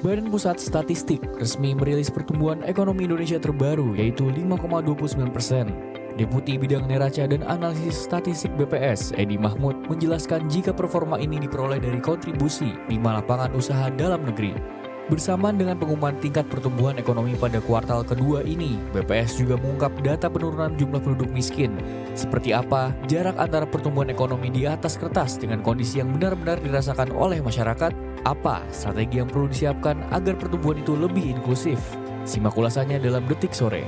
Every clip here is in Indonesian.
Badan Pusat Statistik resmi merilis pertumbuhan ekonomi Indonesia terbaru yaitu 5,29%. Deputi Bidang Neraca dan Analisis Statistik BPS, Edi Mahmud, menjelaskan jika performa ini diperoleh dari kontribusi 5 lapangan usaha dalam negeri. Bersamaan dengan pengumuman tingkat pertumbuhan ekonomi pada kuartal kedua ini, BPS juga mengungkap data penurunan jumlah penduduk miskin. Seperti apa jarak antara pertumbuhan ekonomi di atas kertas dengan kondisi yang benar-benar dirasakan oleh masyarakat? Apa strategi yang perlu disiapkan agar pertumbuhan itu lebih inklusif? Simak ulasannya dalam Detik Sore.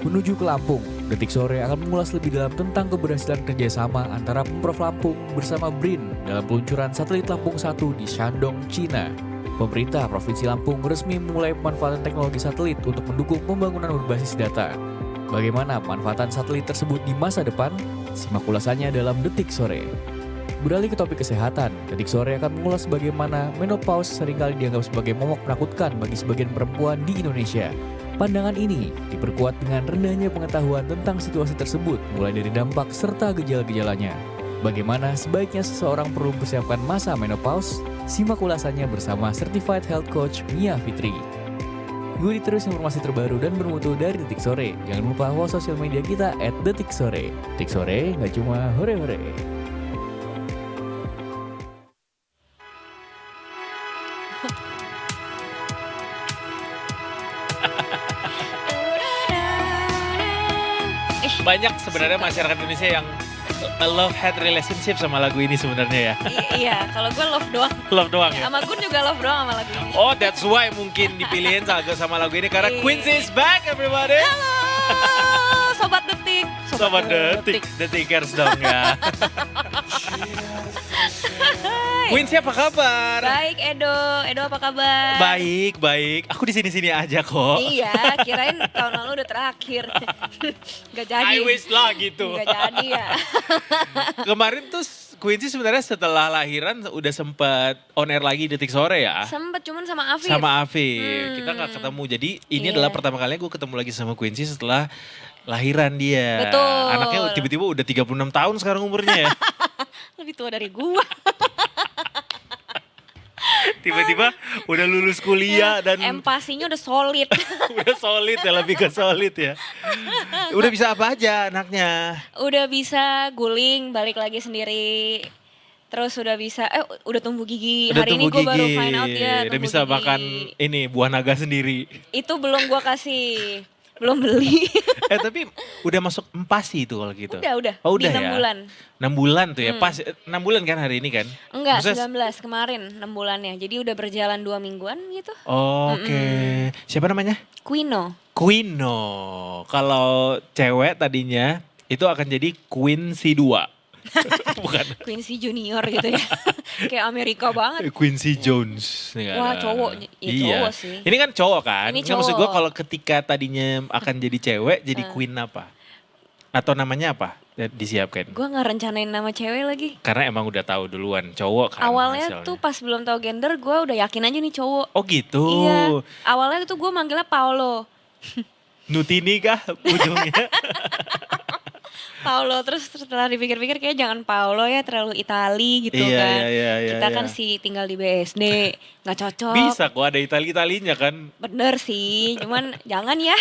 Menuju ke Lampung, Detik Sore akan mengulas lebih dalam tentang keberhasilan kerjasama antara Pemprov Lampung bersama BRIN dalam peluncuran satelit Lampung 1 di Shandong, China. Pemerintah Provinsi Lampung resmi memulai pemanfaatan teknologi satelit untuk mendukung pembangunan berbasis data. Bagaimana pemanfaatan satelit tersebut di masa depan? Simak ulasannya dalam Detik Sore. Beralih ke topik kesehatan, Detik Sore akan mengulas bagaimana menopause seringkali dianggap sebagai momok menakutkan bagi sebagian perempuan di Indonesia. Pandangan ini diperkuat dengan rendahnya pengetahuan tentang situasi tersebut, mulai dari dampak serta gejala-gejalanya. Bagaimana sebaiknya seseorang perlu mempersiapkan masa menopause? Simak ulasannya bersama Certified Health Coach Mia Fitri. Ikuti terus informasi terbaru dan bermutu dari Detik Sore. Jangan lupa follow sosial media kita @detiksore. Detik Sore nggak cuma hore-hore. Banyak sebenarnya masyarakat Indonesia yang love-hate relationship sama lagu ini sebenarnya ya. Iya, kalau gue love doang. Love doang ya? Sama Gun juga love doang sama lagu ini. Oh, that's why mungkin dipilihin sama lagu ini karena Quincy is back everybody. Halo, Sobat Detik. Sobat Detik, Detikers dong ya. Quincy apa kabar? Baik, Edo apa kabar? Baik. Aku di sini-sini aja kok. Iya, kirain tahun lalu udah terakhir. Gak jadi. I wish lah gitu. Gak jadi ya. Kemarin tuh Quincy sebenarnya setelah lahiran udah sempet on air lagi Detik Sore ya. Sempet cuman sama Afif. Sama Afif, kita gak ketemu. Jadi ini adalah pertama kalinya gue ketemu lagi sama Quincy setelah lahiran dia. Betul. Anaknya tiba-tiba udah 36 tahun sekarang umurnya ya. Lebih tua dari gua. Tiba-tiba udah lulus kuliah dan Empasinya udah solid. udah solid ya, lebih ke solid ya. Udah bisa apa aja anaknya? Udah bisa guling, balik lagi sendiri. Terus udah bisa, udah tumbuh gigi. Udah Hari ini tumbuh gue baru gigi. find out ya. Udah bisa gigi. makan ini buah naga sendiri. Itu belum gua kasih. Belum beli. Tapi udah masuk empasi itu kalau gitu. Udah. Oh, udah di 6 ya? bulan. 6 bulan tuh ya, pas 6 bulan kan hari ini kan? Enggak, Maksudnya, 19 kemarin 6 bulannya. Jadi udah berjalan 2 mingguan gitu. Oke. Siapa namanya? Quino. Quino. Kalau cewek tadinya itu akan jadi Quincy 2. Bukan. Quincy Junior gitu ya. Kayak Amerika banget. Quincy Jones. Wah, cowok. Iya. Cowok sih. Ini kan cowok kan? Ini Nggak, maksud gue cowok. kalau ketika tadinya akan jadi cewek, jadi Queen apa? Atau namanya apa? Disiapkan. Gue gak rencanain nama cewek lagi. Karena emang udah tahu duluan cowok kan. Awalnya hasilnya. tuh pas belum tahu gender gue udah yakin aja nih cowok. Oh gitu. Iya. Awalnya tuh gue manggilnya Paolo. Nutini kah ujungnya? Paolo, terus setelah dipikir-pikir kayak jangan Paolo ya, terlalu Itali gitu Iya, kan. iya, Kita iya. kan sih tinggal di BSD, gak cocok. Bisa kok ada Itali-Italinya kan. Bener sih, cuman jangan ya.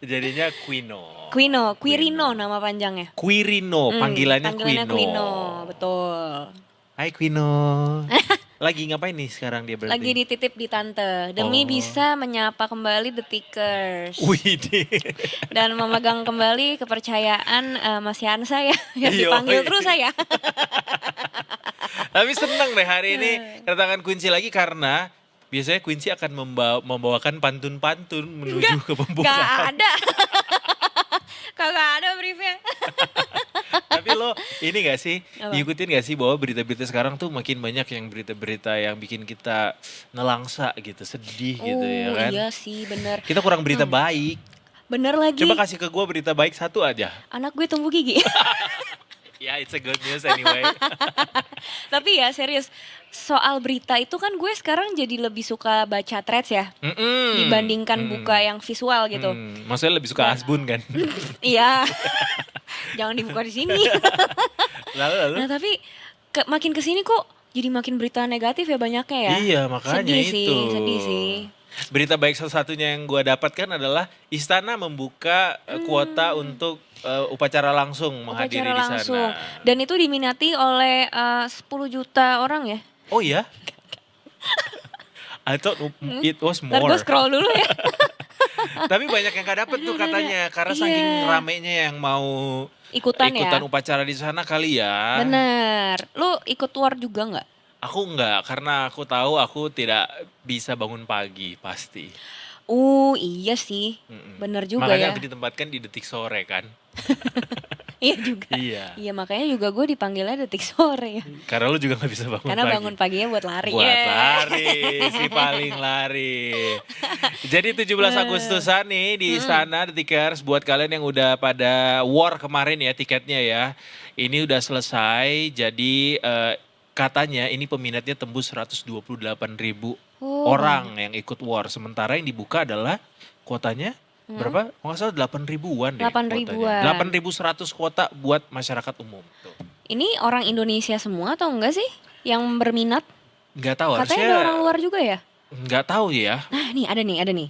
Jadinya Quino. Quirino nama panjangnya. Quirino, panggilannya Panggilannya Quino. Quino, betul. Hai Quino. Lagi ngapain nih sekarang dia berarti? Lagi dititip di tante, demi bisa menyapa kembali Detikers. Widih. Dan memegang kembali kepercayaan Mas Yansa ya, yang Iya, dipanggil iya. terus saya. Tapi seneng deh hari ini kedatangan Quincy lagi karena biasanya Quincy akan membawakan pantun-pantun menuju ke Gak pembukaan. ada. Kagak ada briefnya. Tapi lo ini gak sih, Apa? ngikutin gak sih bahwa berita-berita sekarang tuh makin banyak yang berita-berita yang bikin kita nelangsa gitu, sedih gitu ya kan. Iya sih bener. Kita kurang berita baik. Bener lagi. Coba kasih ke gue berita baik satu aja. Anak gue tumbuh gigi. Ya, it's a good news anyway. Tapi ya serius, soal berita itu kan gue sekarang jadi lebih suka baca threads ya. Dibandingkan buka yang visual gitu. Maksudnya lebih suka Asbun kan? Iya. Jangan dibuka di sini. Lalu? Nah tapi makin kesini kok Jadi makin berita negatif ya banyaknya ya. Iya, makanya Sedih itu. sih, sedih sih. Berita baik satu-satunya yang gue dapatkan adalah Istana membuka kuota untuk upacara langsung menghadiri Upacara di langsung. sana. Dan itu diminati oleh 10 juta orang ya. Oh iya? I thought it was Ntar gue more. scroll dulu ya. Tapi banyak yang gak dapet tuh katanya. Karena Iya. saking ramenya yang mau Ikutan ya. upacara di sana kali ya. Bener. Lu ikut war juga nggak? Aku enggak, karena aku tahu aku tidak bisa bangun pagi pasti. Iya sih. Mm-mm. Bener juga Makanya ya. aku ditempatkan di detik sore kan. Iya juga. Iya. Iya makanya juga gue dipanggilnya detik sore ya. Karena lu juga gak bisa bangun Karena pagi. bangun paginya buat lari. Buat Yeah. lari, si paling lari. Jadi 17 Agustusan nih di sana Detikers, buat kalian yang udah pada war kemarin ya tiketnya ya. Ini udah selesai, jadi katanya ini peminatnya tembus 128.000 Oh, orang yang ikut war. Sementara yang dibuka adalah kuotanya berapa? Kalau nggak salah 8 ribuan deh 8 ribuan. kuotanya. 8.100 kuota buat masyarakat umum. Tuh. Ini orang Indonesia semua atau enggak sih yang berminat? Nggak tahu, Katanya harusnya ada orang luar juga ya? nggak tahu ya. Nah nih ada nih.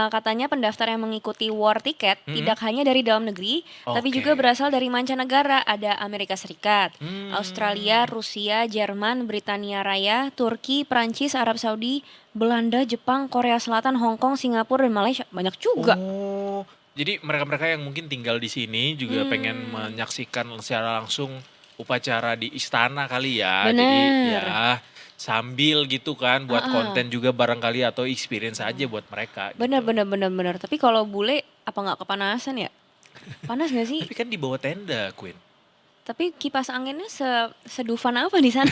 Katanya pendaftar yang mengikuti war tiket tidak hanya dari dalam negeri, tapi Oke. juga berasal dari mancanegara. Ada Amerika Serikat, Hmm. Australia, Rusia, Jerman, Britania Raya, Turki, Prancis, Arab Saudi, Belanda, Jepang, Korea Selatan, Hong Kong, Singapura, dan Malaysia. Banyak juga. Oh, jadi mereka-mereka yang mungkin tinggal di sini juga pengen menyaksikan secara langsung upacara di istana kali ya. Jadi Bener. ya sambil gitu kan buat konten juga barangkali atau experience aja buat mereka. gitu. Bener. Tapi kalau bule apa nggak kepanasan ya? Panas gak sih? Tapi kan di bawah tenda, Queen. Tapi kipas anginnya sedufan apa di sana?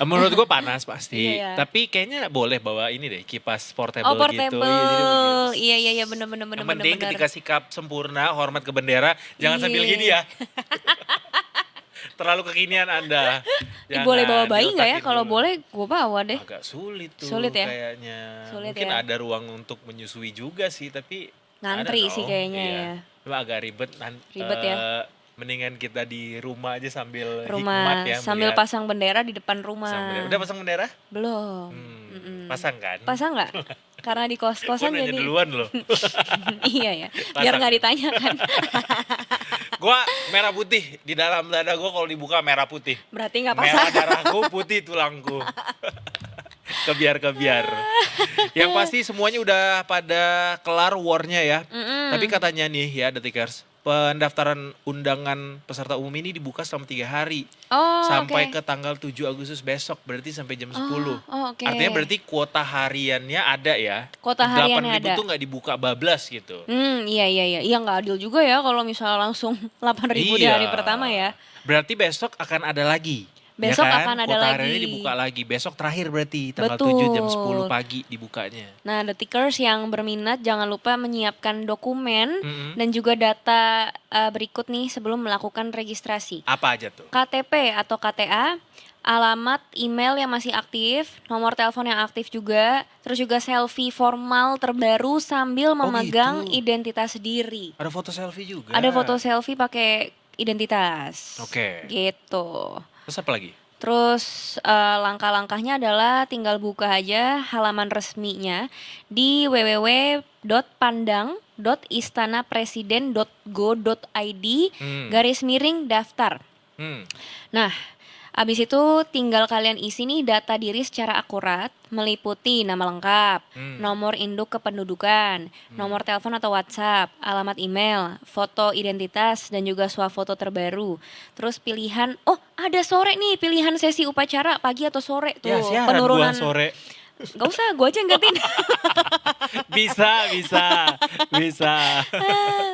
Menurut gue panas pasti. Iya, ya. Tapi kayaknya boleh bawa ini deh, kipas portable, Oh gitu. portable. Iya, jadi begitu. Iya bener. Yang penting ketika sikap sempurna, hormat ke bendera, jangan sambil Iya. gini ya. Terlalu kekinian Anda. Boleh bawa Jangan, bayi nggak ya? diletakin Kalau dulu. boleh gue bawa deh. Agak sulit tuh Sulit ya? kayaknya. Sulit Mungkin ya? ada ruang untuk menyusui juga sih, tapi Ngantri I don't sih know. kayaknya Iya. ya. Cuma agak ribet. Ribet ya? Mendingan kita di rumah aja sambil hikmat Rumah ya. sambil melihat. pasang bendera di depan rumah. Pasang bendera. Udah pasang bendera? Belum. Pasang kan? Pasang nggak? Karena di Gua kos-kosan nanya jadi. duluan loh. Iya ya. Biar Pasang. nggak ditanya kan. Gua merah putih. Di dalam dada gua kalau dibuka merah putih. Berarti nggak Merah pasang. darahku, putih tulangku. Kebiar. Yang pasti semuanya udah pada kelar warnya ya. Tapi katanya nih ya Detikers, pendaftaran undangan peserta umum ini dibuka selama 3 hari. Oh Sampai oke. ke tanggal 7 Agustus besok, berarti sampai jam 10. Oh, oke. Artinya berarti kuota hariannya ada ya. Kuota hariannya 8.000 ada. tuh nggak dibuka bablas gitu. Iya. Iya nggak adil juga ya kalau misalnya langsung 8.000 di hari pertama ya. Berarti besok akan ada lagi. Besok ya kan? akan ada Kuota lagi. hariannya dibuka lagi. Besok terakhir berarti tanggal Betul. 7 jam 10 pagi dibukanya. Nah, Detikers yang berminat jangan lupa menyiapkan dokumen Mm-mm. dan juga data berikut nih sebelum melakukan registrasi. Apa aja tuh? KTP atau KTA, alamat email yang masih aktif, nomor telepon yang aktif juga, terus juga selfie formal terbaru sambil memegang gitu. identitas diri. Ada foto selfie juga. Ada foto selfie pakai identitas. Oke. Gitu. Terus apa lagi? Terus langkah-langkahnya adalah tinggal buka aja halaman resminya di www.pandang.istanapresiden.go.id /daftar. Nah, abis itu tinggal kalian isi nih data diri secara akurat, meliputi nama lengkap, nomor induk kependudukan, nomor telepon atau WhatsApp, alamat email, foto identitas, dan juga swafoto terbaru. Terus pilihan, oh ada sore nih, pilihan sesi upacara pagi atau sore tuh, Ya siaran penurunan. gua sore. Gak usah, gue aja yang gantiin. Bisa.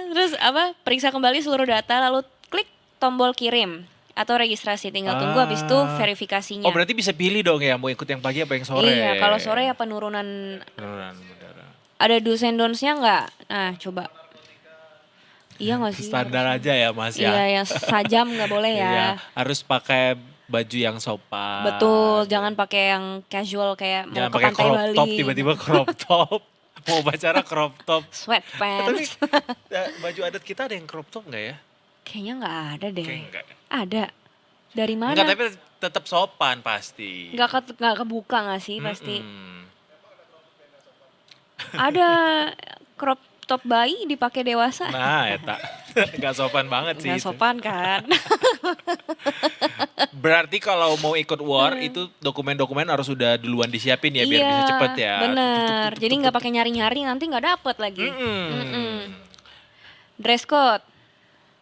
Terus apa? Periksa kembali seluruh data, lalu klik tombol kirim atau registrasi. Tinggal tunggu habis itu verifikasinya. Oh berarti bisa pilih dong ya mau ikut yang pagi apa yang sore. Iya, kalau sore ya penurunan. Beneran, beneran. Ada do's and don'ts-nya nggak? Nah, coba. Iya nggak sih? Standar aja ya Mas ya. Iya, yang sajam nggak boleh ya. Iya, harus pakai baju yang sopan. Betul, jangan pakai yang casual kayak Jangan mau ke pakai pantai crop Bali. top tiba-tiba crop top. Mau bacara crop top. Tapi Sweatpants. baju adat kita ada yang crop top nggak ya? Kayaknya nggak ada deh. Kayak enggak. Ada. Dari mana? Enggak, tapi tetap sopan pasti. Nggak kebuka nggak sih pasti? Mm-mm. Ada crop top bayi dipakai dewasa. Nah, eta. Gak sopan banget sih Nggak itu. sopan kan? Berarti kalau mau ikut war itu dokumen-dokumen harus sudah duluan disiapin ya biar Iya, bisa cepet ya. bener. Jadi nggak pakai nyari-nyari nanti nggak dapet lagi. Mm-mm. Dress code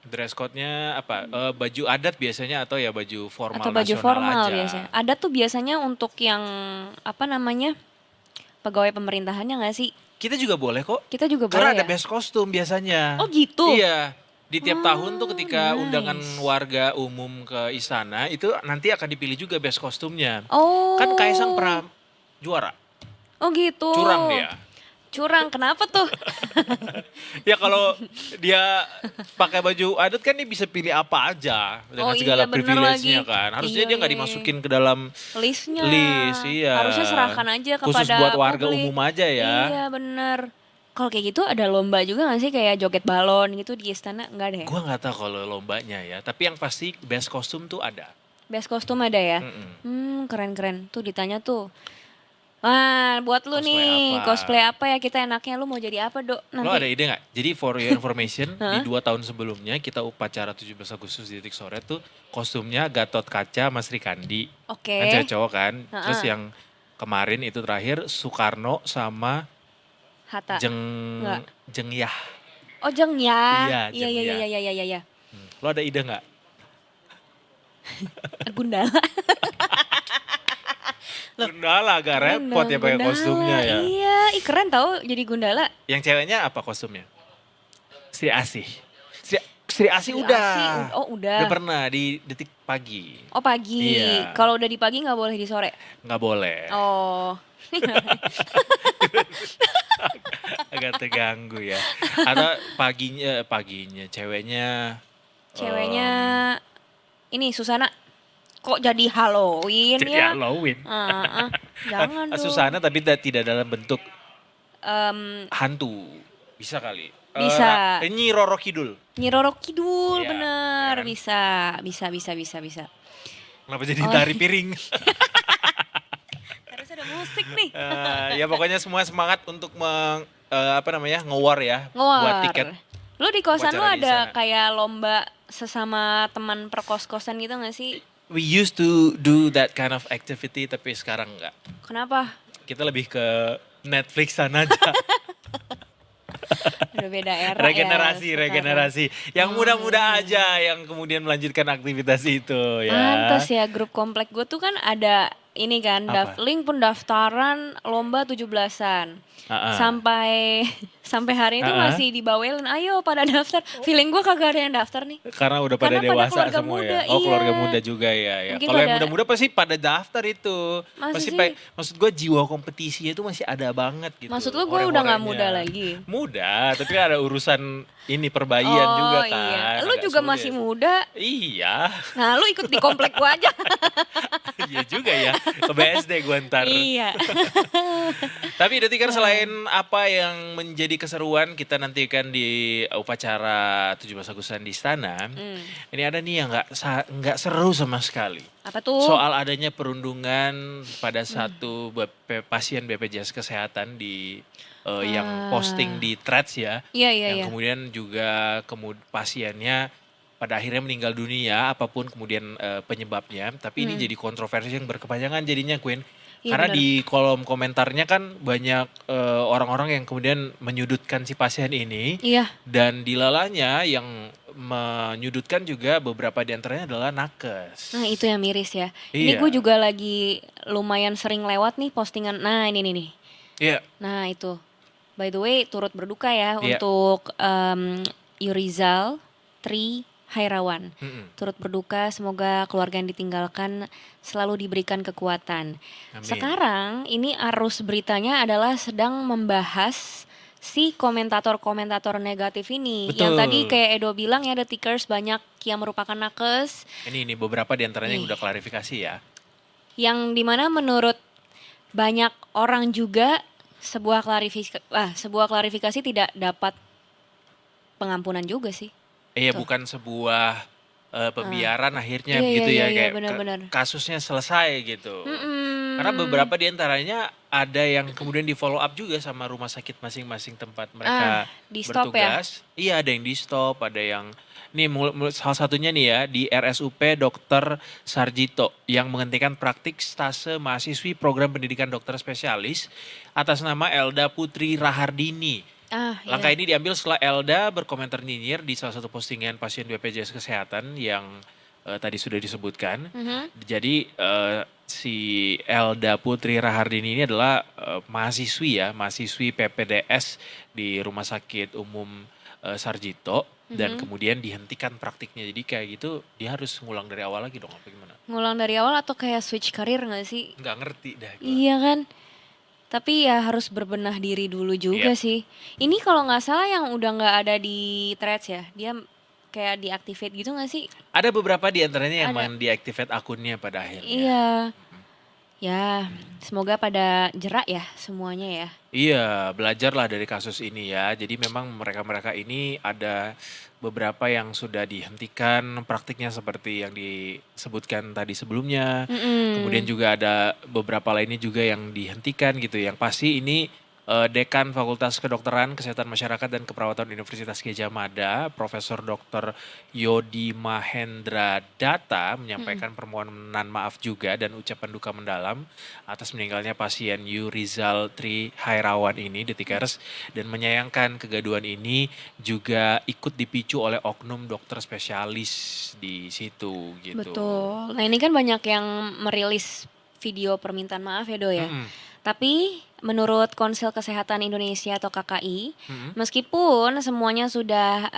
Dress code-nya apa? Baju adat biasanya atau ya baju formal atau baju nasional formal aja? biasanya. Ada tuh biasanya untuk yang apa namanya pegawai pemerintahannya nggak sih? Kita juga boleh kok. Kita juga Karena boleh ada ya. best kostum biasanya. Oh gitu. Iya. Di tiap tahun tuh ketika nice. undangan warga umum ke istana itu nanti akan dipilih juga best kostumnya. Oh. Kan Kaisang pernah juara. Oh gitu. Curang dia. Curang kenapa tuh? Ya kalau dia pakai baju adat kan dia bisa pilih apa aja dengan Oh segala iya, bener privilege-nya lagi. kan. Harusnya Iya, dia nggak iya, iya. dimasukin ke dalam Listnya. list, iya. Harusnya serahkan aja kepada Khusus buat warga publik. umum aja ya. Iya bener. Kalau kayak gitu ada lomba juga gak sih kayak joget balon gitu di istana? Enggak deh. Gua nggak tahu kalau lombanya ya, tapi yang pasti best kostum tuh ada. Best kostum ada ya? Mm-mm. Keren-keren. Tuh ditanya tuh. Wah, buat lu Cosplay nih, apa? cosplay apa ya kita enaknya? Lu mau jadi apa, Dok? Lo ada Nanti. ide nggak? Jadi for your information, di 2 tahun sebelumnya kita upacara 17 Agustus di Titik Sore tuh kostumnya Gatot Kaca Mas Sri Kandi. Oke. Kan cewek cowok kan. Ha-ha. Terus yang kemarin itu terakhir Soekarno sama Hatta. Nggak. Jengyah. Oh, Jeng ya. Iya, Iya, Jeng iya, ya. iya, iya, iya, iya. Lo ada ide nggak? Gundala. Gundala agak repot ya pakai Gundala, kostumnya ya. Iya, ih keren tau jadi Gundala. Yang ceweknya apa kostumnya? Sri Asih. Sri Asih Sri udah. Asih, oh udah. Udah pernah di Detik Pagi. Oh pagi. Iya. Kalau udah di pagi nggak boleh di sore. Nggak boleh. Oh. Agak terganggu ya. Atau paginya ceweknya Ceweknya ini Susana. Kok jadi Halloween jadi ya? Halloween. Jangan dong. Susana tapi tidak dalam bentuk Em, hantu. Bisa kali. Bisa. Nyi Roro Kidul. Nyi Roro Kidul Iya, bener. kan? Bisa. Kenapa jadi tari piring? Harus ada musik nih. Ya pokoknya semua semangat untuk nge-war ya. Ngewar. Buat tiket. Lu di kosan lu Wawancara di ada sana. kayak lomba sesama teman perkos-kosan gitu gak sih? We used to do that kind of activity tapi sekarang enggak. Kenapa? Kita lebih ke Netflixan aja. Udah beda era Regenerasi. Yang muda-muda iya. aja yang kemudian melanjutkan aktivitas itu ya. Pantes ya grup komplek gue tuh kan ada ini kan Apa? link pendaftaran lomba 17-an. Sampai hari itu masih dibawelin, ayo pada daftar. Feeling gue kagak ada yang daftar nih. Karena udah pada Karena pada dewasa keluarga semua muda, ya. Oh iya. keluarga muda juga ya. Mungkin Kalau yang pada- muda-muda pasti pada daftar itu. Masa Pasti sih? maksud gue jiwa kompetisinya itu masih ada banget gitu. Maksud lu gue udah gak muda Ore-orenya. lagi? Muda, tapi ada urusan ini perbayian juga kan. Iya. Lu agak juga sulit. masih muda. Iya, Nah lu ikut di komplek gue aja. iya juga ya. Ke BSD gue ntar. Iya. Tapi Detikers selain apa yang menjadi keseruan kita nantikan di upacara 17 Agustusan di istana. Ini ada nih yang nggak seru sama sekali. Apa tuh? Soal adanya perundungan pada satu pasien BPJS Kesehatan di yang posting di threads ya. Iya, yang iya. kemudian juga pasiennya pada akhirnya meninggal dunia apapun kemudian penyebabnya. Tapi ini jadi kontroversi yang berkepanjangan jadinya Queen. Iya, Karena benar. di kolom komentarnya kan banyak orang-orang yang kemudian menyudutkan si pasien ini. Iya. Dan dilalanya yang menyudutkan juga beberapa diantaranya adalah nakes. Nah itu yang miris ya. Ini Iya. gue juga lagi lumayan sering lewat nih postingan. Nah ini nih. Iya. Nah itu. By the way turut berduka ya Iya. untuk Yurizal Tri Hairawan. Mm-mm. Turut berduka, semoga keluarga yang ditinggalkan selalu diberikan kekuatan. Amin. Sekarang ini arus beritanya adalah sedang membahas si komentator-komentator negatif ini. Betul. Yang tadi kayak Edo bilang ya, Detikers banyak yang merupakan nakes. Ini beberapa diantaranya yang Ih. udah klarifikasi ya. Yang dimana menurut banyak orang juga sebuah klarifikasi tidak dapat pengampunan juga sih. Iya Tuh. bukan sebuah pembiaran akhirnya Iya, iya, begitu iya, ya, iya, kayak benar-benar. kasusnya selesai gitu. Karena Mm-mm. beberapa di antaranya ada yang kemudian di-follow up juga sama rumah sakit masing-masing tempat mereka Di stop ya? bertugas. Iya, ada yang di-stop, ada yang nih salah satunya nih ya di RSUP Dr. Sarjito yang menghentikan praktik stase mahasiswi program pendidikan dokter spesialis atas nama Elda Putri Rahardini. Langkah Iya. ini diambil setelah Elda berkomentar nyinyir di salah satu postingan pasien BPJS Kesehatan yang tadi sudah disebutkan. Mhm. Jadi si Elda Putri Rahardini ini adalah mahasiswi PPDS di Rumah Sakit Umum Sarjito dan kemudian dihentikan praktiknya. Jadi kayak gitu dia harus ngulang dari awal lagi dong apa gimana? Ngulang dari awal atau kayak switch karir gak sih? Nggak ngerti dah gue. Iya kan? Tapi ya harus berbenah diri dulu juga Iya. sih. Ini kalau nggak salah yang udah nggak ada di threads ya, dia kayak deactivate gitu nggak sih? Ada beberapa di antaranya yang Ada. mendeactivate akunnya pada akhirnya. Iya. Ya, semoga pada jerak ya semuanya ya. Iya, belajarlah dari kasus ini ya. Jadi memang mereka-mereka ini ada beberapa yang sudah dihentikan praktiknya seperti yang disebutkan tadi sebelumnya. Kemudian Mm-mm. juga ada beberapa lainnya juga yang dihentikan gitu. Yang pasti ini Dekan Fakultas Kedokteran, Kesehatan Masyarakat dan Keperawatan Universitas Gadjah Mada, Profesor Dr. Yodi Mahendra Data menyampaikan permohonan maaf juga dan ucapan duka mendalam atas meninggalnya pasien Yu Rizal Tri Hairawan ini, Detikers, dan menyayangkan kegaduhan ini juga ikut dipicu oleh oknum dokter spesialis di situ gitu. Betul. Nah ini kan banyak yang merilis video permintaan maaf ya Do ya. Mm-mm. Tapi menurut Konsel Kesehatan Indonesia atau KKI, Mm-mm. meskipun semuanya sudah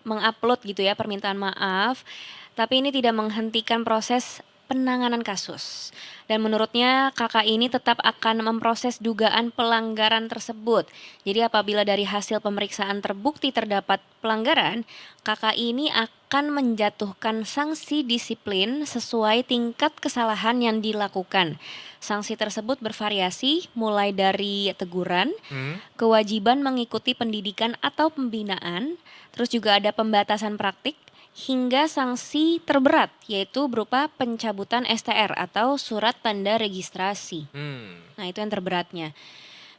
mengupload gitu ya permintaan maaf, tapi ini tidak menghentikan proses penanganan kasus. Dan menurutnya KKI ini tetap akan memproses dugaan pelanggaran tersebut. Jadi apabila dari hasil pemeriksaan terbukti terdapat pelanggaran, KKI ini akan menjatuhkan sanksi disiplin sesuai tingkat kesalahan yang dilakukan. Sanksi tersebut bervariasi mulai dari teguran, Mm. kewajiban mengikuti pendidikan atau pembinaan, terus juga ada pembatasan praktik, hingga sanksi terberat yaitu berupa pencabutan STR atau surat tanda registrasi. Hmm. Nah itu yang terberatnya.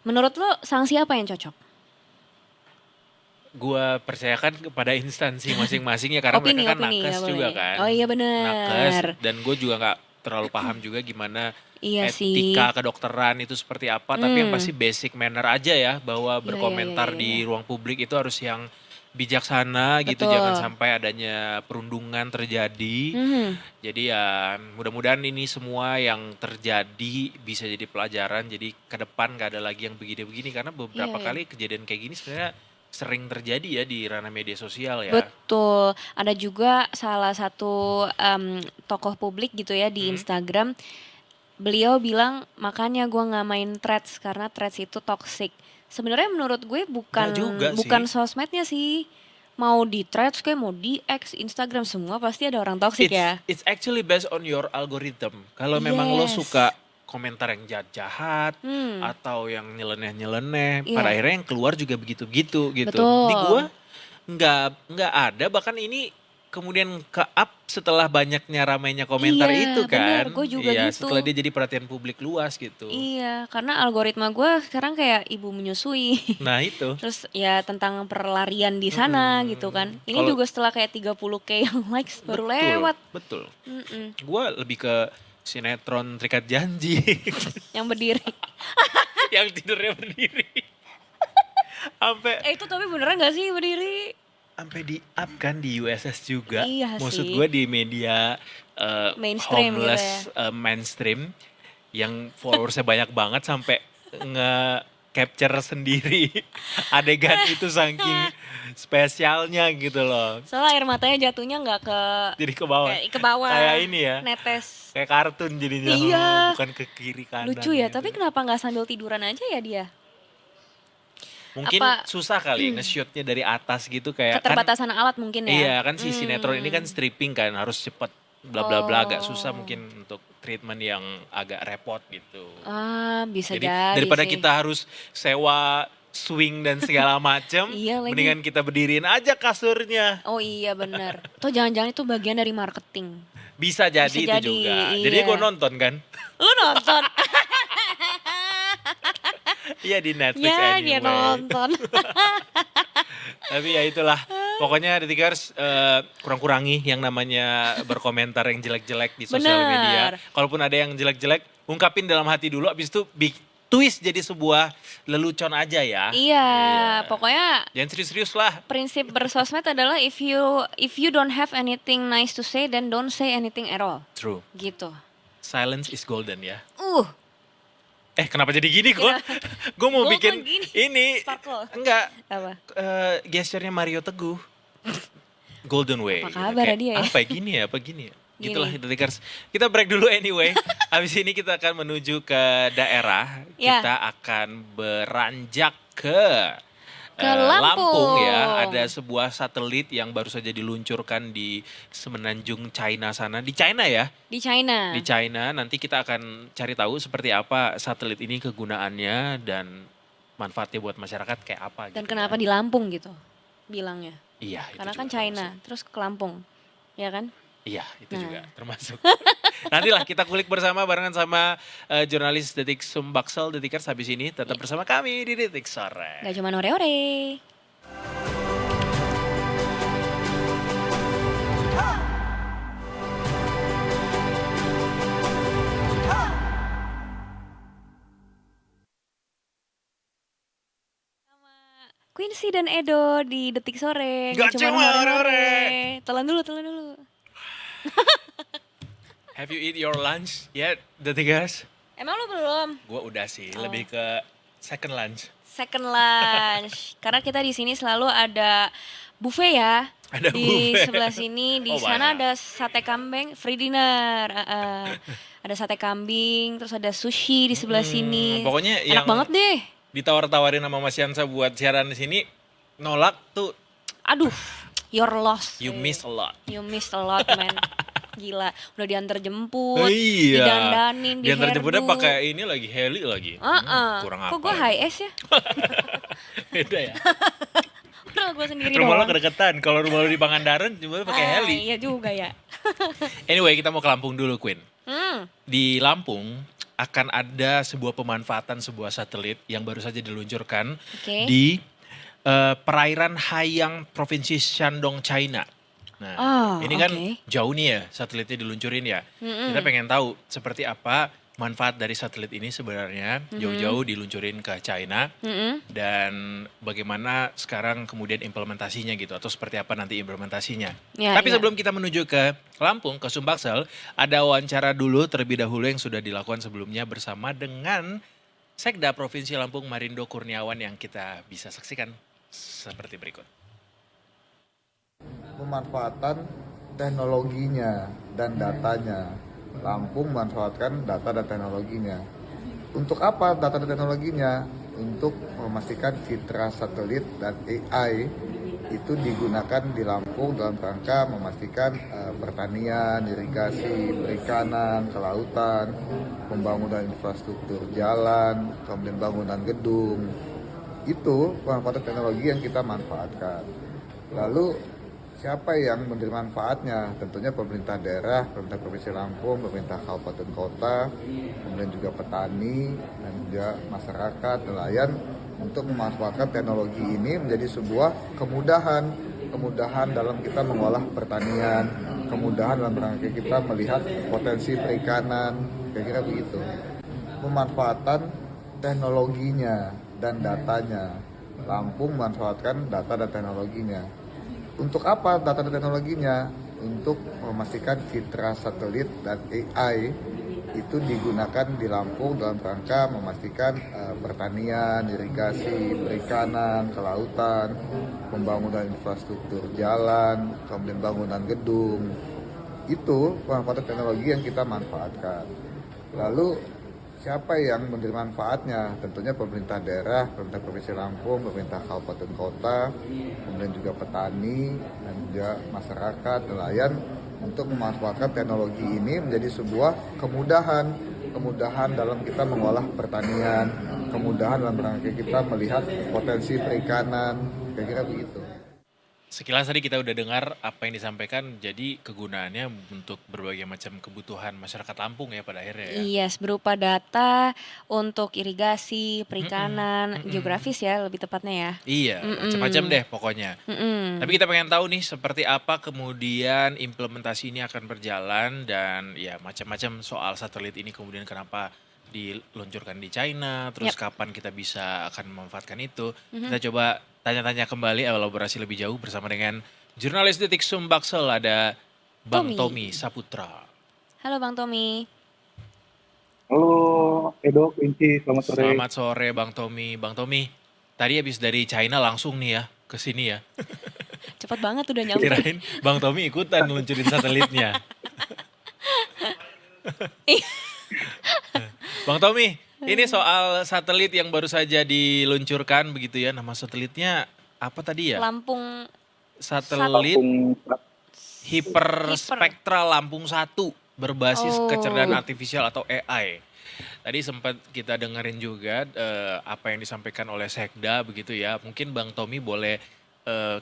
Menurut lo sanksi apa yang cocok? Gua percayakan kepada instansi masing-masing ya karena Opini, mereka kan opini, nakes ya juga boleh. kan. Oh iya Nakes benar. dan gue juga nggak terlalu paham juga gimana Iya sih. etika kedokteran itu seperti apa. Tapi yang Hmm. pasti basic manner aja ya bahwa Iya, iya, berkomentar iya, iya, di iya. ruang publik itu harus yang bijaksana gitu. Betul. Jangan sampai adanya perundungan terjadi. Mhm. Jadi ya mudah-mudahan ini semua yang terjadi bisa jadi pelajaran. Jadi ke depan gak ada lagi yang begini-begini karena beberapa Iya, iya. kali kejadian kayak gini sebenarnya sering terjadi ya di ranah media sosial ya. Betul. Ada juga salah satu tokoh publik gitu ya di Hmm. Instagram. Beliau bilang makanya gue nggak main threads karena threads itu toxic. Sebenarnya menurut gue Nggak juga bukan sih. sosmednya sih. Mau di threads kayak mau di X, Instagram semua pasti ada orang toxic ya. It's actually based on your algorithm. Kalau memang lo Yes. suka komentar yang jahat-jahat Hmm. atau yang nyeleneh-nyeleneh, Iya. pada akhirnya yang keluar juga begitu-begitu gitu. Di Betul. gua nggak ada, bahkan ini kemudian ke-up setelah banyaknya ramainya komentar Iya, itu kan. benar. Gue juga Iya, gitu. setelah dia jadi perhatian publik luas gitu. Iya, karena algoritma gue sekarang kayak ibu menyusui. Nah itu. Terus ya tentang perlarian di sana Mm-mm. gitu kan. Ini Kalau- juga setelah kayak 30K yang likes baru Betul, lewat. betul. Mm-mm. Gua lebih ke sinetron Terikat Janji Yang berdiri. yang tidurnya berdiri. Sampai Itu tapi beneran gak sih berdiri? di up kan di USS juga. Iya Maksud sih. gue di media Mainstream gitu homeless mainstream yang followersnya banyak banget sampai nge-capture sendiri adegan itu saking spesialnya gitu loh. Soalnya air matanya jatuhnya nggak ke Jadi ke bawah. kayak ke bawah. Kayak ini ya. Netes. Kayak kartun jadinya. Iya. Bukan ke kiri kanan. Lucu ya, gitu. tapi kenapa nggak sambil tiduran aja ya dia? Mungkin apa- susah kali nge-shootnya dari atas gitu kayak kan. Keterbatasan alat mungkin ya. Iya kan si sinetron ini kan stripping kan harus cepet bla bla bla agak susah Oh. mungkin untuk treatment yang agak repot gitu. Ah, bisa Jadi jadi daripada sih. kita harus sewa swing dan segala macem. Iya lagi. Mendingan kita berdiriin aja kasurnya. Oh iya benar. Tuh jangan-jangan itu bagian dari marketing. Bisa jadi Bisa itu jadi, juga. iya. Jadi gue nonton kan. Lu nonton? Iya di Netflix Ya anyway. dia nonton. Tapi ya itulah. Pokoknya Detikers kurang-kurangi yang namanya berkomentar yang jelek-jelek di sosial Benar. media. Kalaupun ada yang jelek-jelek, ungkapin dalam hati dulu. Abis itu twist jadi sebuah lelucon aja ya. Iya, pokoknya Jangan serius-serius lah. prinsip bersosmed adalah if you don't have anything nice to say, then don't say anything at all. True. Gitu. Silence is golden ya. Kenapa Kenapa jadi gini kok? Gue mau Golden bikin gini. ini. Sparkle. Enggak. Apa? Gesturnya Mario Teguh. Golden Way. Apa kabar ya dia ya? Apa gini ya? Apa gini ya? Gini. Gitulah Detikers. Kita break dulu anyway. Habis ini kita akan menuju ke daerah. Ya. Kita akan beranjak ke Lampung. ya. Ada sebuah satelit yang baru saja diluncurkan di semenanjung China sana. Di China ya? Di China. Di China. Nanti kita akan cari tahu seperti apa satelit ini kegunaannya dan manfaatnya buat masyarakat kayak apa. Dan gitu kenapa ya. di Lampung gitu bilangnya. Iya, itu Karena kan juga China, termasuk. terus ke Lampung. Ya kan? Iya, itu Nah. juga termasuk. Nantilah kita kulik bersama barengan sama jurnalis Detik Sumbaksel Detikers habis ini. Tetap bersama kami di Detik Sore. Gak cuma ore-ore. Quincy dan Edo di Detik Sore. Gak cuma ore-ore. Telan dulu. Have you eat your lunch yet, Detikers? Emang lu belum? Gue udah sih, Oh. lebih ke second lunch. Second lunch. Karena kita di sini selalu ada buffet ya. Ada di buffet. sebelah sini, di Oh, sana banyak. ada sate kambing, free dinner. Ada sate kambing, terus ada sushi di sebelah sini. Pokoknya Enak yang banget deh. ditawar-tawarin sama Mas Yansa buat siaran di sini, nolak tuh, Aduh, you're lost. you miss a lot. You missed a lot, man. Gila, udah diantar jemput, Iya. didandanin, di Diantar jemputnya hairdo. pakai ini lagi, heli lagi. Kurang apa? Kok gue high S ya? Beda ya. Padahal gue sendiri Rumah lo doang. kedekatan. Kalau rumah lo di Pangandaran cuma pakai heli. Iya juga ya. Anyway, kita mau ke Lampung dulu, Queen. Hmm, Di Lampung akan ada sebuah pemanfaatan sebuah satelit yang baru saja diluncurkan Oke. di perairan Hayang, Provinsi Shandong, China. Nah, Oh, ini kan oke. jauh nih ya satelitnya diluncurin ya. Kita pengen tahu seperti apa manfaat dari satelit ini sebenarnya jauh-jauh diluncurin ke China mm-mm. dan bagaimana sekarang kemudian implementasinya gitu atau seperti apa nanti implementasinya. Ya, Tapi ya. sebelum kita menuju ke Lampung, ke Sumbaksel, ada wawancara dulu terlebih dahulu yang sudah dilakukan sebelumnya bersama dengan Sekda Provinsi Lampung Marindo Kurniawan yang kita bisa saksikan seperti berikut. Pemanfaatan teknologinya dan datanya. Lampung memanfaatkan data dan teknologinya. Untuk apa data dan teknologinya? Untuk memastikan citra satelit dan AI itu digunakan di Lampung dalam rangka memastikan pertanian, irigasi, perikanan, kelautan, pembangunan infrastruktur jalan, kemudian bangunan gedung. Itu pemanfaatan teknologi yang kita manfaatkan. Lalu siapa yang menerima manfaatnya? Tentunya pemerintah daerah, pemerintah Provinsi Lampung, pemerintah kabupaten kota, kemudian juga petani dan juga masyarakat, nelayan untuk memanfaatkan teknologi ini menjadi sebuah kemudahan dalam kita mengolah pertanian, kemudahan dalam rangka kita melihat potensi perikanan, kira-kira begitu. Pemanfaatan teknologinya dan datanya. Lampung memanfaatkan data dan teknologinya. Untuk apa data dan teknologinya? Untuk memastikan citra satelit dan AI itu digunakan di Lampung dalam rangka memastikan pertanian, irigasi, perikanan, kelautan, pembangunan infrastruktur jalan, kemudian bangunan gedung. Itu pemanfaatan teknologi yang kita manfaatkan. Lalu siapa yang menerima manfaatnya? Tentunya pemerintah daerah, pemerintah Provinsi Lampung, pemerintah kabupaten kota, kemudian juga petani dan juga masyarakat, nelayan untuk memanfaatkan teknologi ini menjadi sebuah kemudahan dalam kita mengolah pertanian, kemudahan dalam rangka kita melihat potensi perikanan, kira-kira begitu. Sekilas tadi kita udah dengar apa yang disampaikan, jadi kegunaannya untuk berbagai macam kebutuhan masyarakat Lampung ya pada akhirnya ya. Yes, berupa data untuk irigasi, Mm-mm, perikanan, mm-mm. geografis ya lebih tepatnya ya. Iya, macam-macam Mm-mm. deh pokoknya. Mm-mm. Tapi kita pengen tahu nih seperti apa kemudian implementasi ini akan berjalan dan ya macam-macam soal satelit ini kemudian kenapa diluncurkan di China, terus Yap. kapan kita bisa akan memanfaatkan itu. Mhm. Kita coba tanya-tanya kembali elaborasi lebih jauh bersama dengan jurnalis Detik Sumbaksel ada Bang Tommy Saputra. Halo Bang Tommy. Halo Edo, Quincy, selamat sore. Selamat sore Bang Tommy. Bang Tommy, tadi habis dari China langsung nih ya ke sini ya. Cepat banget udah nyampe. Kirain Bang Tommy ikutan luncurin satelitnya. Bang Tommy, ini soal satelit yang baru saja diluncurkan begitu ya. Nama satelitnya apa tadi ya? Lampung Satelit Lampung hiperspektral Lampung 1 berbasis Oh. kecerdasan artifisial atau AI. Tadi sempat kita dengerin juga apa yang disampaikan oleh Sekda begitu ya. Mungkin Bang Tommy boleh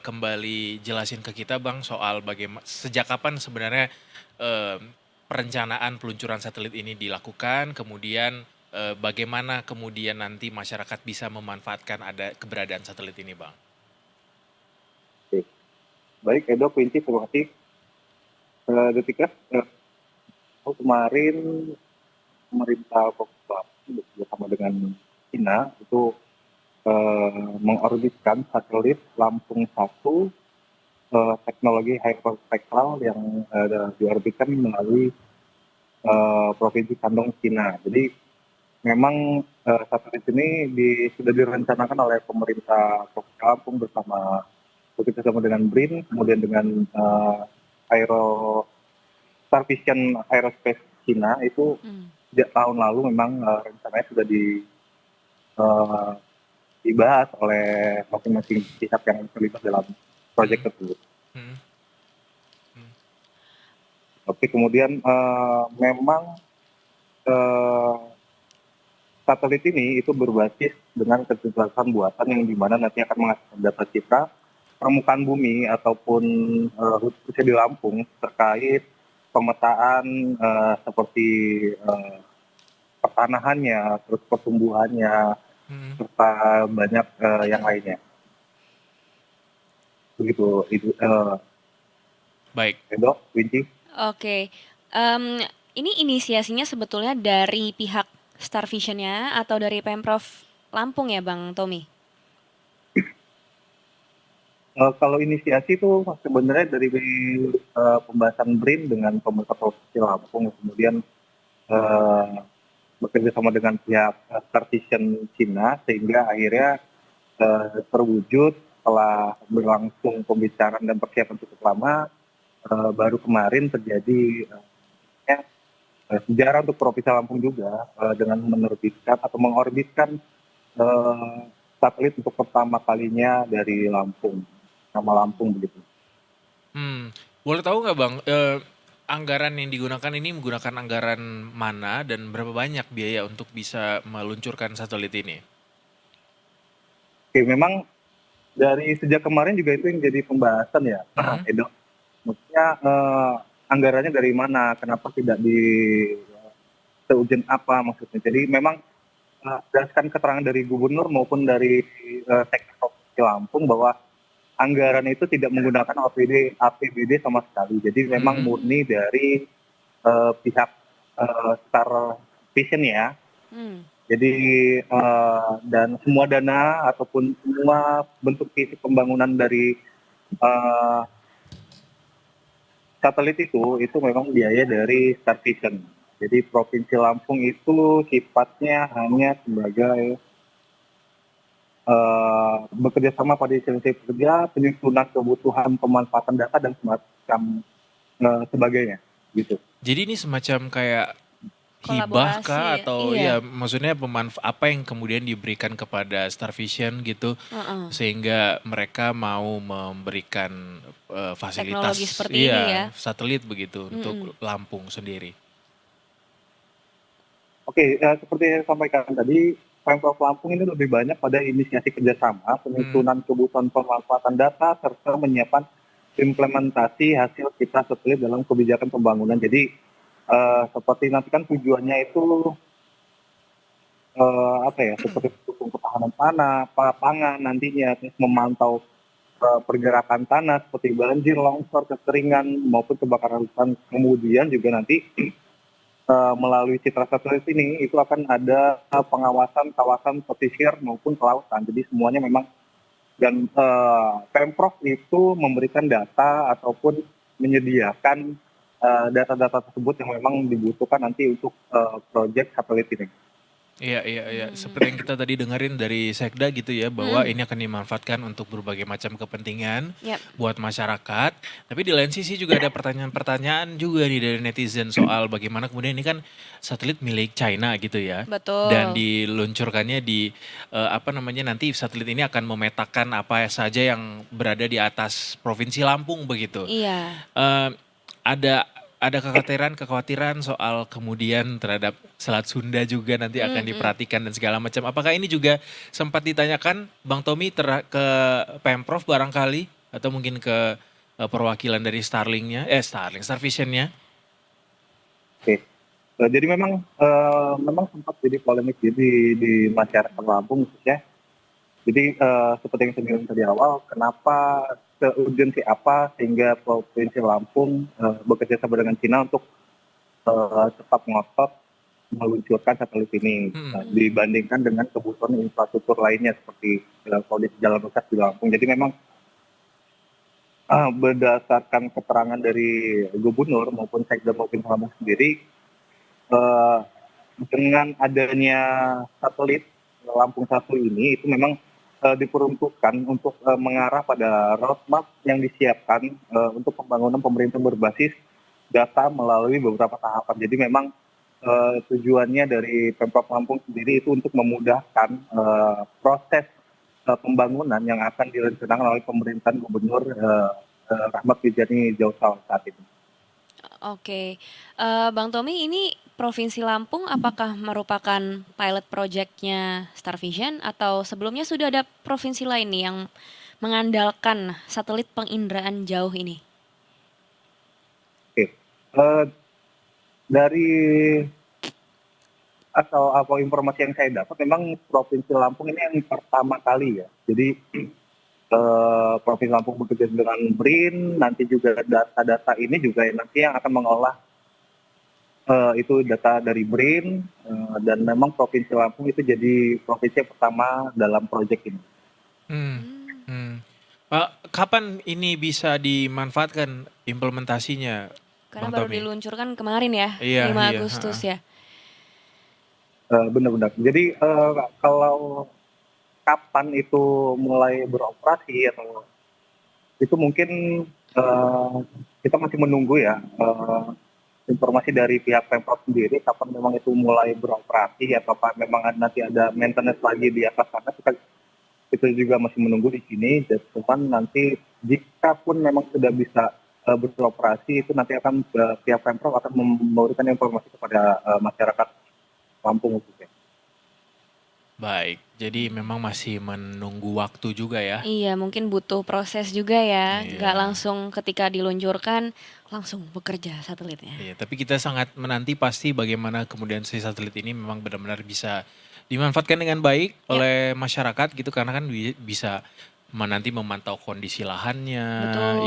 kembali jelasin ke kita Bang soal bagaimana sejak kapan sebenarnya perencanaan peluncuran satelit ini dilakukan, kemudian bagaimana kemudian nanti masyarakat bisa memanfaatkan ada keberadaan satelit ini Bang. Baik Edo, Quincy, terima kasih. Detikers, kemarin pemerintah bersama dengan China itu mengorbitkan satelit Lampung 1 teknologi hyperspectral yang diorbitkan melalui Provinsi Shandong, China. Jadi memang satelit ini sudah direncanakan oleh pemerintah Provinsi Lampung bekerjasama dengan BRIN, kemudian dengan Starvision Aerospace China itu sejak tahun lalu memang rencananya sudah dibahas oleh masing-masing pihak yang terlibat dalam proyek tersebut. Oke, kemudian memang satelit ini itu berbasis dengan kecerdasan buatan yang dimana nanti akan menghasilkan data citra permukaan bumi ataupun khususnya di Lampung terkait pemetaan seperti pertanahannya, terus pertumbuhannya, serta banyak yang lainnya. Begitu, itu Baik. Edo, Winci. Oke. Ini inisiasinya sebetulnya dari pihak Starvision-nya atau dari Pemprov Lampung ya Bang Tommy? Kalau inisiasi itu sebenarnya dari pembahasan BRIN dengan pemerintah Provinsi Lampung, kemudian bekerja sama dengan pihak Starvision Cina, sehingga akhirnya terwujud setelah berlangsung pembicaraan dan persiapan cukup lama, baru kemarin terjadi sejarah untuk Provinsi Lampung juga dengan menerbitkan atau mengorbitkan satelit untuk pertama kalinya dari Lampung. Nama Lampung begitu. Boleh tahu nggak Bang, anggaran yang digunakan ini menggunakan anggaran mana dan berapa banyak biaya untuk bisa meluncurkan satelit ini? Oke, memang dari sejak kemarin juga itu yang jadi pembahasan ya, Edo. Maksudnya anggarannya dari mana, kenapa tidak seurgent apa maksudnya. Jadi memang berdasarkan keterangan dari gubernur maupun dari sektor Provinsi Lampung bahwa anggaran itu tidak menggunakan APBD sama sekali. Jadi memang murni dari pihak Starvision ya. Jadi dan semua dana ataupun semua bentuk fisik pembangunan dari satelit itu memang biaya dari Starvision. Jadi Provinsi Lampung itu sifatnya hanya sebagai bekerja sama pada instansi kerja, penyusunan kebutuhan pemanfaatan data dan semacam sebagainya gitu. Jadi ini semacam kayak hibah kah atau iya. ya maksudnya apa yang kemudian diberikan kepada Starvision gitu sehingga mereka mau memberikan fasilitas teknologi seperti ini ya. satelit begitu untuk Lampung sendiri. Oke, seperti yang saya sampaikan tadi, Pemprov Lampung ini lebih banyak pada inisiasi kerjasama, penyusunan kebutuhan pemanfaatan data, serta menyiapkan implementasi hasil citra satelit dalam kebijakan pembangunan. Jadi seperti nanti kan tujuannya itu apa ya, seperti mendukung ketahanan pangan nantinya, terus memantau pergerakan tanah seperti banjir, longsor, kekeringan maupun kebakaran hutan. Kemudian juga nanti melalui citra satelit ini itu akan ada pengawasan kawasan pesisir maupun kelautan. Jadi semuanya memang dan Pemprov itu memberikan data ataupun menyediakan data-data tersebut yang memang dibutuhkan nanti untuk proyek satelit ini. Iya. Seperti yang kita tadi dengerin dari Sekda gitu ya, bahwa ini akan dimanfaatkan untuk berbagai macam kepentingan buat masyarakat. Tapi di lain sisi juga ada pertanyaan-pertanyaan juga nih dari netizen soal bagaimana kemudian ini kan satelit milik China gitu ya. Betul. Dan diluncurkannya di nanti satelit ini akan memetakan apa saja yang berada di atas Provinsi Lampung begitu. Iya. Ada kekhawatiran soal kemudian terhadap Selat Sunda juga nanti akan diperhatikan dan segala macam. Apakah ini juga sempat ditanyakan Bang Tommy ke Pemprov barangkali atau mungkin ke perwakilan dari Starvision-nya? Oke. Jadi memang sempat jadi polemik di masyarakat Lampung khususnya. Jadi seperti yang saya bilang tadi awal, kenapa seurgensi apa sehingga Provinsi Lampung bekerja sama dengan Cina untuk tetap ngotot meluncurkan satelit ini dibandingkan dengan kebutuhan infrastruktur lainnya seperti kondisi jalan rusak di Lampung. Jadi memang berdasarkan keterangan dari Gubernur maupun Sekda Provinsi Lampung sendiri, dengan adanya satelit Lampung 1 ini itu memang diperuntukkan untuk mengarah pada roadmap yang disiapkan untuk pembangunan pemerintah berbasis data melalui beberapa tahapan. Jadi memang tujuannya dari Pemprov Lampung sendiri itu untuk memudahkan proses pembangunan yang akan direncanakan oleh pemerintahan Gubernur Rahmat Wijani Jausal saat ini. Oke, Bang Tommy, ini Provinsi Lampung apakah merupakan pilot project-nya Starvision atau sebelumnya sudah ada provinsi lain nih yang mengandalkan satelit penginderaan jauh ini? Oke, dari atau informasi yang saya dapat, memang Provinsi Lampung ini yang pertama kali ya. Jadi Provinsi Lampung bekerja dengan BRIN, nanti juga data-data ini juga nanti yang akan mengolah itu data dari BRIN, dan memang Provinsi Lampung itu jadi provinsi yang pertama dalam proyek ini. Pak, kapan ini bisa dimanfaatkan implementasinya? Karena Bang baru Tommy? diluncurkan kemarin ya, Iya, 5 iya, Agustus ya. Benar-benar. Jadi kalau kapan itu mulai beroperasi atau itu mungkin kita masih menunggu ya informasi dari pihak Pemprov sendiri kapan memang itu mulai beroperasi atau memang nanti ada maintenance lagi di atas sana, kita juga masih menunggu di sini. Dan cuman nanti jika pun memang sudah bisa beroperasi, itu nanti akan pihak Pemprov akan memberikan informasi kepada masyarakat Lampung khususnya. Baik, jadi memang masih menunggu waktu juga ya. Iya, mungkin butuh proses juga ya, Iya. nggak langsung ketika diluncurkan langsung bekerja satelitnya. Iya, tapi kita sangat menanti pasti bagaimana kemudian si satelit ini memang benar-benar bisa dimanfaatkan dengan baik oleh masyarakat gitu, karena kan bisa nanti memantau kondisi lahannya,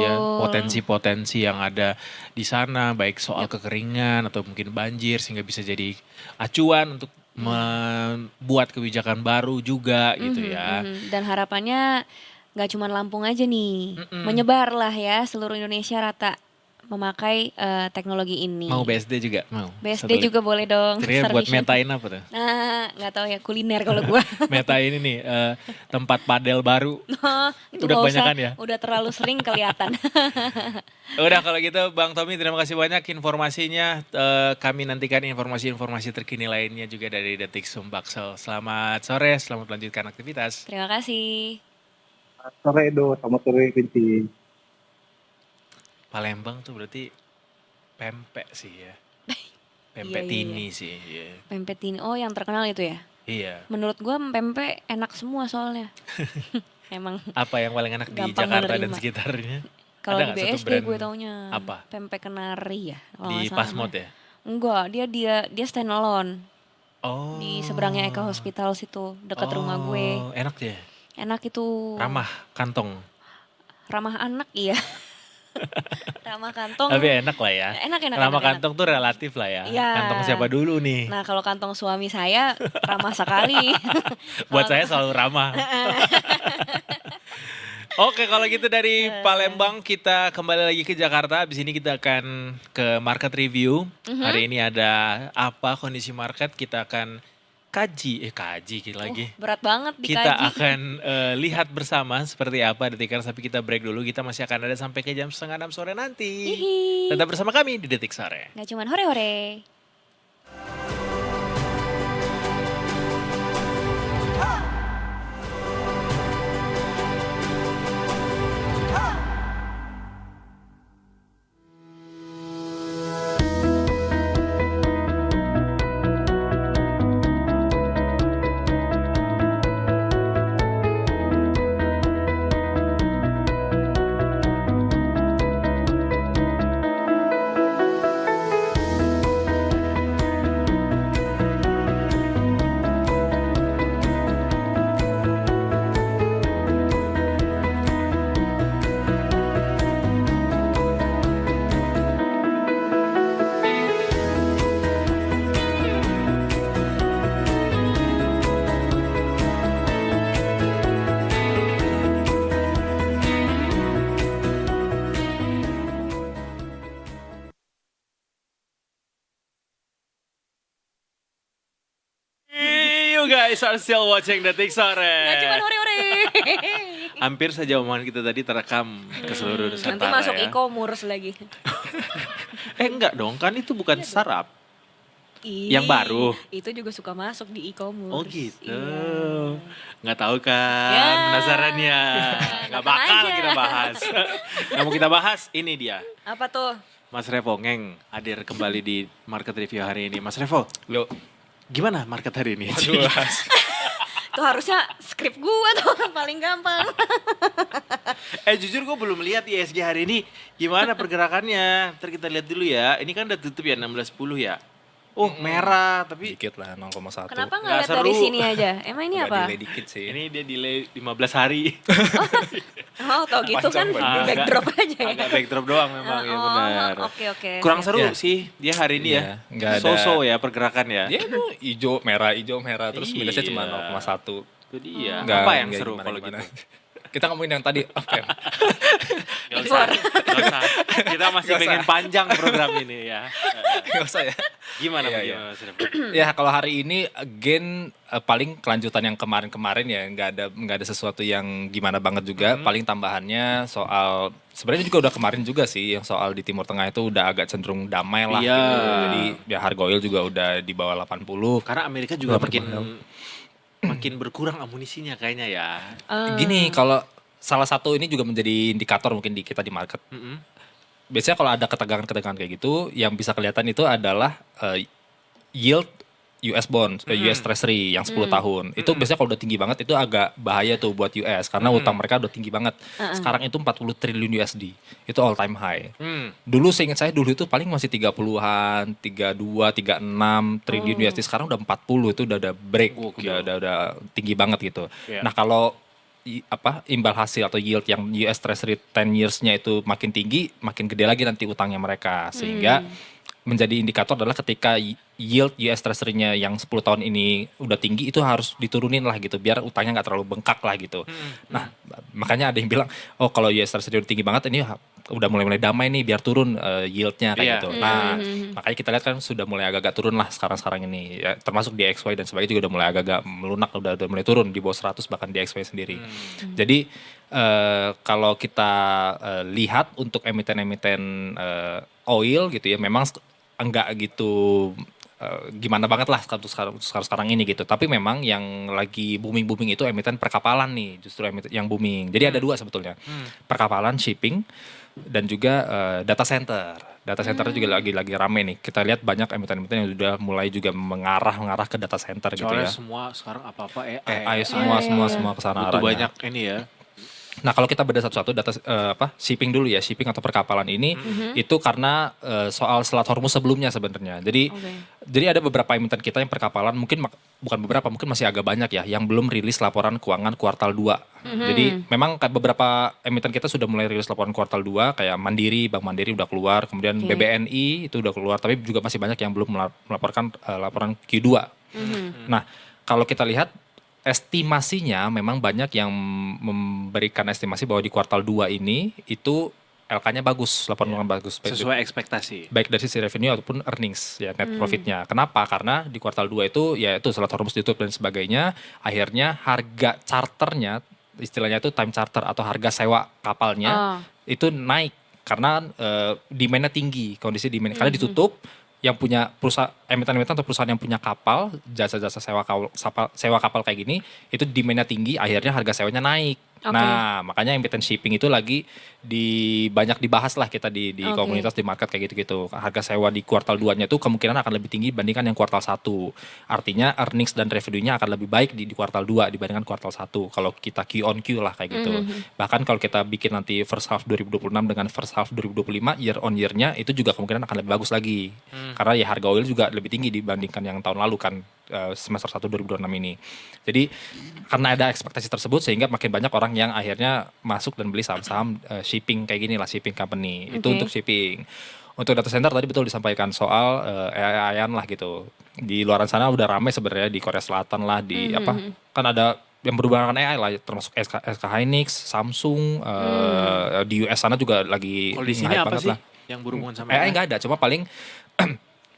ya Betul. potensi-potensi yang ada di sana, baik soal kekeringan atau mungkin banjir, sehingga bisa jadi acuan untuk membuat kebijakan baru juga gitu ya. Dan harapannya nggak cuma Lampung aja nih, menyebar lah ya seluruh Indonesia rata memakai teknologi ini. Mau BSD juga? Mau. BSD satelit. juga boleh dong. Kira-kira buat Starvision. metain apa tuh? Nah, nggak tahu ya, kuliner kalau gua. Meta ini nih tempat padel baru. Itu Udah nggak kebanyakan usah, ya? udah terlalu sering kelihatan. Udah kalau gitu Bang Tommy, terima kasih banyak informasinya. Kami nantikan informasi-informasi terkini lainnya juga dari Detik Sumbaksel. Selamat sore, selamat melanjutkan aktivitas. Terima kasih. Sore Edo, selamat sore Vinci. Palembang tuh berarti pempek sih ya. Pempek Iya. tini sih. Iya. Pempek ini, oh yang terkenal itu ya? Iya. Menurut gua pempek enak semua soalnya. Emang Apa yang paling enak di gampang Jakarta dan menerima. sekitarnya? kalau Ada di nggak satu BSD brand gue taunya apa? pempek kenari ya kalau Di nggak salah Pasmod namanya. ya? Enggak, dia stand alone Oh. di seberangnya Eka Hospital situ, dekat rumah gue. Oh, enak ya? Enak itu. Ramah kantong. Ramah anak iya. Ramah kantong. Tapi enak lah ya. Enak, enak, Ramah enak, kantong tuh relatif lah ya. Iya. Kantong siapa dulu nih? Nah kalau kantong suami saya ramah sekali. Buat saya selalu ramah. Oke, kalau gitu dari Palembang kita kembali lagi ke Jakarta. Abis ini kita akan ke market review. Hari ini ada apa kondisi market, kita akan kaji lagi. Berat banget dikaji. Kita akan lihat bersama seperti apa Detikers, tapi kita break dulu. Kita masih akan ada sampai ke jam 5:30 sore nanti. Hihi. Tetap bersama kami di Detik Sore. Nggak cuman hore-hore. You guys are still watching Detik Sore. Nggak cuman hore-hore. Hampir saja omongan kita tadi terekam ke seluruh Nusantara Nanti masuk ya. e-commerce lagi. Enggak dong, kan itu bukan startup. Ih, Yang baru. Itu juga suka masuk di e-commerce. Oh gitu. Iya. Nggak tahu kan Ya. penasarannya. Nggak Datang bakal aja. kita bahas. Yang mau kita bahas ini dia. Apa tuh? Mas Revo Ngeng hadir kembali di Market Review hari ini. Mas Revo, lo gimana market hari ini? Itu harusnya skrip gua tuh paling gampang. Jujur gue belum lihat ISG hari ini gimana pergerakannya. Ntar kita lihat dulu ya. Ini kan udah tutup ya 16.10 ya. Oh merah tapi Dikit lah 0,1. Kenapa Nggak nggak lihat dari seru. sini aja? Emang ini Agak apa? delay dikit sih. ini dia delay 15 hari. Oh, tau gitu kan Panjang bener. backdrop aja ya. Agak backdrop doang memang ya benar. Oke. Kurang seru Ya. sih dia hari ini ya. Iya, nggak ada. So-so ya pergerakan ya. Dia tuh hijau merah terus minusnya cuma Iya. 0,1. Itu dia. Nggak- Apa yang nggak seru gimana- kalau gimana. gitu? Kita ngomongin yang tadi off-cam. Gak usah, gak usah. Kita masih Nggak pengen usah. panjang program ini ya. Nggak usah ya. Gimana Iya, gimana, Mas Revo? Ya kalau hari ini again paling kelanjutan yang kemarin-kemarin ya, nggak ada sesuatu yang gimana banget juga. Paling tambahannya soal sebenarnya juga udah kemarin juga sih yang soal di Timur Tengah itu udah agak cenderung damai lah Iya. gitu. Jadi ya harga oil juga udah di bawah 80. Karena Amerika juga Berapa makin berkurang amunisinya kayaknya ya. Gini, kalau salah satu ini juga menjadi indikator mungkin di kita di market. Mm-mm. Biasanya kalau ada ketegangan-ketegangan kayak gitu, yang bisa kelihatan itu adalah yield US bond, US Treasury yang 10 tahun. Itu biasanya kalau udah tinggi banget itu agak bahaya tuh buat US karena utang mereka udah tinggi banget. Sekarang itu 40 triliun USD. Itu all time high. Dulu seingat saya dulu itu paling masih 30-an, 32, 36 triliun USD. Sekarang udah 40, itu udah break, Gokil. udah tinggi banget gitu. Iya. Nah, kalau imbal hasil atau yield yang US Treasury 10 years-nya itu makin tinggi, makin gede lagi nanti utangnya mereka. Sehingga menjadi indikator adalah ketika yield US Treasury-nya yang 10 tahun ini udah tinggi, itu harus diturunin lah gitu biar utangnya nggak terlalu bengkak lah gitu. Nah, makanya ada yang bilang, oh kalau US Treasury udah tinggi banget ini udah mulai damai nih biar turun yield-nya kayak Iya. gitu. Nah, makanya kita lihat kan sudah mulai agak-agak turun lah sekarang ini. Ya, termasuk di XY dan sebagainya juga udah mulai agak-agak melunak, udah mulai turun di bawah 100 bahkan di XY sendiri. Jadi kalau kita lihat untuk emiten-emiten oil gitu ya, memang enggak gitu gimana banget lah sekarang ini gitu. Tapi memang yang lagi booming itu emiten perkapalan nih, justru emiten yang booming. Jadi ada dua sebetulnya, perkapalan, shipping, dan juga data center. Data center juga lagi rame nih. Kita lihat banyak emiten-emiten yang sudah mulai juga mengarah ke data center gitu Soalnya ya. semua sekarang apa-apa AI semua ke sana butuh arahnya. banyak ini ya. Nah, kalau kita beda satu-satu shipping dulu ya, shipping atau perkapalan ini itu karena soal Selat Hormuz sebelumnya sebenarnya. Jadi ada beberapa emiten kita yang perkapalan mungkin bukan beberapa, mungkin masih agak banyak ya yang belum rilis laporan keuangan kuartal 2. Jadi memang beberapa emiten kita sudah mulai rilis laporan kuartal 2 kayak Mandiri, Bank Mandiri udah keluar, kemudian BBNI itu udah keluar, tapi juga masih banyak yang belum melaporkan laporan Q2. Nah, kalau kita lihat estimasinya memang banyak yang memberikan estimasi bahwa di kuartal 2 ini itu LK-nya bagus, laporan keuangan bagus. Sesuai ekspektasi. Baik dari sisi revenue ataupun earnings, ya net profitnya. Kenapa? Karena di kuartal 2 itu ya itu Selat Hormuz ditutup dan sebagainya, akhirnya harga charternya, istilahnya itu time charter atau harga sewa kapalnya itu naik karena demand-nya tinggi, kondisi demand karena ditutup. Yang punya perusahaan emiten-emiten atau perusahaan yang punya kapal, jasa-jasa sewa kapal kayak gini, itu demand-nya tinggi, akhirnya harga sewanya naik. Nah, makanya emiten shipping itu lagi banyak dibahas lah kita di komunitas, di market kayak gitu-gitu. Harga sewa di kuartal 2-nya itu kemungkinan akan lebih tinggi dibandingkan yang kuartal 1. Artinya earnings dan revenue-nya akan lebih baik di kuartal 2 dibandingkan kuartal 1. Kalau kita Q on Q lah kayak gitu. Bahkan kalau kita bikin nanti first half 2026 dengan first half 2025 year on year-nya itu juga kemungkinan akan lebih bagus lagi. Karena ya harga oil juga lebih tinggi dibandingkan yang tahun lalu kan, semester 1 2026 ini. Jadi karena ada ekspektasi tersebut sehingga makin banyak orang yang akhirnya masuk dan beli saham-saham shipping kayak gini lah, shipping company. Itu untuk shipping. Untuk data center tadi betul disampaikan soal AI-an lah gitu. Di luaran sana udah ramai sebenarnya, di Korea Selatan lah, di kan ada yang berhubungan dengan AI lah, termasuk SK Hynix, Samsung, di US sana juga lagi Kalau di sini hype apa banget sih lah. yang berhubungan sama AI nggak ada, cuma paling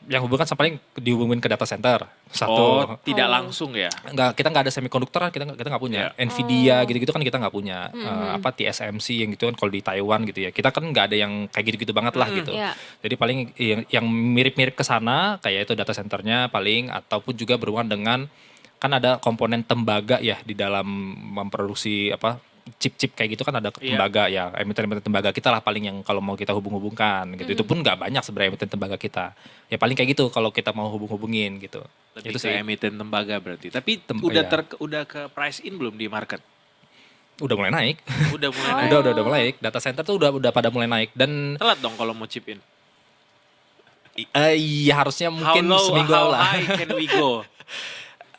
yang hubungan sama paling dihubungin ke data center. Oh, tidak langsung ya? Kita nggak ada semikonduktor kan, kita nggak punya. Nvidia gitu-gitu kan kita nggak punya. TSMC yang gitu kan kalau di Taiwan gitu ya. Kita kan nggak ada yang kayak gitu-gitu banget lah gitu. Jadi paling yang mirip-mirip ke sana kayak itu data centernya paling, ataupun juga berhubungan dengan kan ada komponen tembaga ya di dalam memproduksi chip-chip kayak gitu kan ada tembaga ya, emiten-emiten tembaga kita lah paling yang kalau mau kita hubung-hubungkan gitu. Itu pun nggak banyak sebenarnya emiten tembaga kita. Ya paling kayak gitu kalau kita mau hubung-hubungin gitu. Lebih itu ke emiten tembaga berarti. Tapi udah ke price in belum di market? Udah mulai naik. Udah mulai naik. Udah mulai naik. Data center tuh udah pada mulai naik dan Telat dong kalau mau chip in. Iya harusnya mungkin seminggu how lah. high can we go?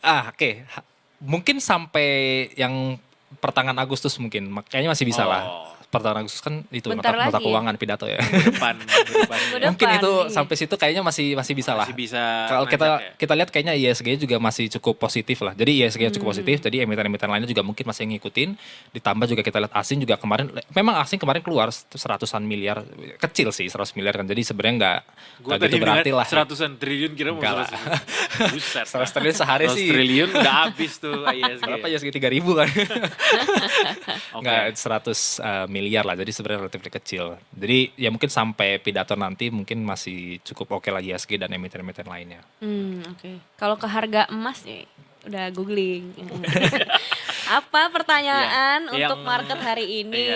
Oke. Mungkin sampai yang pertengahan Agustus mungkin, kayaknya masih bisa lah. Pertengahan Agustus kan itu nota keuangan pidato ya. Depan. Mungkin itu sampai situ kayaknya masih bisa lah. Masih bisa. Kalau kita lihat kayaknya ISG juga masih cukup positif lah. Jadi ISG cukup positif. Jadi emiten-emiten lainnya juga mungkin masih ngikutin. Ditambah juga kita lihat asing juga kemarin. Memang asing kemarin keluar 100-an miliar, kecil sih 100 miliar kan. Jadi sebenarnya nggak gitu berarti lah. 100-an triliun kira mau 100. Buset. 100 triliun sehari 100 sih. 100 triliun udah habis tuh ISG. Berapa ISG 3.000 kan? Nggak 100 miliar lah, jadi sebenarnya relatif kecil. Jadi ya mungkin sampai pidato nanti mungkin masih cukup oke lah ISG dan emiten-emiten lainnya. Kalau ke harga emas ya udah googling. Apa pertanyaan untuk market hari ini?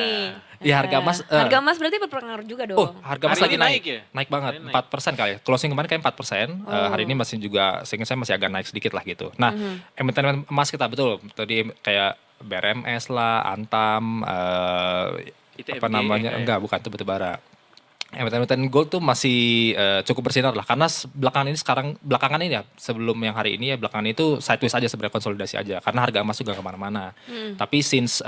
Ya harga emas. Harga emas berarti berpengaruh juga dong. Oh, harga emas lagi naik ya? Naik banget, 4% kali ya. Closing kemarin kayak 4%. Hari ini masih juga, sehingga saya masih agak naik sedikit lah gitu. Nah, emiten emas kita betul. Tadi kayak BRMS lah, Antam, apa namanya? Enggak, bukan itu batubara. Emiten-emiten gold tuh masih cukup bersinar lah, karena belakangan ini ya, sebelum yang hari ini ya, belakangan itu sideways aja sebenarnya, konsolidasi aja, karena harga emas juga kemana-mana. Tapi since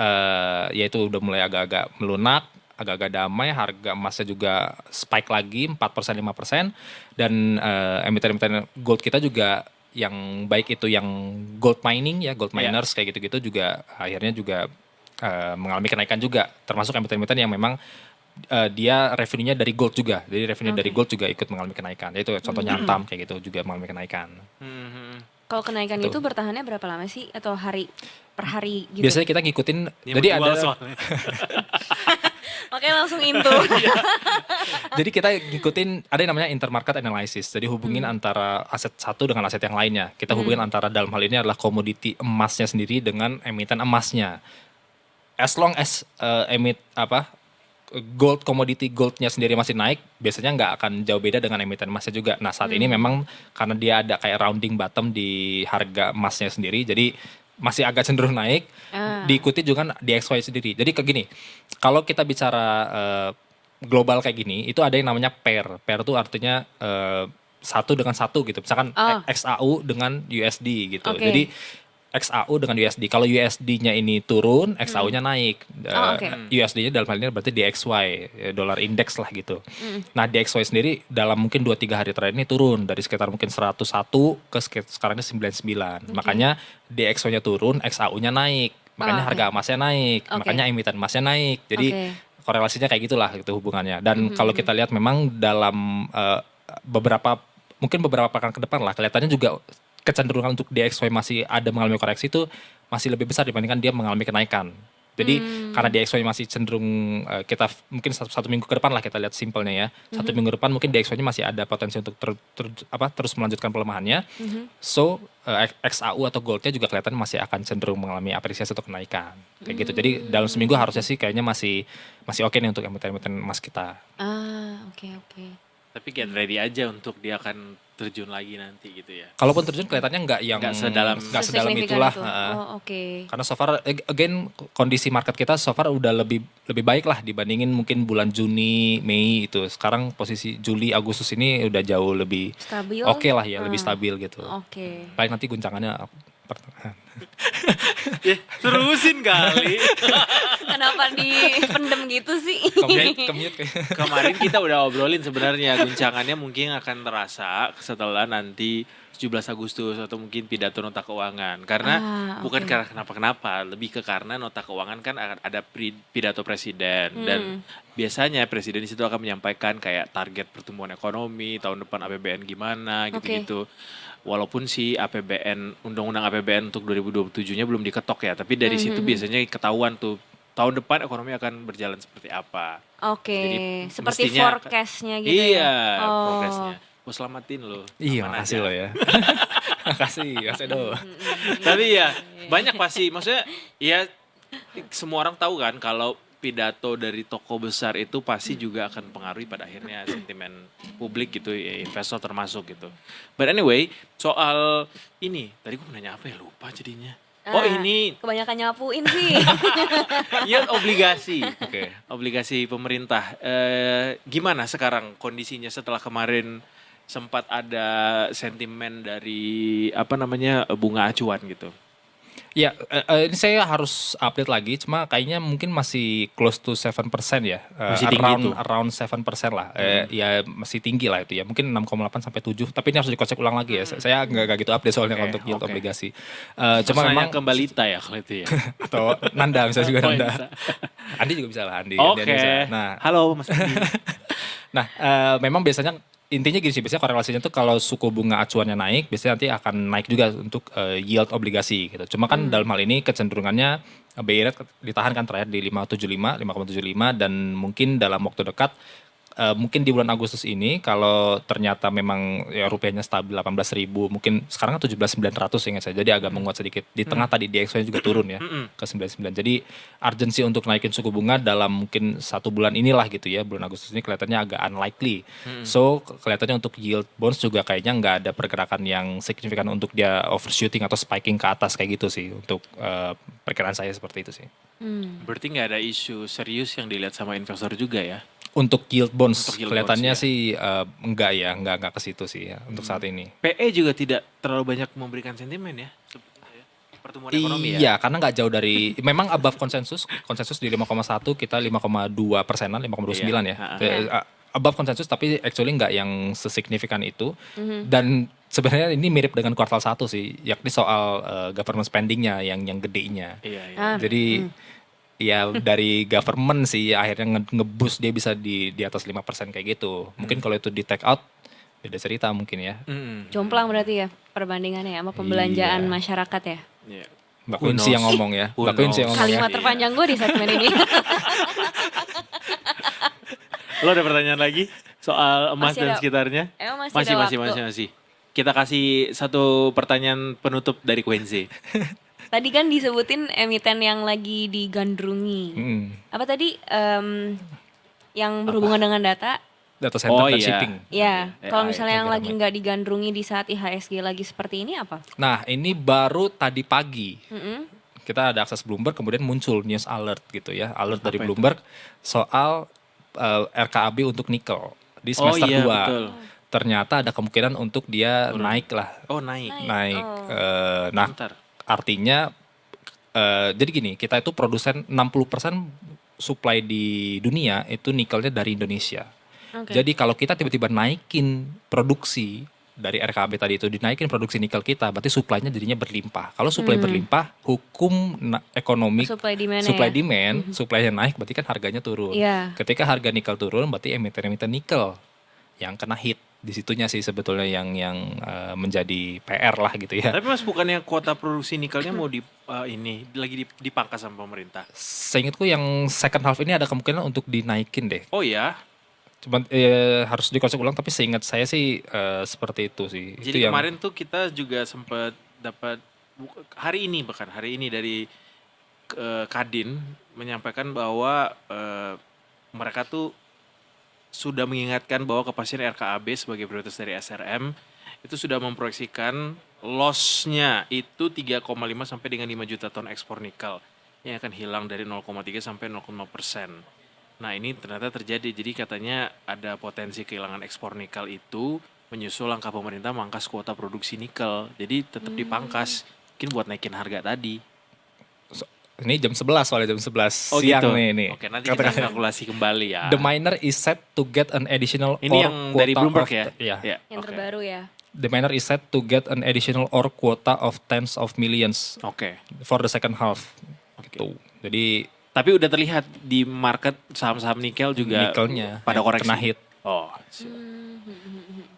ya itu udah mulai agak-agak melunak, agak-agak damai, harga emasnya juga spike lagi 4% 5%, dan emiten-emiten gold kita juga yang baik itu yang gold mining ya, gold miners kayak gitu-gitu juga akhirnya juga mengalami kenaikan juga, termasuk emiten-emiten yang memang dia revenue-nya dari gold juga. Jadi revenue dari gold juga ikut mengalami kenaikan. Itu contohnya Antam kayak gitu juga mengalami kenaikan. Kalau kenaikan itu bertahannya berapa lama sih, atau hari per hari gitu? Biasanya kita ngikutin. Jadi ada Oke, langsung into. Jadi kita ngikutin ada yang namanya intermarket analysis. Jadi hubungin antara aset satu dengan aset yang lainnya. Kita hubungin antara dalam hal ini adalah komoditi emasnya sendiri dengan emiten emasnya. As long as gold commodity goldnya sendiri masih naik, biasanya nggak akan jauh beda dengan emiten emasnya juga. Nah saat ini memang karena dia ada kayak rounding bottom di harga emasnya sendiri, jadi masih agak cenderung naik. Diikuti juga DXY sendiri. Jadi kayak gini, kalau kita bicara global kayak gini, itu ada yang namanya pair. Pair itu artinya satu dengan satu gitu. Misalkan XAU dengan USD gitu. Oke. Jadi XAU dengan USD. Kalau USD-nya ini turun, XAU-nya naik. Oke. USD-nya dalam hal ini berarti DXY, dolar indeks lah gitu. Nah, DXY sendiri dalam mungkin 2-3 hari terakhir ini turun dari sekitar mungkin 101 ke sekarangnya 99. Makanya DXY-nya turun, XAU-nya naik. Makanya harga emasnya naik, makanya emiten emasnya naik. Jadi korelasinya kayak gitulah gitu hubungannya. Dan kalau kita lihat memang dalam beberapa pekan ke depan lah kelihatannya juga kecenderungan untuk DXY masih ada mengalami koreksi itu masih lebih besar dibandingkan dia mengalami kenaikan. Jadi karena DXY masih cenderung kita mungkin satu minggu ke depan lah kita lihat simpelnya ya. Satu minggu depan mungkin DXY-nya masih ada potensi untuk terus melanjutkan pelemahannya. So XAU atau goldnya juga kelihatannya masih akan cenderung mengalami apresiasi atau kenaikan. Kayak gitu. Jadi dalam seminggu harusnya sih kayaknya masih oke nih untuk emiten-emiten emas kita. Oke. Tapi get ready aja untuk dia akan terjun lagi nanti gitu ya. Kalaupun terjun kelihatannya nggak sedalam Sesignifikan itulah. itu. Oke. Karena so far again kondisi market kita so far udah lebih baik lah dibandingin mungkin bulan Juni, Mei itu. Sekarang posisi Juli, Agustus ini udah jauh lebih Stabil. oke lah ya, lebih stabil gitu. Oke. Paling nanti guncangannya pertengahan. Terusin kali. Kenapa dipendem gitu sih? Commute kayak. Kemarin kita udah obrolin sebenarnya guncangannya mungkin akan terasa setelah nanti 17 Agustus atau mungkin pidato nota keuangan. Karena bukan karena kenapa-kenapa, lebih ke karena nota keuangan kan akan ada pidato presiden dan biasanya presiden di situ akan menyampaikan kayak target pertumbuhan ekonomi, tahun depan APBN gimana gitu-gitu. Walaupun si APBN, undang-undang APBN untuk 2027-nya belum diketok ya, tapi dari situ biasanya ketahuan tuh tahun depan ekonomi akan berjalan seperti apa. Oke, Jadi seperti mestinya forecast-nya gitu iya, ya. progresnya. Gue selamatin lo. Iya, aman makasih aja. lo ya. Makasih do. Tapi ya banyak pasti, maksudnya ya semua orang tahu kan kalau pidato dari toko besar itu pasti juga akan pengaruhi pada akhirnya sentimen publik gitu, ya, investor termasuk gitu. But anyway, soal ini, tadi gue nanya apa ya, lupa jadinya. Oh ini, Kebanyakan nyapuin sih. yield obligasi. Oke. Obligasi pemerintah. Gimana sekarang kondisinya setelah kemarin sempat ada sentimen dari bunga acuan gitu? Ya, ini saya harus update lagi, cuma kayaknya mungkin masih close to 7% ya. Masih tinggi tuh. Around 7% lah. Ya masih tinggi lah itu ya. Mungkin 6,8 sampai 7, tapi ini harus dikocek ulang lagi ya. Saya nggak gitu update soalnya kalau untuk yield obligasi. Cuma memang ke Balita ya kalau itu ya. atau Nanda misalnya juga Oh, Nanda. bisa. Andi juga bisa lah, Andi. Oke. Andi bisa. Nah, Halo Mas Andi. Nah, memang biasanya intinya gini sih, biasanya korelasinya tuh kalau suku bunga acuannya naik, biasanya nanti akan naik juga untuk yield obligasi gitu. Cuma kan dalam hal ini kecenderungannya BI rate ditahan kan terakhir di 5,75 dan mungkin dalam waktu dekat mungkin di bulan Agustus ini kalau ternyata memang ya rupiahnya stabil 18.000, mungkin sekarang kan 17.900 ingat saya, jadi agak menguat sedikit. Di tengah tadi DXY juga turun ya ke 99. Jadi urgensi untuk naikin suku bunga dalam mungkin 1 bulan inilah gitu ya, bulan Agustus ini kelihatannya agak unlikely. So kelihatannya untuk yield bonds juga kayaknya nggak ada pergerakan yang signifikan untuk dia overshooting atau spiking ke atas kayak gitu sih, untuk perkiraan saya seperti itu sih. Berarti nggak ada isu serius yang dilihat sama investor juga ya? Untuk yield bonds Untuk yield kelihatannya bonds, sih enggak ke situ sih ya untuk saat ini. PE juga tidak terlalu banyak memberikan sentimen ya? Pertumbuhan ekonomi ya? Iya, karena nggak jauh dari, memang above konsensus di 5,1, kita 5,2 persenan, 5,29 ya. Above konsensus tapi actually nggak yang sesignifikan itu. Dan sebenarnya ini mirip dengan kuartal 1 sih, yakni soal government spendingnya yang gedenya. Iya. Jadi ya dari government sih akhirnya nge-boost dia bisa di atas 5% kayak gitu. Mungkin kalau itu di take out beda cerita mungkin ya. Jomplang berarti ya perbandingannya ya sama pembelanjaan Iya. masyarakat ya. Iya. Mbak Who Quincy yang knows? ngomong ya. Who Mbak Quincy yang knows? ngomong ya. Kalimat terpanjang gue di segmen ini. Lo ada pertanyaan lagi soal emas Masih dan ada- sekitarnya? Emang masih Masih, ada masih, waktu. masih. Kita kasih satu pertanyaan penutup dari Quincy. Tadi kan disebutin emiten yang lagi digandrungi. Apa tadi? Yang berhubungan dengan data. Data center Oh, dan iya. shipping. Ya, AI, kalau misalnya yang program lagi AI. nggak digandrungi di saat IHSG lagi seperti ini apa? Nah, ini baru tadi pagi. Mm-mm. Kita ada akses Bloomberg, kemudian muncul news alert gitu ya. Alert dari Apa itu? Bloomberg soal RKAB untuk nikel di Oh semester iya, 2. betul. Ternyata ada kemungkinan untuk dia naik lah. Oh naik. Naik. Oh. Nah, Bentar. artinya jadi gini, kita itu produsen 60% supply di dunia itu nikelnya dari Indonesia. Oke. Jadi kalau kita tiba-tiba naikin produksi dari RKAB tadi itu dinaikin produksi nikel kita, berarti supply-nya jadinya berlimpah. Kalau supply berlimpah, hukum ekonomi Supply demand supply ya? demand, supply-nya naik berarti kan harganya turun. Iya. Ketika harga nikel turun, berarti emiten-emiten nikel yang kena hit. Di situnya sih sebetulnya yang menjadi PR lah gitu ya. Tapi Mas bukannya kuota produksi nikelnya mau dipangkas sama pemerintah? Seingatku yang second half ini ada kemungkinan untuk dinaikin deh. Oh ya. Cuman harus dikocok ulang, tapi seingat saya sih seperti itu sih. Jadi Itu yang kemarin tuh kita juga sempat dapat hari ini dari Kadin menyampaikan bahwa mereka tuh sudah mengingatkan bahwa kepastian RKAB sebagai prioritas dari SRM itu sudah memproyeksikan loss-nya itu 3,5 sampai dengan 5 juta ton ekspor nikel yang akan hilang dari 0,3 sampai 0,5%. Nah ini ternyata terjadi, jadi katanya ada potensi kehilangan ekspor nikel itu menyusul langkah pemerintah mangkas kuota produksi nikel. Jadi tetap dipangkas, mungkin buat naikin harga tadi. ini jam 11 soalnya jam 11 Oh siang gitu? nih. Oke, nanti kita kalkulasi kembali ya. The miner is set to get an additional Ini ore yang dari quota Bloomberg of- ya? Iya. Ya, Yang oke. terbaru ya. The miner is set to get an additional ore quota of tens of millions Oke. for the second half. Oke. Gitu. Jadi Tapi udah terlihat di market saham-saham nikel juga nikelnya pada yang koreksi. kena hit. Oh,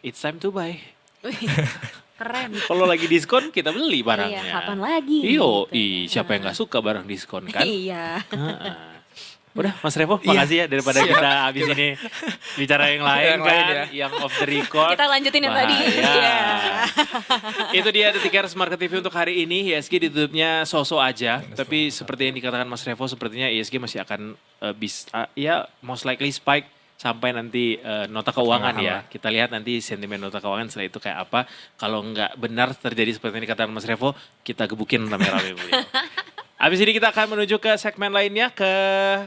it's time to buy. Keren. Kalau lagi diskon kita beli barangnya. Iya, kapan lagi? Iyo, Gitu. siapa yang nggak suka barang diskon kan? Iya. Heeh. Udah Mas Revo, makasih ya daripada kita habis ini bicara yang lain Yang kan, lain ya. yang off the record. Kita lanjutin yang tadi. Bahaya. Iya. Itu dia Detikers Market TV untuk hari ini. ISG ditutupnya so-so aja, tapi seperti yang dikatakan Mas Revo, sepertinya ISG masih akan ya most likely spike sampai nanti nota keuangan ya. Kita lihat nanti sentimen nota keuangan setelah itu kayak apa. Kalau nggak benar terjadi seperti yang dikatakan Mas Revo, kita gebukin rame-rame beliau. Abis ini kita akan menuju ke segmen lainnya, ke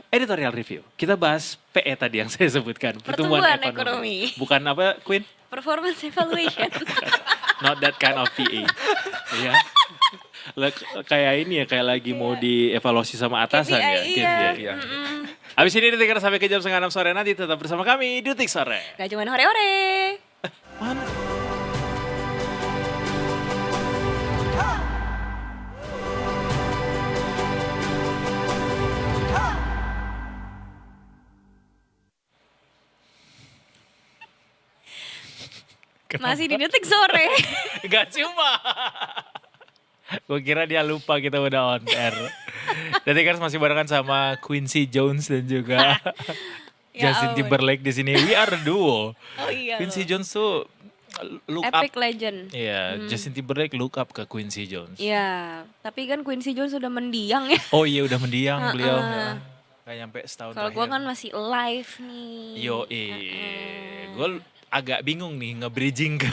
editorial review. Kita bahas PE tadi yang saya sebutkan. Pertumbuhan ekonomi. Bukan apa, Queen? Performance evaluation. Not that kind of PE. Iya. Kayak ini ya, kayak lagi mau dievaluasi sama atasan ya. KPI, iya. KPI. Abis ini Detikers sampai ke jam 5:30 sore nanti tetap bersama kami di Detik Sore. Gak cuma hore-hore. Mana? Masih di detik sore. Gak cuma. Gue kira dia lupa kita udah on air. Detikers masih barengan sama Quincy Jones dan juga Ya Justin ampun. Timberlake di sini. We are a duo. Oh iya. Quincy Jones tuh look Epic up. legend. Iya, Justin Timberlake look up ke Quincy Jones. Iya, tapi kan Quincy Jones sudah mendiang ya. Oh iya udah mendiang beliau. Gak nyampe setahun Kalau gue kan masih alive nih. Yo, gue agak bingung nih nge-bridging ke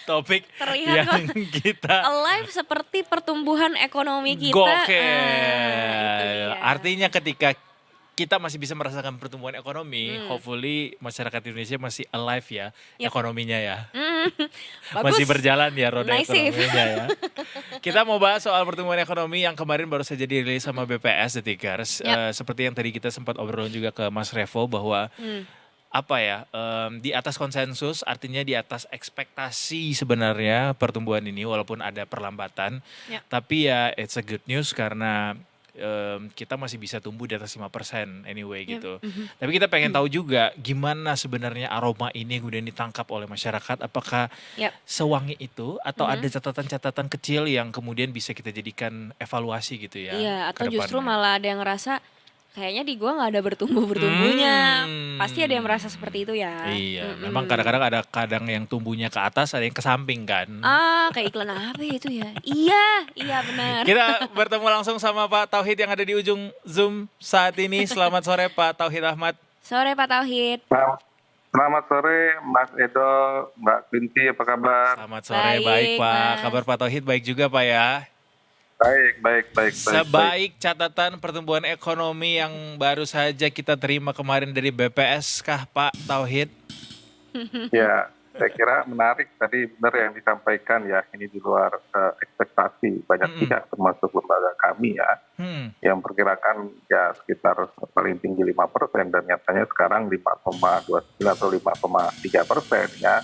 topik Terlihat yang kita Alive seperti pertumbuhan ekonomi kita. gokil. Itu dia. Artinya ketika kita masih bisa merasakan pertumbuhan ekonomi, hopefully masyarakat Indonesia masih alive ya, ekonominya ya. Bagus. Masih berjalan ya roda Nice save. ekonominya ya. Kita mau bahas soal pertumbuhan ekonomi yang kemarin baru saja dirilis sama BPS Detikers. Yap. Seperti yang tadi kita sempat obrolin juga ke Mas Revo bahwa apa ya, di atas konsensus, artinya di atas ekspektasi sebenarnya pertumbuhan ini walaupun ada perlambatan. Ya. Tapi ya it's a good news karena kita masih bisa tumbuh di atas 5% anyway gitu. Tapi kita pengen tahu juga gimana sebenarnya aroma ini kemudian ditangkap oleh masyarakat. Apakah Yap. sewangi itu atau ada catatan-catatan kecil yang kemudian bisa kita jadikan evaluasi gitu ya. Iya, ke atau justru depannya. malah ada yang ngerasa kayaknya di gua nggak ada bertumbuhnya. Hmm. Pasti ada yang merasa seperti itu ya. Iya, memang kadang-kadang ada yang tumbuhnya ke atas, ada yang ke samping kan. Kayak iklan apa ya itu ya? Iya benar. Kita bertemu langsung sama Pak Tauhid yang ada di ujung Zoom saat ini. Selamat sore Pak Tauhid Ahmad. Sore Pak Tauhid. Selamat sore Mas Edo, Mbak Quincy, apa kabar? Selamat sore, baik Pak. Mas. Kabar Pak Tauhid baik juga Pak ya. Baik. Sebaik catatan pertumbuhan ekonomi yang baru saja kita terima kemarin dari BPS kah Pak Tauhid? Ya, saya kira menarik tadi benar yang disampaikan ya, ini di luar ekspektasi banyak pihak termasuk lembaga kami ya, yang perkirakan ya sekitar paling tinggi 5% dan nyatanya sekarang 5,29 atau 5,3% ya.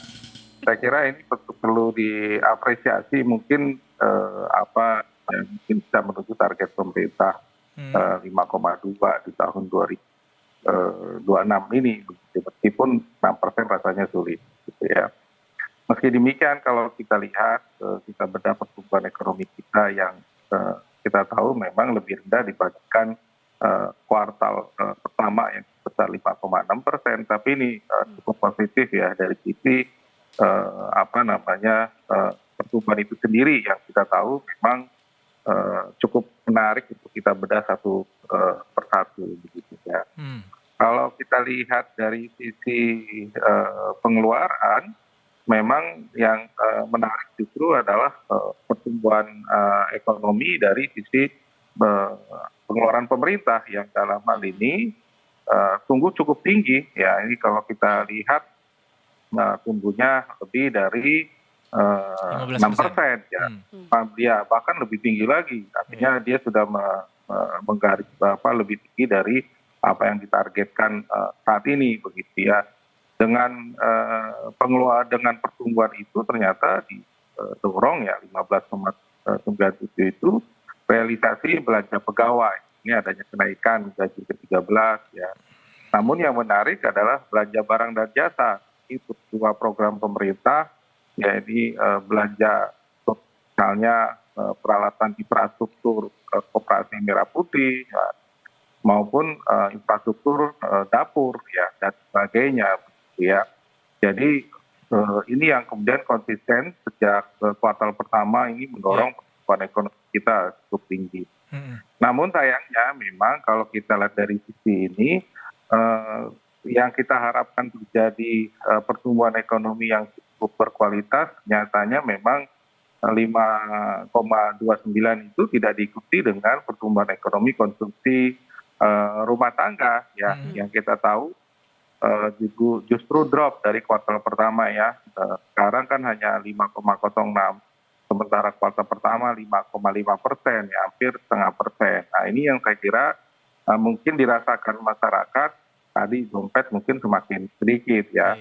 Saya kira ini perlu diapresiasi mungkin mungkin bisa menuju target pemerintah 5,2 di tahun 2026 ini, meskipun 6% rasanya sulit gitu ya. Meski demikian kalau kita lihat, kita bedah pertumbuhan ekonomi kita yang kita tahu memang lebih rendah dibandingkan kuartal pertama yang sebesar 5,6%, tapi ini cukup positif ya dari sisi pertumbuhan itu sendiri yang kita tahu memang cukup menarik untuk kita bedah satu persatu begitu ya. Kalau kita lihat dari sisi pengeluaran, memang yang menarik justru adalah pertumbuhan ekonomi dari sisi pengeluaran pemerintah yang dalam hal ini tumbuh cukup tinggi ya. Ini kalau kita lihat tumbuhnya lebih dari 6% ya. Dia bahkan lebih tinggi lagi. Artinya dia sudah menggaris lebih tinggi dari apa yang ditargetkan saat ini begitu ya. Dengan dengan pertumbuhan itu ternyata didorong ya 15,97 itu realisasi belanja pegawai. Ini adanya kenaikan gaji ke-13 ya. Namun yang menarik adalah belanja barang dan jasa. Itu dua program pemerintah, yaitu belanja misalnya peralatan infrastruktur Koperasi Merah Putih ya, maupun infrastruktur dapur ya dan sebagainya ya. Jadi ini yang kemudian konsisten sejak kuartal pertama ini mendorong pertumbuhan ekonomi kita cukup tinggi. Namun sayangnya memang kalau kita lihat dari sisi ini yang kita harapkan terjadi pertumbuhan ekonomi yang cukup berkualitas, nyatanya memang 5,29 itu tidak diikuti dengan pertumbuhan ekonomi konsumsi rumah tangga ya, yang kita tahu justru drop dari kuartal pertama ya. Sekarang kan hanya 5,06, sementara kuartal pertama 5,5% ya, hampir setengah persen. Nah ini yang saya kira mungkin dirasakan masyarakat, tadi dompet mungkin semakin sedikit ya.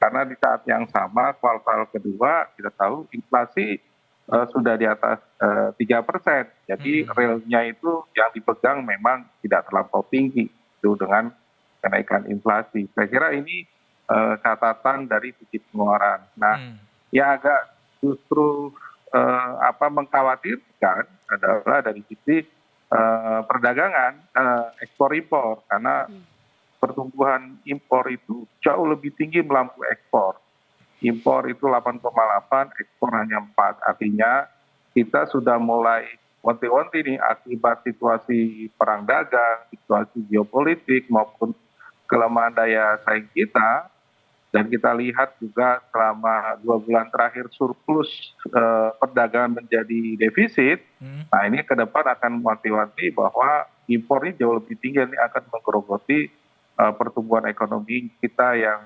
Karena di saat yang sama kuartal kedua kita tahu inflasi sudah di atas 3%. Jadi realnya itu yang dipegang memang tidak terlampau tinggi itu dengan kenaikan inflasi. Saya kira ini catatan dari sisi pengeluaran. Nah, yang agak justru mengkhawatirkan adalah dari sisi perdagangan ekspor impor, karena pertumbuhan impor itu jauh lebih tinggi melampaui ekspor. Impor itu 8,8, ekspor hanya 4. Artinya kita sudah mulai wanti-wanti nih akibat situasi perang dagang, situasi geopolitik maupun kelemahan daya saing kita. Dan kita lihat juga selama 2 bulan terakhir surplus perdagangan menjadi defisit. Nah ini ke depan akan wanti-wanti bahwa impor ini jauh lebih tinggi, ini akan menggerogoti pertumbuhan ekonomi kita yang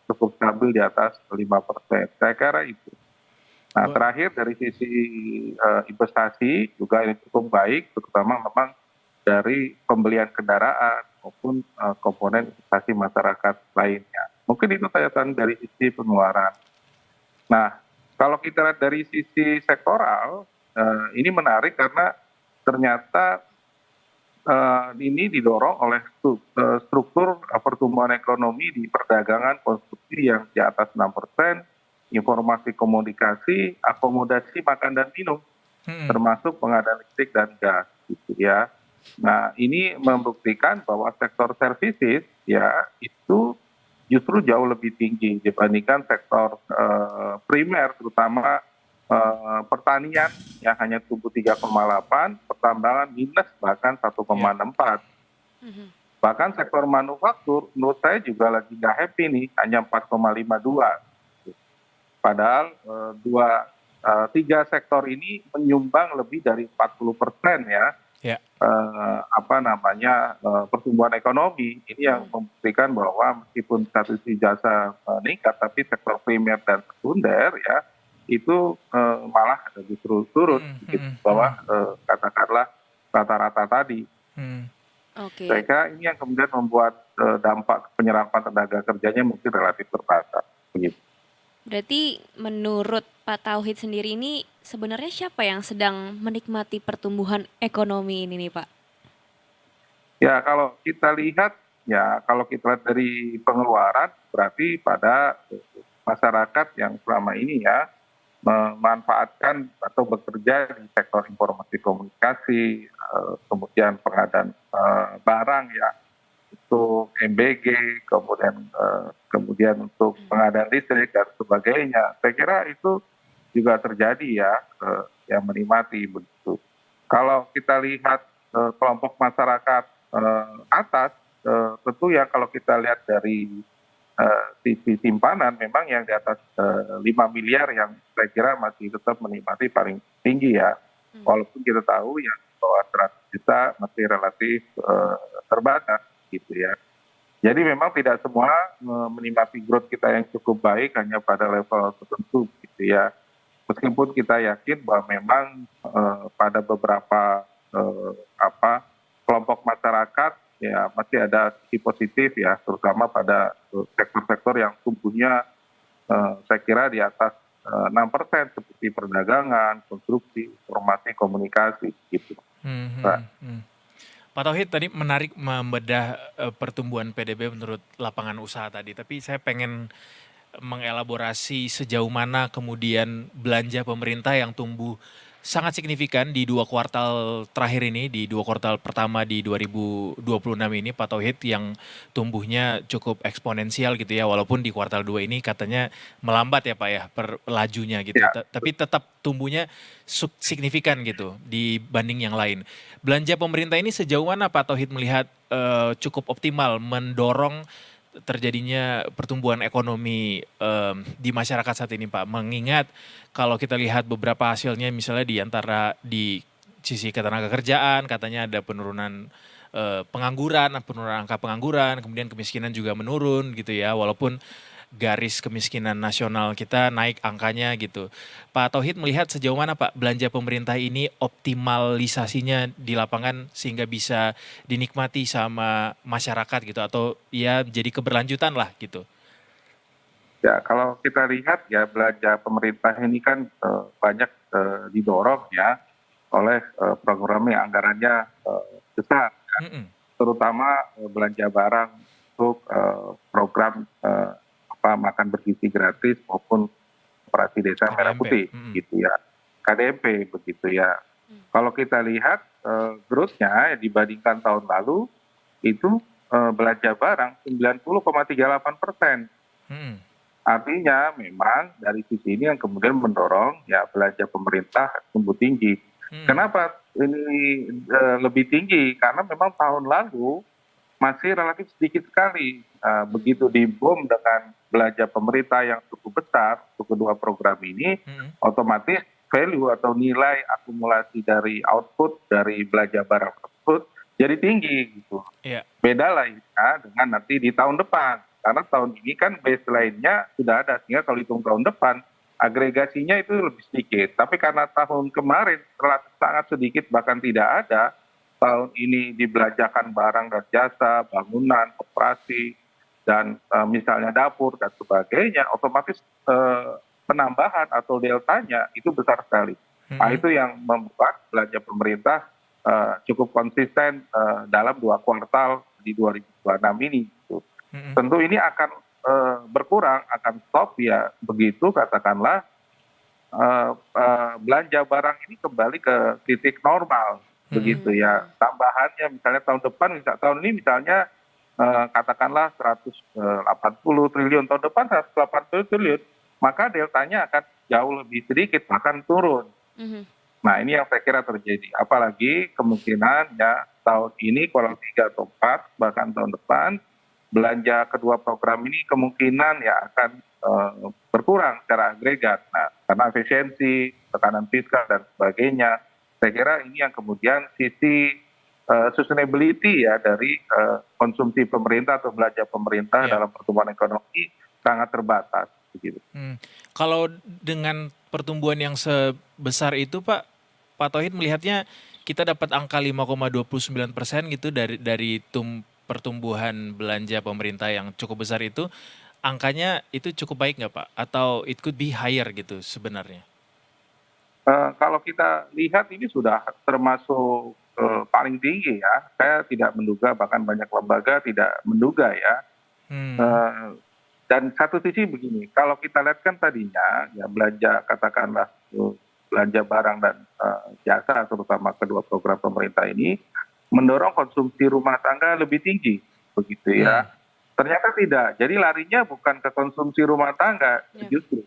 cukup stabil di atas 5%. Saya kira itu. Nah terakhir dari sisi investasi juga ini cukup baik, terutama memang dari pembelian kendaraan maupun komponen investasi masyarakat lainnya. Mungkin itu catatan dari sisi pengeluaran. Nah kalau kita lihat dari sisi sektoral, ini menarik karena ternyata ini didorong oleh struktur pertumbuhan ekonomi di perdagangan konsumsi yang di atas 6%, informasi komunikasi, akomodasi makan dan minum, termasuk pengadaan listrik dan gas, gitu ya. Nah, ini membuktikan bahwa sektor services ya itu justru jauh lebih tinggi dibandingkan sektor primer, terutama pertanian yang hanya tumbuh 3,8, pertambangan minus bahkan 1,64. Bahkan sektor manufaktur menurut saya juga lagi nggak happy nih, hanya 4,52. Padahal tiga sektor ini menyumbang lebih dari 40% ya, Ya. pertumbuhan ekonomi. Ini yang membuktikan bahwa meskipun statistik jasa meningkat, tapi sektor primer dan sekunder ya itu malah justru turun, bahwa katakanlah rata-rata tadi. Oke. Saya kira ini yang kemudian membuat dampak penyerapan tenaga kerjanya mungkin relatif terbatas. Begitu. Berarti menurut Pak Tauhid sendiri ini sebenarnya siapa yang sedang menikmati pertumbuhan ekonomi ini nih Pak? Ya kalau kita lihat dari pengeluaran berarti pada masyarakat yang selama ini ya memanfaatkan atau bekerja di sektor informasi komunikasi, kemudian pengadaan barang ya untuk MBG, kemudian untuk pengadaan listrik dan sebagainya. Saya kira itu juga terjadi ya, yang menikmati begitu. Kalau kita lihat kelompok masyarakat atas, tentu ya kalau kita lihat dari sisi simpanan, memang yang di atas 5 miliar yang saya kira masih tetap menikmati paling tinggi ya. Walaupun kita tahu ya bahwa 100 juta masih relatif terbatas gitu ya. Jadi memang tidak semua menikmati growth kita yang cukup baik hanya pada level tertentu gitu ya. Meskipun kita yakin bahwa memang pada beberapa kelompok masyarakat ya masih ada sisi positif ya, terutama pada sektor-sektor yang tumbuhnya saya kira di atas 6% seperti perdagangan, konstruksi, informasi, komunikasi gitu. Pak Tauhid tadi menarik membedah pertumbuhan PDB menurut lapangan usaha tadi, tapi saya pengen mengelaborasi sejauh mana kemudian belanja pemerintah yang tumbuh sangat signifikan di 2 kuartal terakhir ini, di 2 kuartal pertama di 2026 ini Pak Tauhid, yang tumbuhnya cukup eksponensial gitu ya, walaupun di kuartal 2 ini katanya melambat ya Pak ya lajunya gitu, Ya. tapi tetap tumbuhnya signifikan gitu dibanding yang lain. Belanja pemerintah ini sejauh mana Pak Tauhid melihat cukup optimal mendorong terjadinya pertumbuhan ekonomi di masyarakat saat ini Pak? Mengingat kalau kita lihat beberapa hasilnya misalnya di sisi ketenaga kerjaan katanya ada penurunan penurunan angka pengangguran, kemudian kemiskinan juga menurun gitu ya, walaupun garis kemiskinan nasional kita naik angkanya gitu. Pak Tauhid melihat sejauh mana Pak belanja pemerintah ini optimalisasinya di lapangan sehingga bisa dinikmati sama masyarakat gitu, atau ya jadi keberlanjutan lah gitu. Ya, kalau kita lihat ya belanja pemerintah ini kan banyak didorong ya oleh program yang anggarannya besar, ya. Terutama belanja barang untuk program makan bergizi gratis maupun operasi desa merah putih gitu ya, KDMP begitu ya. Kalau kita lihat growth-nya dibandingkan tahun lalu itu belanja barang 90,38%. Artinya memang dari sisi ini yang kemudian mendorong ya belanja pemerintah tumbuh tinggi. Kenapa ini lebih tinggi? Karena memang tahun lalu masih relatif sedikit sekali. Begitu dibom dengan belanja pemerintah yang cukup besar untuk kedua program ini, otomatis value atau nilai akumulasi dari output dari belanja barang tersebut jadi tinggi gitu. Yeah. Beda lah ya dengan nanti di tahun depan. Karena tahun ini kan baseline-nya sudah ada, sehingga kalau hitung tahun depan agregasinya itu lebih sedikit. Tapi karena tahun kemarin relatif sangat sedikit bahkan tidak ada, tahun ini dibelanjakan barang dan jasa, bangunan, operasi, dan misalnya dapur dan sebagainya, otomatis penambahan atau deltanya itu besar sekali. Nah, itu yang membuat belanja pemerintah cukup konsisten dalam 2 kuartal di 2026 ini. Gitu. Tentu ini akan berkurang, akan stop ya begitu katakanlah belanja barang ini kembali ke titik normal. begitu ya. Tambahannya misalnya tahun ini misalnya katakanlah 180 triliun, tahun depan 180 triliun, maka deltanya akan jauh lebih sedikit, bahkan turun. Nah ini yang saya kira terjadi. Apalagi kemungkinan ya tahun ini kalau 3 atau 4, bahkan tahun depan, belanja kedua program ini kemungkinan ya akan berkurang secara agregat. Nah karena efisiensi, tekanan fiskal dan sebagainya, saya kira ini yang kemudian sisi sustainability ya dari konsumsi pemerintah atau belanja pemerintah dalam pertumbuhan ekonomi sangat terbatas begitu. Kalau dengan pertumbuhan yang sebesar itu Pak Tauhid melihatnya kita dapat angka 5,29% gitu dari pertumbuhan belanja pemerintah yang cukup besar itu, angkanya itu cukup baik nggak Pak? Atau it could be higher gitu sebenarnya? Kalau kita lihat ini sudah termasuk paling tinggi ya. Saya tidak menduga, bahkan banyak lembaga tidak menduga ya. Dan satu sisi begini, kalau kita lihat kan tadinya ya belanja katakanlah belanja barang dan jasa terutama kedua program pemerintah ini mendorong konsumsi rumah tangga lebih tinggi begitu ya. Ternyata tidak. Jadi larinya bukan ke konsumsi rumah tangga, justru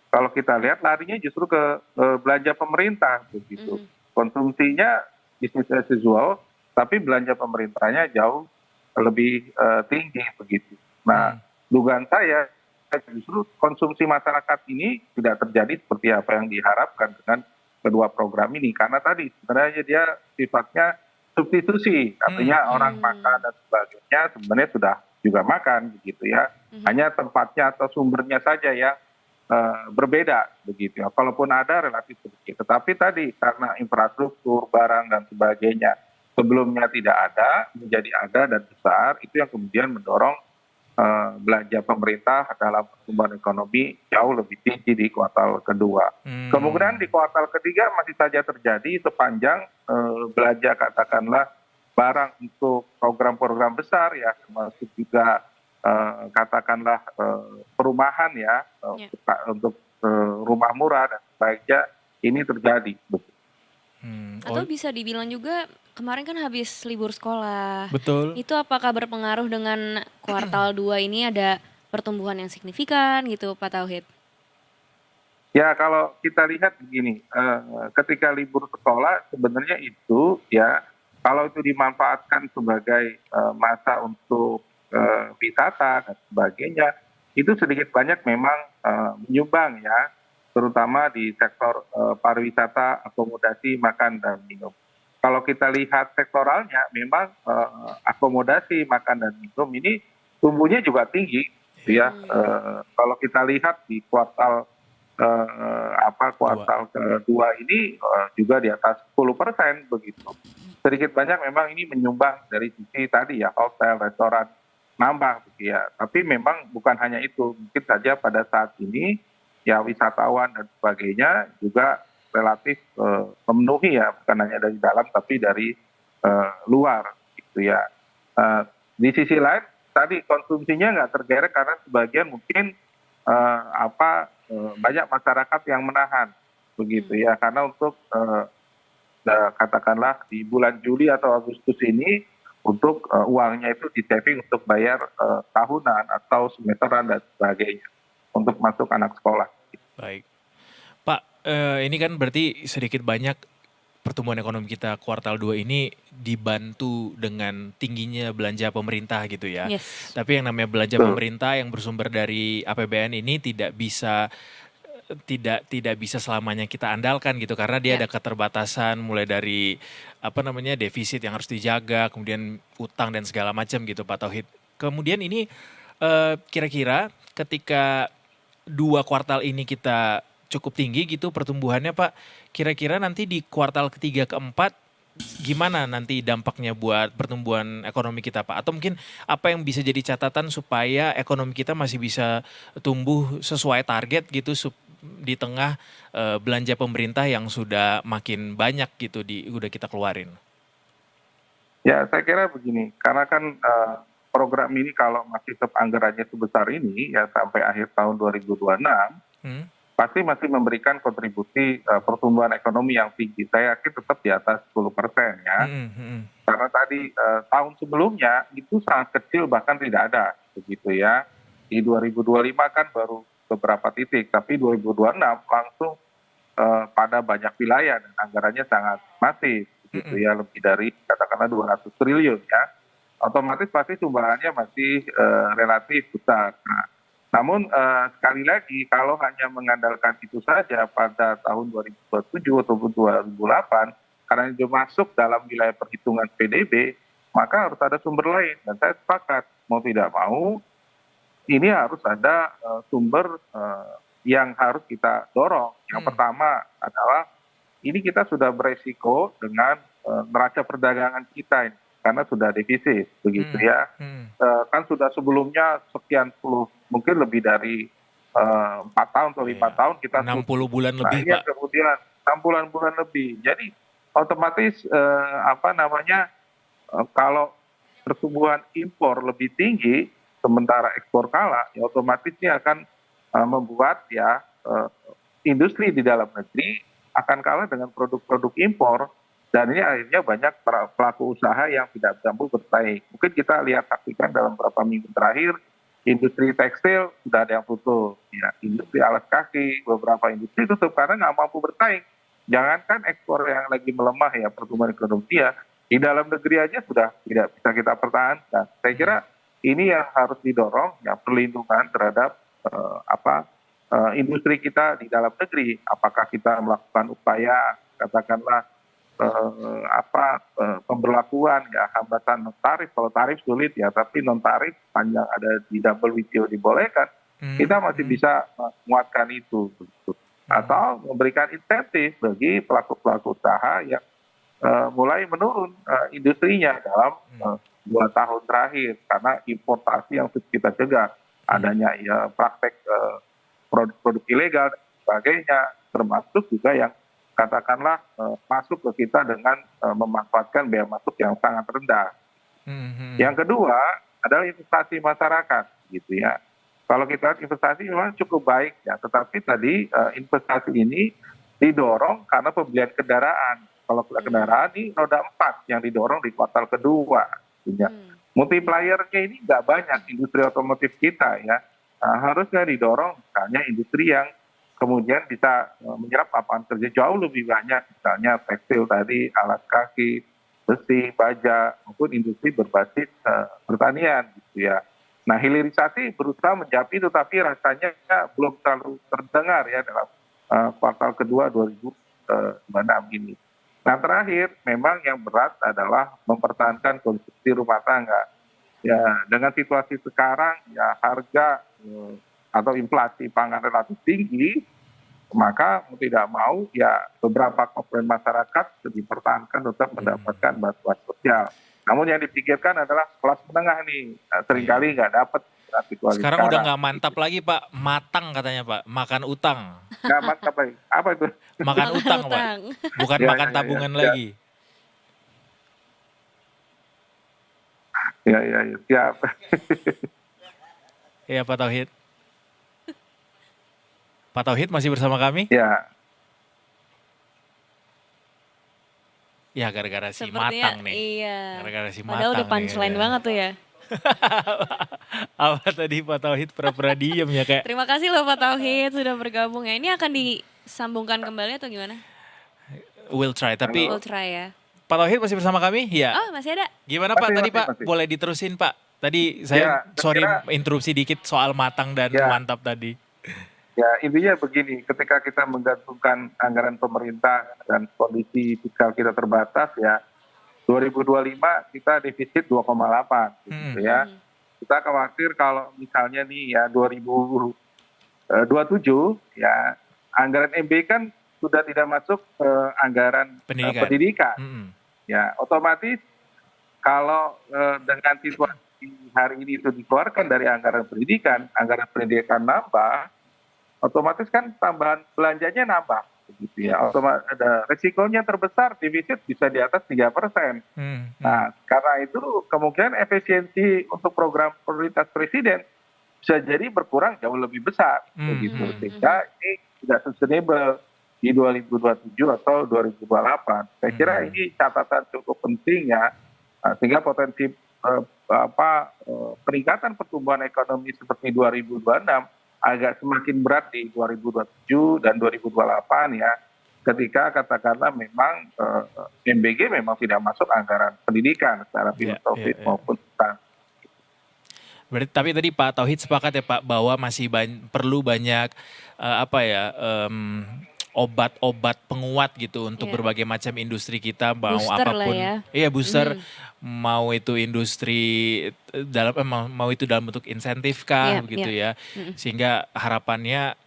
kalau kita lihat larinya justru ke belanja pemerintah begitu. Konsumsinya bisnis as usual, tapi belanja pemerintahnya jauh lebih tinggi begitu. Nah, dugaan saya justru konsumsi masyarakat ini tidak terjadi seperti apa yang diharapkan dengan kedua program ini, karena tadi sebenarnya dia sifatnya substitusi, artinya orang makan dan sebagainya sebenarnya sudah juga makan begitu ya. Hanya tempatnya atau sumbernya saja yang berbeda begitu ya. Kalaupun ada relatif sedikit, tetapi tadi karena infrastruktur, barang dan sebagainya sebelumnya tidak ada, menjadi ada dan besar, itu yang kemudian mendorong belanja pemerintah dalam pertumbuhan ekonomi jauh lebih tinggi di kuartal kedua. Kemungkinan di kuartal ketiga masih saja terjadi sepanjang belanja katakanlah barang untuk program-program besar ya, termasuk juga katakanlah perumahan ya, untuk rumah murah dan sebagainya ini terjadi. Atau bisa dibilang juga kemarin kan habis libur sekolah. Betul. Itu apakah berpengaruh dengan kuartal 2 ini ada pertumbuhan yang signifikan gitu Pak Tauhid? Ya kalau kita lihat begini, ketika libur sekolah sebenarnya itu ya kalau itu dimanfaatkan sebagai masa untuk wisata dan sebagainya, itu sedikit banyak memang menyumbang ya, terutama di sektor pariwisata, akomodasi, makan dan minum. Kalau kita lihat sektoralnya, memang akomodasi, makan dan minum ini tumbuhnya juga tinggi, ya. Kalau kita lihat di kuartal kedua ini juga di atas 10% begitu. Sedikit banyak memang ini menyumbang dari sisi tadi ya, hotel, restoran, nambah gitu ya. Tapi memang bukan hanya itu, mungkin saja pada saat ini ya wisatawan dan sebagainya juga relatif memenuhi ya, bukan hanya dari dalam tapi dari luar gitu ya. Di sisi lain tadi konsumsinya nggak tergerek karena sebagian mungkin banyak masyarakat yang menahan begitu ya, karena untuk katakanlah di bulan Juli atau Agustus ini untuk uangnya itu di-saving untuk bayar tahunan atau semesteran dan sebagainya untuk masuk anak sekolah. Baik. Pak, ini kan berarti sedikit banyak pertumbuhan ekonomi kita kuartal 2 ini dibantu dengan tingginya belanja pemerintah gitu ya. Yes. Tapi yang namanya belanja pemerintah yang bersumber dari APBN ini tidak bisa selamanya kita andalkan gitu, karena dia ada keterbatasan mulai dari defisit yang harus dijaga, kemudian utang dan segala macam gitu Pak Tauhid. Kemudian ini kira-kira ketika 2 kuartal ini kita cukup tinggi gitu pertumbuhannya Pak, kira-kira nanti di kuartal ketiga keempat gimana nanti dampaknya buat pertumbuhan ekonomi kita Pak? Atau mungkin apa yang bisa jadi catatan supaya ekonomi kita masih bisa tumbuh sesuai target gitu di tengah belanja pemerintah yang sudah makin banyak gitu udah kita keluarin? Ya saya kira begini, karena kan program ini kalau masih tetap anggarannya sebesar ini ya sampai akhir tahun 2026, pasti masih memberikan kontribusi pertumbuhan ekonomi yang tinggi. Saya yakin tetap di atas 10% ya. Karena tadi tahun sebelumnya itu sangat kecil bahkan tidak ada begitu ya. Di 2025 kan baru beberapa titik, tapi 2026 langsung pada banyak wilayah dan anggarannya sangat masif gitu ya, lebih dari katakanlah 200 triliun ya. Otomatis pasti sumbangannya masih relatif besar. Nah, namun sekali lagi kalau hanya mengandalkan itu saja pada tahun 2027 ataupun 2008 karena itu masuk dalam wilayah perhitungan PDB, maka harus ada sumber lain. Dan saya sepakat mau tidak mau ini harus ada sumber yang harus kita dorong. Yang pertama adalah ini kita sudah beresiko dengan neraca perdagangan kita ini karena sudah defisit begitu ya. Kan sudah sebelumnya sekian puluh, mungkin lebih dari 4 tahun atau 5 tahun kita 60 bulan lebih, Pak. Pak. Kemudian 6 bulan lebih. Jadi otomatis kalau pertumbuhan impor lebih tinggi sementara ekspor kalah, ya otomatis ini akan membuat ya industri di dalam negeri akan kalah dengan produk-produk impor. Dan ini akhirnya banyak pelaku usaha yang tidak mampu bersaing. Mungkin kita lihat saksikan dalam beberapa minggu terakhir, industri tekstil sudah ada yang tutup. Ya, industri alas kaki, beberapa industri tutup karena nggak mampu bersaing. Jangankan ekspor yang lagi melemah ya pertumbuhan ekonomi ya, di dalam negeri aja sudah tidak bisa kita pertahankan. Saya kira ini yang harus didorong ya, perlindungan terhadap industri kita di dalam negeri. Apakah kita melakukan upaya katakanlah pemberlakuan ya hambatan non tarif, kalau tarif sulit ya, tapi non tarif panjang ada di WTO dibolehkan, kita masih bisa menguatkan itu atau memberikan insentif bagi pelaku-pelaku usaha yang mulai menurun industrinya dalam 2 tahun terakhir karena importasi yang kita cegah, adanya ya praktek produk-produk ilegal dan sebagainya, termasuk juga yang katakanlah masuk ke kita dengan memanfaatkan biaya masuk yang sangat rendah. Yang kedua adalah investasi masyarakat, gitu ya. Kalau kita lihat investasi memang cukup baik ya, tetapi tadi investasi ini didorong karena pembelian kendaraan. Kalau kendaraan ini roda 4 yang didorong di kuartal kedua. Ya. Multipliernya ini nggak banyak industri otomotif kita ya. Harusnya didorong misalnya industri yang kemudian bisa menyerap lapangan kerja jauh lebih banyak, misalnya tekstil tadi, alas kaki, besi, baja, maupun industri berbasis pertanian gitu ya. Nah, hilirisasi berusaha menjawab itu, tapi rasanya belum terlalu terdengar ya dalam kuartal kedua 2026 ini. Nah, terakhir memang yang berat adalah mempertahankan konsumsi rumah tangga. Ya, dengan situasi sekarang ya harga atau inflasi pangan relatif tinggi, maka mau tidak mau ya beberapa komponen masyarakat dipertahankan untuk mendapatkan bantuan sosial. Namun yang dipikirkan adalah kelas menengah nih, seringkali nggak dapat. Sekarang udah nggak mantap lagi, Pak, matang katanya, Pak, makan utang. Nggak mantap lagi, apa itu? Makan utang, Pak, bukan makan tabungan lagi. Ya, siap. Iya, Pak Tauhid. Pak Tauhid masih bersama kami? Ya. Ya, gara-gara si Sepertinya, matang nih. iya. Gara-gara si Padahal matang udah punchline nih, banget tuh ya. Apa tadi Pak Tauhid pura-pura diem ya kayak? Terima kasih loh Pak Tauhid sudah bergabung ya. Ini akan disambungkan kembali atau gimana? We'll try, tapi We'll try ya. Pak Tauhid masih bersama kami? Ya. Oh, masih ada? Gimana Pak tadi Pak? Masih. Boleh diterusin Pak? Tadi saya sorry interupsi dikit soal matang dan mantap tadi. Ya, intinya begini, ketika kita menggantungkan anggaran pemerintah dan kondisi fiskal kita terbatas ya, 2025 kita defisit 2,8 gitu ya. Kita khawatir kalau misalnya nih ya 2027 ya anggaran MB kan sudah tidak masuk ke anggaran pendidikan. Ya, otomatis kalau dengan situasi hari ini itu dikeluarkan dari anggaran pendidikan nambah, otomatis kan tambahan belanjanya nambah, gitu ya. Otomatis ada resikonya terbesar defisit bisa di atas 3%. Nah, karena itu kemungkinan efisiensi untuk program prioritas presiden bisa jadi berkurang jauh lebih besar, begitu. Sehingga ini tidak sustainable di 2027 atau 2028. Saya kira ini catatan cukup penting ya, sehingga potensi peningkatan pertumbuhan ekonomi seperti 2026 agak semakin berat di 2027 dan 2028 ya, ketika katakanlah memang MBG memang tidak masuk anggaran pendidikan secara filosofis maupun substansi. Berarti tapi tadi Pak Tauhid sepakat ya Pak bahwa masih perlu banyak obat-obat penguat gitu untuk berbagai macam industri kita, mau Booster lah apapun. ya. Iya, booster, mau itu industri mau itu dalam bentuk insentif kah begitu ya. Sehingga harapannya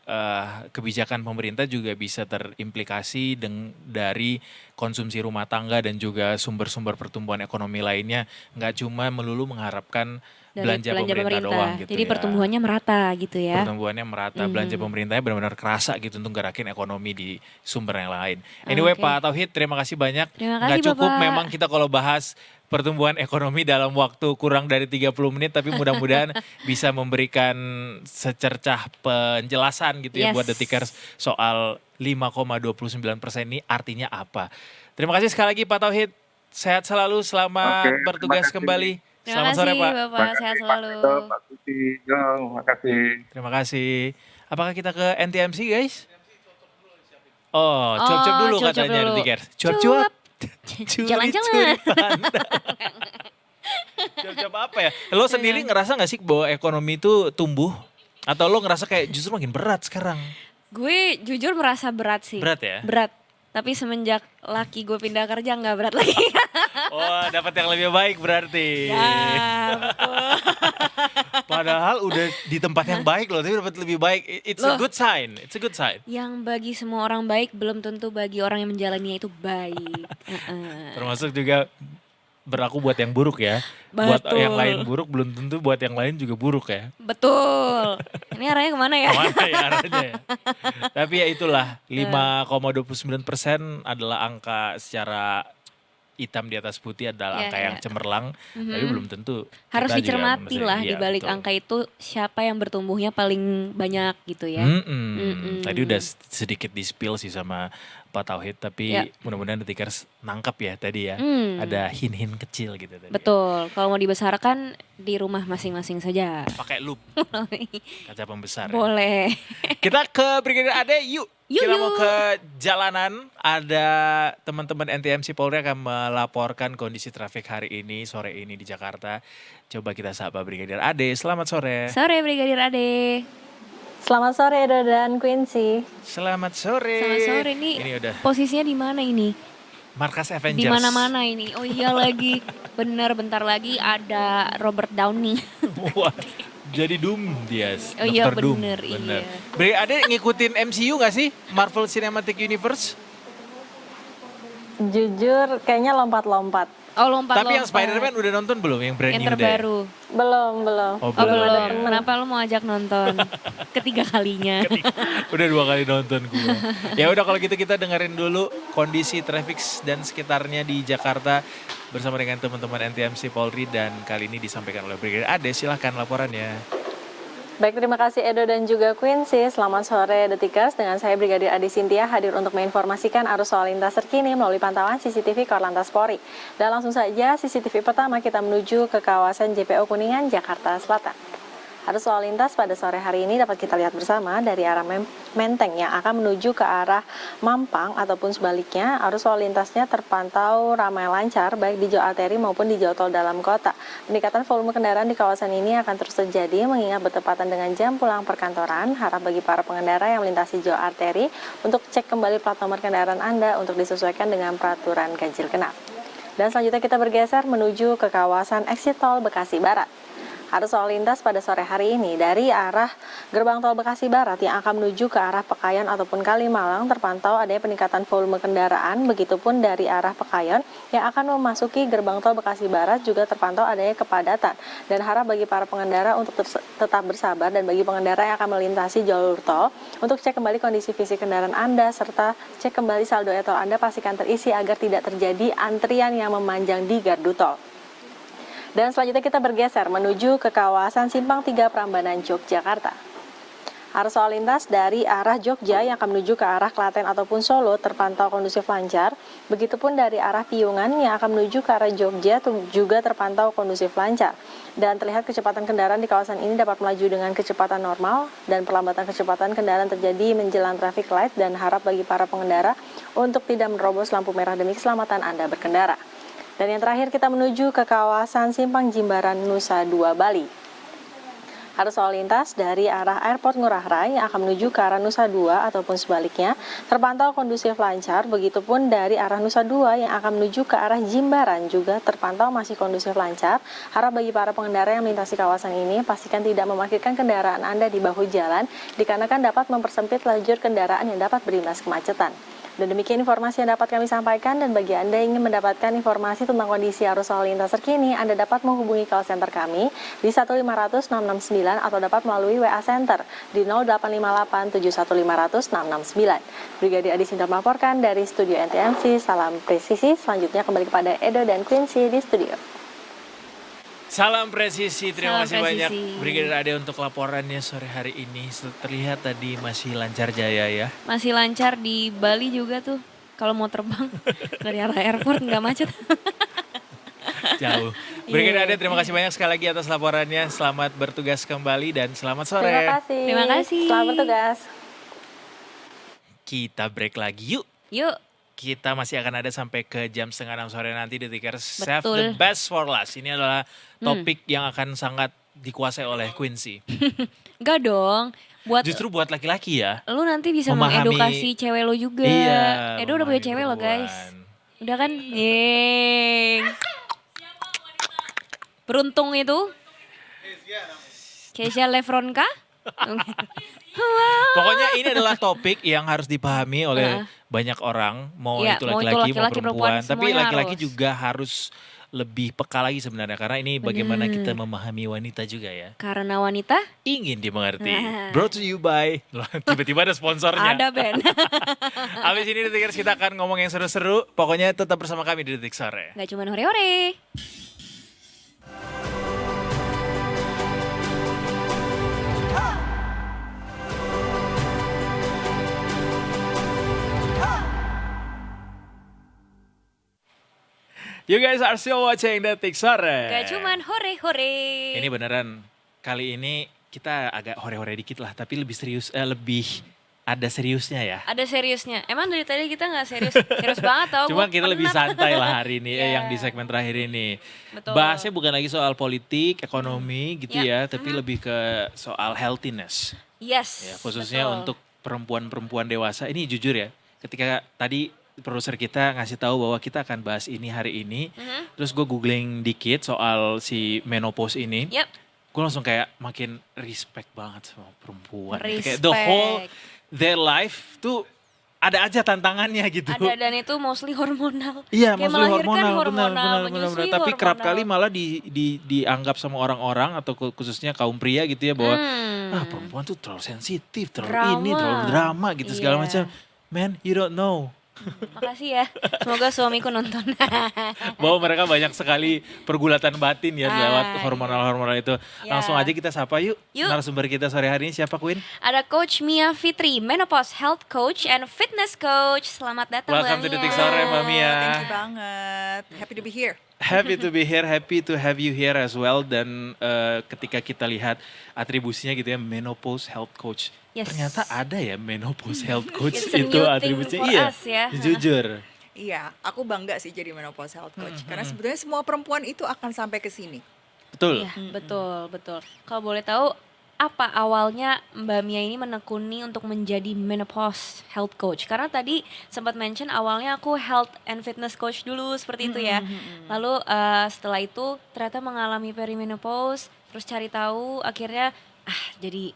kebijakan pemerintah juga bisa terimplikasi dari konsumsi rumah tangga dan juga sumber-sumber pertumbuhan ekonomi lainnya, nggak cuma melulu mengharapkan Dari belanja pemerintah doang gitu. Jadi ya. pertumbuhannya merata gitu ya. Pertumbuhannya merata, belanja pemerintahnya benar-benar kerasa gitu untuk gerakin ekonomi di sumber yang lain. Anyway, Pak Tauhid, terima kasih banyak. Terima Nggak kasih, cukup Bapak. memang kita kalau bahas pertumbuhan ekonomi dalam waktu kurang dari 30 menit, tapi mudah-mudahan bisa memberikan secercah penjelasan gitu ya buat Detikers soal 5,29% ini artinya apa. Terima kasih sekali lagi Pak Tauhid. Sehat selalu, selamat Oke, bertugas terima kasih. kembali. Terima Selamat sore kasih Pak. Bapak, sehat selalu. Pak Susi, terima kasih. Terima kasih. Apakah kita ke NTMC guys? Oh, cuap-cuap dulu cuap-cuap katanya dulu. Detikers. Cuap-cuap. Jalan-jalan. Cuap-cuap apa ya? Lo sendiri ngerasa gak sih bahwa ekonomi itu tumbuh? Atau lo ngerasa kayak justru makin berat sekarang? Gue jujur merasa berat sih. Berat ya? Berat. Tapi semenjak laki gue pindah kerja nggak berat lagi. Oh, dapat yang lebih baik berarti. Ya, betul. Padahal udah di tempat yang baik loh, tapi dapat lebih baik. It's a good sign. It's a good sign. Yang bagi semua orang baik belum tentu bagi orang yang menjalaninya itu baik. Termasuk juga berlaku buat yang buruk ya. Betul. Buat yang lain buruk belum tentu buat yang lain juga buruk ya. Betul. Ini arahnya kemana ya? Kemana ya arahnya ya? Tapi ya itulah 5,29% adalah angka secara hitam di atas putih, adalah angka yang cemerlang, tapi belum tentu. Harus kita juga dicermati lah di balik betul. angka itu siapa yang bertumbuhnya paling banyak gitu ya. Tadi udah sedikit di-spill sih sama Pak Tauhid, tapi mudah-mudahan Detikers nangkap ya tadi ya. Ada hin-hin kecil gitu tadi. Betul. Kalau mau dibesarkan di rumah masing-masing saja. Pakai loop, kaca pembesar. Ya. Boleh. Kita ke Brigadir Ade yuk. Yuk, Kita yuk. mau ke jalanan, ada teman-teman NTMC Polri akan melaporkan kondisi trafik hari ini, sore ini di Jakarta. Coba kita sapa Brigadir Ade, selamat sore. Sore Brigadir Ade. Selamat sore Edo dan Quincy. Selamat sore. Selamat sore nih. Ini udah Posisinya di mana ini? markas Avengers. Di mana-mana ini. Oh iya lagi. Bener bentar lagi ada Robert Downey. Wah, jadi Doom dia. Oh iya, Dr. Doom. bener, iya. Bre, Ade ngikutin MCU gak sih? Marvel Cinematic Universe? Jujur kayaknya lompat-lompat. Oh lompat. Tapi yang Spider-Man udah nonton belum? Yang brand yang new day? terbaru. Belum. Oh, Oh belum. belum. ya. Kenapa lu mau ajak nonton? Ketiga kalinya. Udah 2 kali nonton gue. Ya udah kalau gitu kita dengerin dulu kondisi traffic dan sekitarnya di Jakarta bersama dengan teman-teman NTMC Polri, dan kali ini disampaikan oleh Brigadir Ade. Silahkan laporannya. Baik, terima kasih Edo dan juga Quincy. Selamat sore Detikers, dengan saya Brigadir Ade Sintia hadir untuk menginformasikan arus lalu lintas terkini melalui pantauan CCTV Korlantas Polri. Dan langsung saja CCTV pertama kita menuju ke kawasan JPO Kuningan, Jakarta Selatan. Arus lalu lintas pada sore hari ini dapat kita lihat bersama dari arah Menteng yang akan menuju ke arah Mampang ataupun sebaliknya. Arus lalu lintasnya terpantau ramai lancar baik di jalur arteri maupun di jalur tol dalam kota. Peningkatan volume kendaraan di kawasan ini akan terus terjadi mengingat bertepatan dengan jam pulang perkantoran. Harap bagi para pengendara yang melintasi jalur arteri untuk cek kembali plat nomor kendaraan Anda untuk disesuaikan dengan peraturan ganjil genap. Dan selanjutnya kita bergeser menuju ke kawasan exit tol Bekasi Barat. Arus lalu lintas pada sore hari ini dari arah gerbang tol Bekasi Barat yang akan menuju ke arah Pekayon ataupun Kalimalang terpantau adanya peningkatan volume kendaraan, begitupun dari arah Pekayon yang akan memasuki gerbang tol Bekasi Barat juga terpantau adanya kepadatan. Dan harap bagi para pengendara untuk tetap bersabar, dan bagi pengendara yang akan melintasi jalur tol untuk cek kembali kondisi fisik kendaraan Anda serta cek kembali saldo e-tol Anda pastikan terisi agar tidak terjadi antrian yang memanjang di gardu tol. Dan selanjutnya kita bergeser menuju ke kawasan Simpang 3 Prambanan, Yogyakarta. Arus lalu lintas dari arah Jogja yang akan menuju ke arah Klaten ataupun Solo terpantau kondusif lancar. Begitupun dari arah Piungan yang akan menuju ke arah Jogja juga terpantau kondusif lancar. Dan terlihat kecepatan kendaraan di kawasan ini dapat melaju dengan kecepatan normal dan pelambatan kecepatan kendaraan terjadi menjelang traffic light dan harap bagi para pengendara untuk tidak menerobos lampu merah demi keselamatan Anda berkendara. Dan yang terakhir kita menuju ke kawasan Simpang Jimbaran Nusa Dua Bali. Arus lalu lintas dari arah Airport Ngurah Rai yang akan menuju ke arah Nusa Dua ataupun sebaliknya terpantau kondusif lancar. Begitupun dari arah Nusa Dua yang akan menuju ke arah Jimbaran juga terpantau masih kondusif lancar. Harap bagi para pengendara yang melintasi kawasan ini pastikan tidak memarkirkan kendaraan Anda di bahu jalan dikarenakan dapat mempersempit lajur kendaraan yang dapat berimbas kemacetan. Dan demikian informasi yang dapat kami sampaikan, dan bagi Anda yang ingin mendapatkan informasi tentang kondisi arus lalu lintas terkini, Anda dapat menghubungi call center kami di 1500669 atau dapat melalui WA Center di 0858 71500 669. Brigadir Adi Sinta melaporkan dari Studio NTMC, salam presisi. Selanjutnya kembali kepada Edo dan Quincy di studio. Salam presisi, terima Salam kasih banyak presisi. Brigadir Ade untuk laporannya sore hari ini. Terlihat tadi masih lancar jaya ya. Masih lancar di Bali juga tuh. Kalau mau terbang dari arah airport nggak macet. Jauh. Brigadir Ade, terima kasih banyak sekali lagi atas laporannya. Selamat bertugas kembali dan selamat sore. Terima kasih. Terima kasih. Selamat bertugas. Kita break lagi yuk. Yuk. Kita masih akan ada sampai ke jam 5:30 sore nanti di Tikers. Save the Betul. best for last. Ini adalah topik yang akan sangat dikuasai oleh Quincy. Enggak dong. Buat Justru buat laki-laki ya. lu nanti bisa memahami- mengedukasi cewek lo juga. Iya. Edo udah punya memahami cewek lo guys. perempuan. Udah kan? Yeng. Beruntung itu. Keisha Lefronka? Pokoknya ini adalah topik yang harus dipahami oleh banyak orang, mau Iya, itu mau itu laki-laki mau laki-laki, perempuan. perempuan, Tapi semuanya laki-laki harus. juga harus lebih peka lagi sebenarnya, karena ini bagaimana kita memahami wanita juga ya. Karena wanita Ingin dimengerti. Brought to you by. Tiba-tiba ada sponsornya. ada band. Habis ini di Tikers kita akan ngomong yang seru-seru. Pokoknya tetap bersama kami di Detik Sore. Gak cuma hore-hore. You guys are still watching Detik Sore. Gak cuman hore-hore. Ini beneran kali ini kita agak hore-hore dikit lah, tapi lebih serius, lebih ada seriusnya ya. Ada seriusnya. Emang dari tadi kita gak serius. Serius banget tau. Cuma gua kita lebih penat. santai lah hari ini, Iya. yang di segmen terakhir ini. Betul. Bahasnya bukan lagi soal politik, ekonomi gitu Ya. ya, tapi lebih ke soal healthiness. Yes. Ya, khususnya betul. untuk perempuan-perempuan dewasa. Ini jujur ya, ketika tadi produser kita ngasih tahu bahwa kita akan bahas ini hari ini, terus gue googling dikit soal si menopause ini. Yep. Gue langsung kayak makin respect banget sama perempuan. Gitu. Kayak Respect. the whole their life tuh ada aja tantangannya gitu. Ada, dan itu mostly hormonal. Iya, Kayak maksudnya melahirkan hormonal, benar. menyusui Tapi kerap hormonal. kali malah dianggap sama orang-orang atau khususnya kaum pria gitu ya bahwa perempuan tuh terlalu sensitif, terlalu ini, Drama. terlalu drama gitu segala Iya. macam. Man, you don't know. Makasih ya. Semoga suamiku nonton. Bahwa mereka banyak sekali pergulatan batin ya lewat Ah, hormonal-hormonal itu. iya. Langsung aja kita sapa yuk. Yuk. Narasumber kita sore hari ini siapa, Queen? Ada Coach Mia Fitri, Menopause Health Coach and Fitness Coach. Selamat datang Welcome to Mbak Detik Mia. Sore, Mbak Mia. Thank you banget. Happy to be here. Happy to be here, happy to have you here as well. Dan ketika kita lihat atribusinya gitu ya, menopause health coach. Yes. Ternyata ada ya menopause health coach It's a itu new thing atribusinya. for Iya, us ya. jujur. Iya, aku bangga sih jadi menopause health coach. Karena sebenarnya semua perempuan itu akan sampai ke sini. Betul. Iya, betul. Kalau boleh tahu, apa awalnya Mbak Mia ini menekuni untuk menjadi menopause health coach? Karena tadi sempat mention awalnya aku health and fitness coach dulu seperti itu ya. Lalu setelah itu ternyata mengalami perimenopause, terus cari tahu akhirnya jadi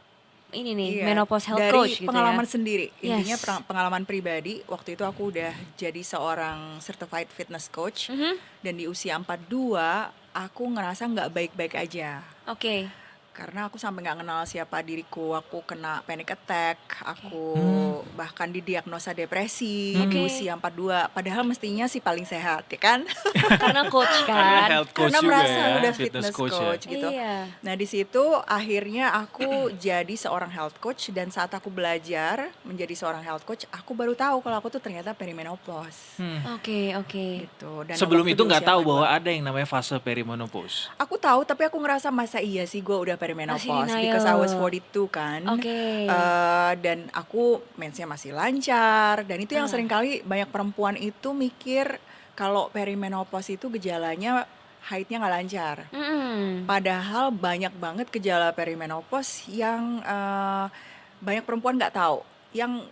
ini nih Iya, menopause health dari coach gitu pengalaman ya. sendiri. Intinya Yes. pengalaman pribadi, waktu itu aku udah jadi seorang certified fitness coach. Dan di usia 42, aku ngerasa nggak baik-baik aja. Oke. karena aku sampai nggak kenal siapa diriku, aku kena panic attack, aku bahkan didiagnosa depresi di usia 42, padahal mestinya sih paling sehat ya kan, Karena coach Karena kan. health coach karena juga merasa ya, udah fitness fitness coach, coach, ya. gitu. Iya. Nah di situ akhirnya aku jadi seorang health coach, dan saat aku belajar menjadi seorang health coach, aku baru tahu kalau aku tuh ternyata perimenopause. Oke, oke. Gitu. Dan Sebelum waktu itu di nggak usia tahu 42. bahwa ada yang namanya fase perimenopause. Aku tahu, tapi aku ngerasa masa iya sih gue udah perimenopause, Masih because I was denial. 42 kan. Oke. Dan aku mensnya masih lancar, dan itu yang seringkali banyak perempuan itu mikir kalau perimenopause itu gejalanya haidnya nggak lancar. Padahal banyak banget gejala perimenopause yang banyak perempuan nggak tahu, yang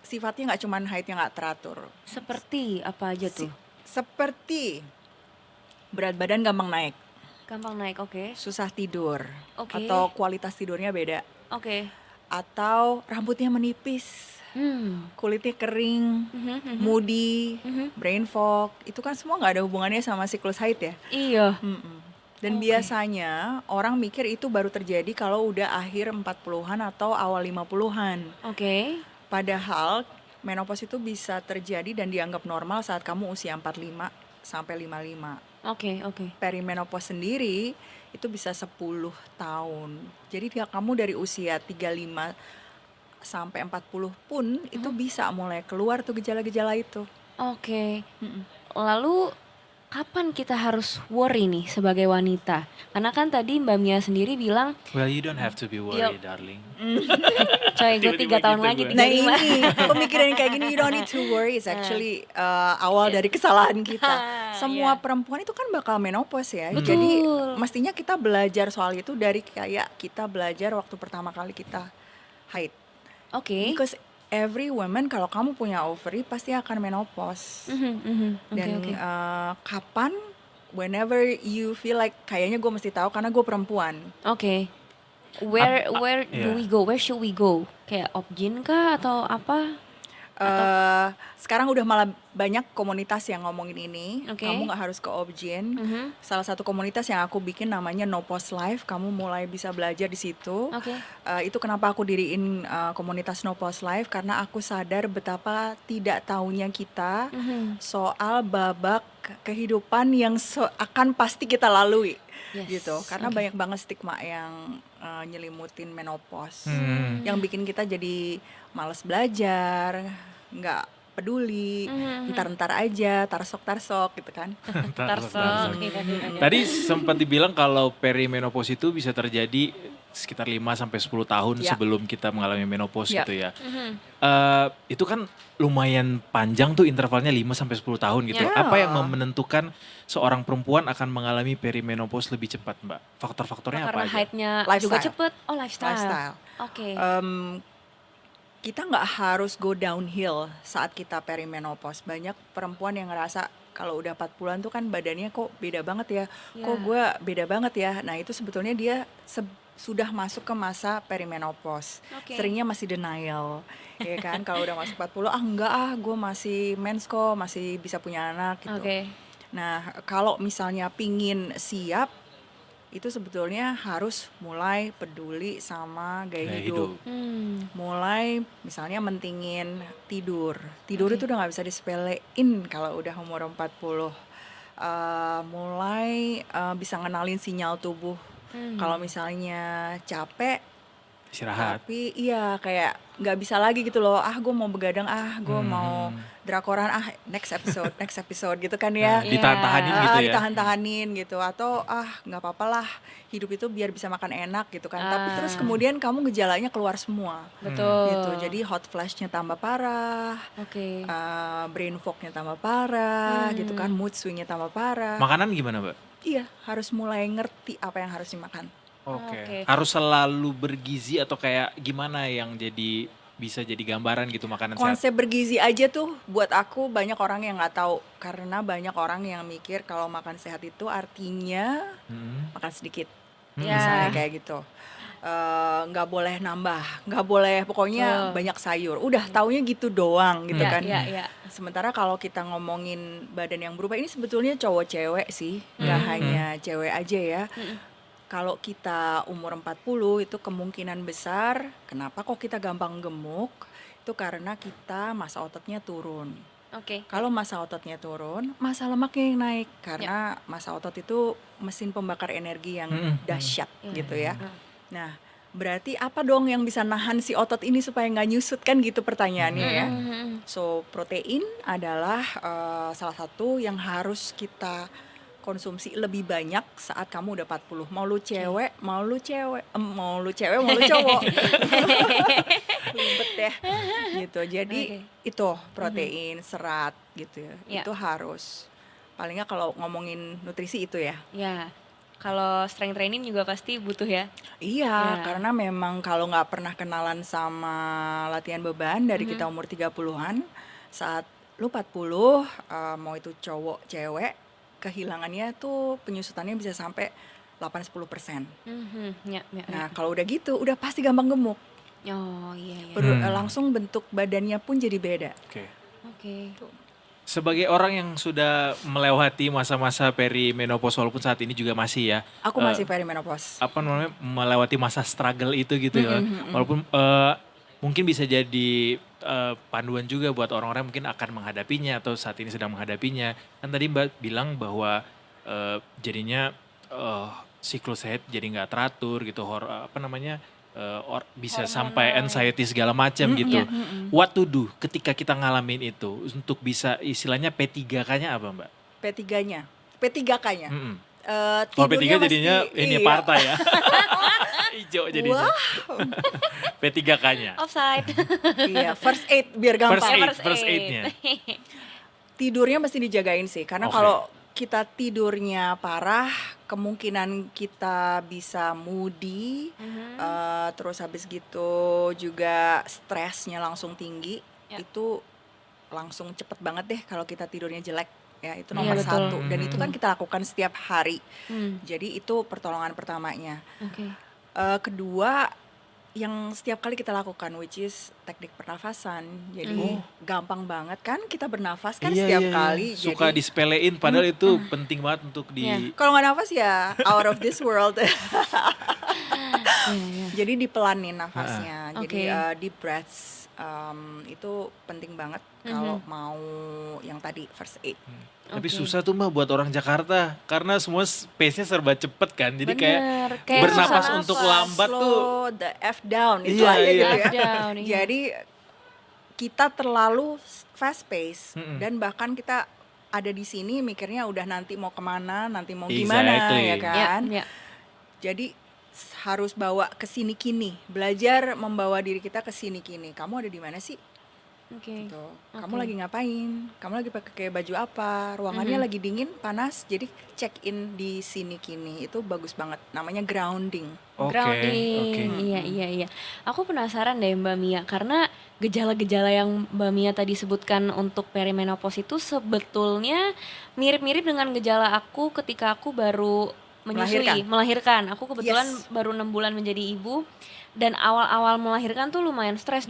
sifatnya nggak cuman haidnya nggak teratur. Seperti apa aja tuh? Seperti berat badan gampang naik, Gampang naik, oke. susah tidur, Oke. atau kualitas tidurnya beda, Oke. atau rambutnya menipis, kulitnya kering, moody, brain fog, itu kan semua nggak ada hubungannya sama siklus haid ya. Iya. Dan Oke. biasanya orang mikir itu baru terjadi kalau udah akhir 40-an atau awal 50-an. Oke. Padahal menopause itu bisa terjadi dan dianggap normal saat kamu usia 45 sampai 55. Oke, oke. Perimenopause sendiri itu bisa 10 tahun. Jadi kamu dari usia 35 sampai 40 pun itu bisa mulai keluar tuh gejala-gejala itu. Oke. Lalu kapan kita harus worry nih sebagai wanita? Karena kan tadi Mbak Mia sendiri bilang, Well, you don't have to be worried, darling. coy gue 3 tahun gitu lagi gue. 35. Nah ini pemikiran kayak gini, you don't need to worry, it's actually awal dari kesalahan kita. Semua perempuan itu kan bakal menopause ya. Betul. Jadi mestinya kita belajar soal itu dari kayak kita belajar waktu pertama kali kita haid. Oke. Because every woman, kalau kamu punya ovary pasti akan menopause. Oke, Dan oke. kapan, whenever you feel like kayaknya gue mesti tahu karena gue perempuan. Oke. Where do iya. we go? Where should we go? Kayak Opjin kah atau apa? Sekarang udah malah banyak komunitas yang ngomongin ini. Oke. Kamu nggak harus ke Objin. Salah satu komunitas yang aku bikin namanya No Pause Life. Kamu mulai bisa belajar di situ. Oke. Itu kenapa aku diriin komunitas No Pause Life, karena aku sadar betapa tidak taunya kita soal babak kehidupan yang akan pasti kita lalui. Yes, Gitu. Karena oke. banyak banget stigma yang nyelimutin menopause, Hmm. yang bikin kita jadi males belajar, nggak peduli, ntar-ntar aja, tarsok-tarsok gitu kan. Tarsok. Tadi sempat dibilang kalau perimenopause itu bisa terjadi sekitar 5 sampai 10 tahun Ya. sebelum kita mengalami menopause Ya. gitu ya. Itu kan lumayan panjang tuh intervalnya 5 sampai 10 tahun gitu. Ya. Apa yang menentukan seorang perempuan akan mengalami perimenopause lebih cepat, Mbak? Faktor-faktornya apa Karena aja? haidnya juga Lifestyle. cepet. Oh, lifestyle. Lifestyle. Oke. Kita nggak harus go downhill saat kita perimenopause. Banyak perempuan yang ngerasa kalau udah 40-an tuh kan badannya kok beda banget ya. Kok Ya. gue beda banget ya. Nah itu sebetulnya dia sudah masuk ke masa perimenopause. Oke. Seringnya masih denial. Ya kan, kalau udah masuk 40, enggak gue masih mens kok, masih bisa punya anak gitu. Oke. Nah, kalau misalnya pingin siap, itu sebetulnya harus mulai peduli sama gaya hidup. Mulai misalnya mentingin tidur. Tidur itu udah nggak bisa disepelein kalau udah umur 40. Mulai bisa ngenalin sinyal tubuh. Kalau misalnya capek, Istirahat. tapi iya kayak nggak bisa lagi gitu loh. Gue mau begadang, gue mau drakoran, next episode gitu kan ya. Nah, ditahan-tahanin gitu ya. Ditahan-tahanin gitu, atau nggak apa-apa lah, hidup itu biar bisa makan enak gitu kan. Tapi terus kemudian kamu gejalanya keluar semua. Betul. Gitu. Jadi hot flashnya tambah parah, Oke. brain fognya tambah parah, gitu kan, mood swingnya tambah parah. Makanan gimana, Mbak? Iya, harus mulai ngerti apa yang harus dimakan. Oke. Harus selalu bergizi atau kayak gimana yang bisa jadi gambaran gitu makanan sehat? Konsep bergizi aja tuh buat aku banyak orang yang nggak tahu, karena banyak orang yang mikir kalau makan sehat itu artinya makan sedikit, Ya. misalnya kayak gitu. Nggak boleh nambah, nggak boleh, pokoknya banyak sayur. Udah taunya gitu doang gitu kan. Ya. Sementara kalau kita ngomongin badan yang berubah, ini sebetulnya cowok cewek sih, nggak hanya cewek aja ya. kalau kita umur 40 itu kemungkinan besar kenapa kok kita gampang gemuk, itu karena kita massa ototnya turun. Oke. Kalau massa ototnya turun, massa lemaknya yang naik karena massa otot itu mesin pembakar energi yang dahsyat gitu ya. Nah, berarti apa dong yang bisa nahan si otot ini supaya nggak nyusut kan gitu pertanyaannya ya. So protein adalah salah satu yang harus kita konsumsi lebih banyak saat kamu udah 40. Mau lu cewek, mau lu cowok. Ribet deh. Gitu. Jadi itu protein, serat gitu ya. Ya. Itu harus. Paling nggak kalau ngomongin nutrisi itu ya. Ya. Kalau strength training juga pasti butuh ya. Iya, Ya. karena memang kalau nggak pernah kenalan sama latihan beban dari kita umur 30-an, saat lu 40, mau itu cowok, cewek, kehilangannya tuh penyusutannya bisa sampai 8-10%. Ya, ya, Nah, kalau udah gitu, udah pasti gampang gemuk. Oh iya ya. Langsung bentuk badannya pun jadi beda. Oke. Oke. Sebagai orang yang sudah melewati masa-masa perimenopause walaupun saat ini juga masih ya. Aku masih perimenopause. Apa namanya melewati masa struggle itu gitu ya. Walaupun mungkin bisa jadi panduan juga buat orang-orang yang mungkin akan menghadapinya atau saat ini sedang menghadapinya. Kan tadi Mbak bilang bahwa jadinya siklus haid jadi nggak teratur gitu, bisa sampai anxiety segala macam gitu. What to do ketika kita ngalamin itu untuk bisa istilahnya P3K-nya apa Mbak? P3-nya. P3K-nya. Kalau P3 tidurnya jadinya mesti- ini iya. partai ya. Hijau jadinya. Wah, P3K-nya. Offside. iya, first aid biar gampang. First aid-nya. Tidurnya mesti dijagain sih, karena Oke. kalau kita tidurnya parah, kemungkinan kita bisa moody, terus habis gitu juga stresnya langsung tinggi, Ya. itu langsung cepet banget deh kalau kita tidurnya jelek. Ya, itu Iya, nomor betul. 1 dan itu kan kita lakukan setiap hari. Hmm, Jadi itu pertolongan pertamanya. Oke. Kedua yang setiap kali kita lakukan which is teknik pernafasan. Jadi gampang banget kan kita bernafas kan setiap kali. Suka Jadi disepelein padahal itu penting banget untuk di Iya. kalau nggak nafas ya out of this world. Jadi dipelanin nafasnya. Jadi Oke. deep breaths itu penting banget kalau mau yang tadi first aid. Tapi Oke. susah tuh Mbak buat orang Jakarta karena semua pace-nya serba cepet kan. Jadi kayak Bener. Kayak bernapas susah untuk nafas. lambat tuh. Slow the F down Iya, istilahnya iya. gitu ya. F down, iya. Jadi kita terlalu fast pace dan bahkan kita ada di sini mikirnya udah nanti mau kemana, nanti mau gimana Exactly. ya kan. Ya. Jadi harus bawa ke sini kini, belajar membawa diri kita ke sini kini. Kamu ada di mana sih? Oke. Gitu. Kamu lagi ngapain? Kamu lagi pakai baju apa? Ruangannya lagi dingin, panas. Jadi check in di sini kini itu bagus banget. Namanya grounding. Oke, Grounding. oke. Iya. Aku penasaran deh Mbak Mia karena gejala-gejala yang Mbak Mia tadi sebutkan untuk perimenopause itu sebetulnya mirip-mirip dengan gejala aku ketika aku baru menyusui, melahirkan. Aku kebetulan Yes. baru 6 bulan menjadi ibu dan awal-awal melahirkan tuh lumayan stres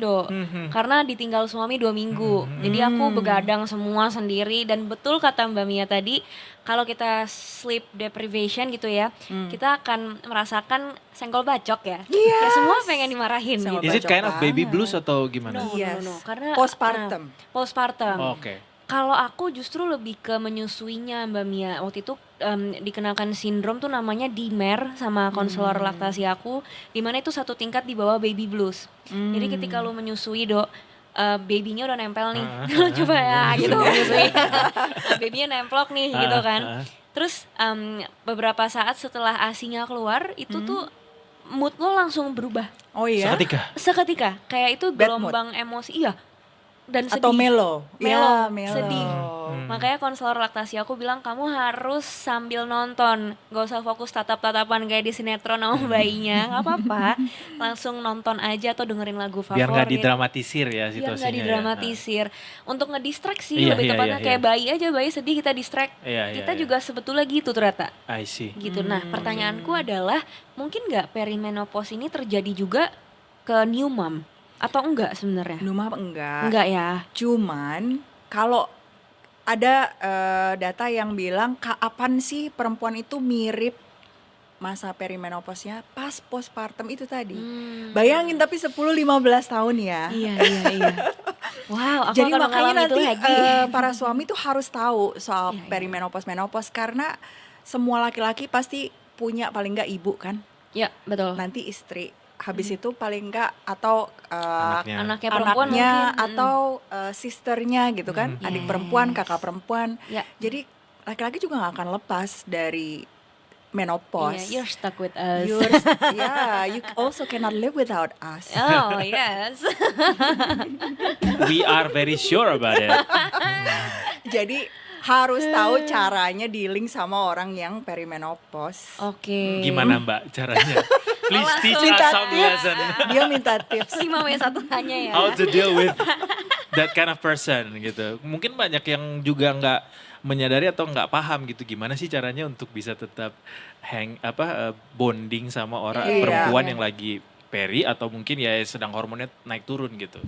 karena ditinggal suami 2 minggu. Jadi aku begadang semua sendiri dan betul kata Mbak Mia tadi kalau kita sleep deprivation gitu ya, kita akan merasakan senggol bacok ya. Kayak semua pengen dimarahin Senggol gitu. Is it bacok kind of baby banget. blues atau gimana? No, Yes. Karena Postpartum. postpartum. Oke. Kalau aku justru lebih ke menyusuinya Mbak Mia. Waktu itu dikenakan sindrom tuh namanya DMARD sama konselor laktasi aku, dimana itu satu tingkat di bawah baby blues. Jadi ketika lu menyusui babynya udah nempel nih, lu coba ya gitu menyusui. Babynya nemplok nih gitu kan. Terus beberapa saat setelah ASI-nya keluar itu tuh mood lo langsung berubah Oh iya? seketika. Kayak itu Bad mood? gelombang emosi, iya. Dan sedih. Atau melo? Melo, Ya, melo. sedih. Makanya konselor laktasi aku bilang kamu harus sambil nonton, gak usah fokus tatap-tatapan kayak di sinetron sama bayinya, nggak apa-apa, langsung nonton aja atau dengerin lagu favorit. Biar nggak didramatisir ya Biar situasinya. nggak ya. didramatisir. Untuk ngedistraksi Iya, lebih iya, tepatnya iya, kayak iya. bayi aja, bayi sedih kita distract. Iya, Kita iya. juga sebetulnya gitu ternyata. I see. Gitu. Nah, pertanyaanku adalah mungkin nggak perimenopause ini terjadi juga ke new mom atau enggak sebenarnya? Numah enggak. Enggak ya. Cuman kalau ada data yang bilang kapan sih perempuan itu mirip masa perimenopausnya pas postpartum itu tadi. Bayangin tapi 10-15 tahun ya. Iya. Wow, aku Jadi akan makanya mengalami itu nanti lagi. para suami tuh harus tahu soal Iya. perimenopause karena semua laki-laki pasti punya paling nggak ibu kan, Ya, betul. nanti istri, habis itu paling nggak atau Anaknya. Anaknya perempuan anaknya mungkin. atau sisternya gitu kan, adik perempuan, Yes. kakak perempuan. Ya. Jadi laki-laki juga nggak akan lepas dari menopause. You're stuck with us. You also cannot live without us. Oh, yes. We are very sure about it. Jadi harus tahu caranya dealing sama orang yang perimenopause. Oke. Gimana Mbak caranya? Please teach us Minta some tips. lesson. Dia minta tips. 5W1 hanya ya. How to deal with that kind of person gitu. Mungkin banyak yang juga nggak menyadari atau nggak paham gitu gimana sih caranya untuk bisa tetap bonding sama orang Iya. perempuan Iya. yang lagi peri atau mungkin ya sedang hormonnya naik turun gitu.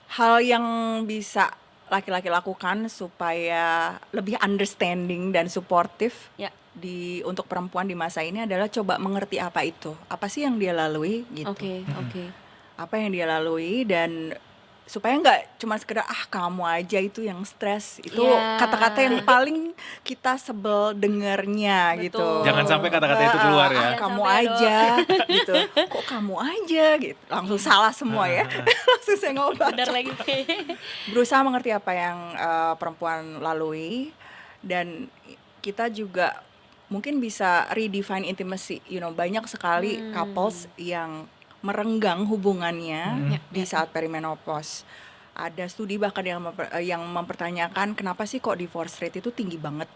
Hal yang bisa laki-laki lakukan supaya lebih understanding dan supportive Ya. untuk perempuan di masa ini adalah coba mengerti apa itu. Apa sih yang dia lalui gitu. Oke. Apa yang dia lalui dan supaya nggak cuma sekedar kamu aja itu yang stres. Itu Ya. kata-kata yang paling kita sebel dengernya Betul. gitu. Jangan sampai kata-kata itu keluar ya. Jangan Kamu sampai, aja gitu. Kok kamu aja gitu. Langsung salah semua ya. Langsung saya ngobat. Benar lagi. Berusaha mengerti apa yang perempuan lalui dan kita juga mungkin bisa redefine intimacy. Banyak sekali couples yang merenggang hubungannya di saat perimenopause. Ada studi bahkan yang mempertanyakan kenapa sih kok divorce rate itu tinggi banget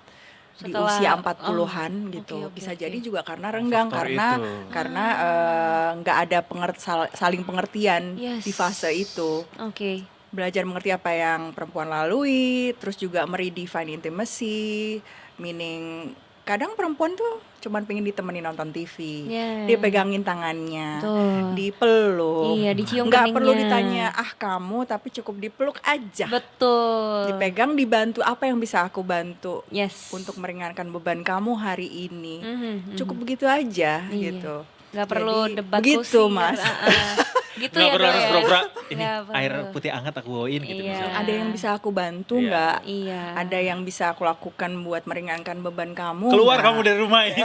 di Setelah- usia 40-an gitu. oke, Bisa oke. jadi juga karena renggang Faktor itu. karena nggak ada saling pengertian Yes. di fase itu. Oke. Belajar mengerti apa yang perempuan lalui, terus juga meredefine intimacy, meaning kadang perempuan tuh cuman pengen ditemenin nonton TV, Yeah. dia pegangin tangannya, Betul. dipeluk, Iya, dicium nggak perlu keningnya. ditanya kamu, tapi cukup dipeluk aja, Betul. dipegang, dibantu, apa yang bisa aku bantu Yes. untuk meringankan beban kamu hari ini, cukup begitu Iya. aja gitu. Nggak perlu Jadi, debat begitu, kusir. Mas. Gitu Nggak ya, perlu Dok, harus ya? pura-pura ini Nggak air perlu. putih hangat aku bawain gitu Iya. misalnya. Ada yang bisa aku bantu Iya. nggak? Iya. Ada yang bisa aku lakukan buat meringankan beban kamu? Keluar nggak? kamu dari rumah ini.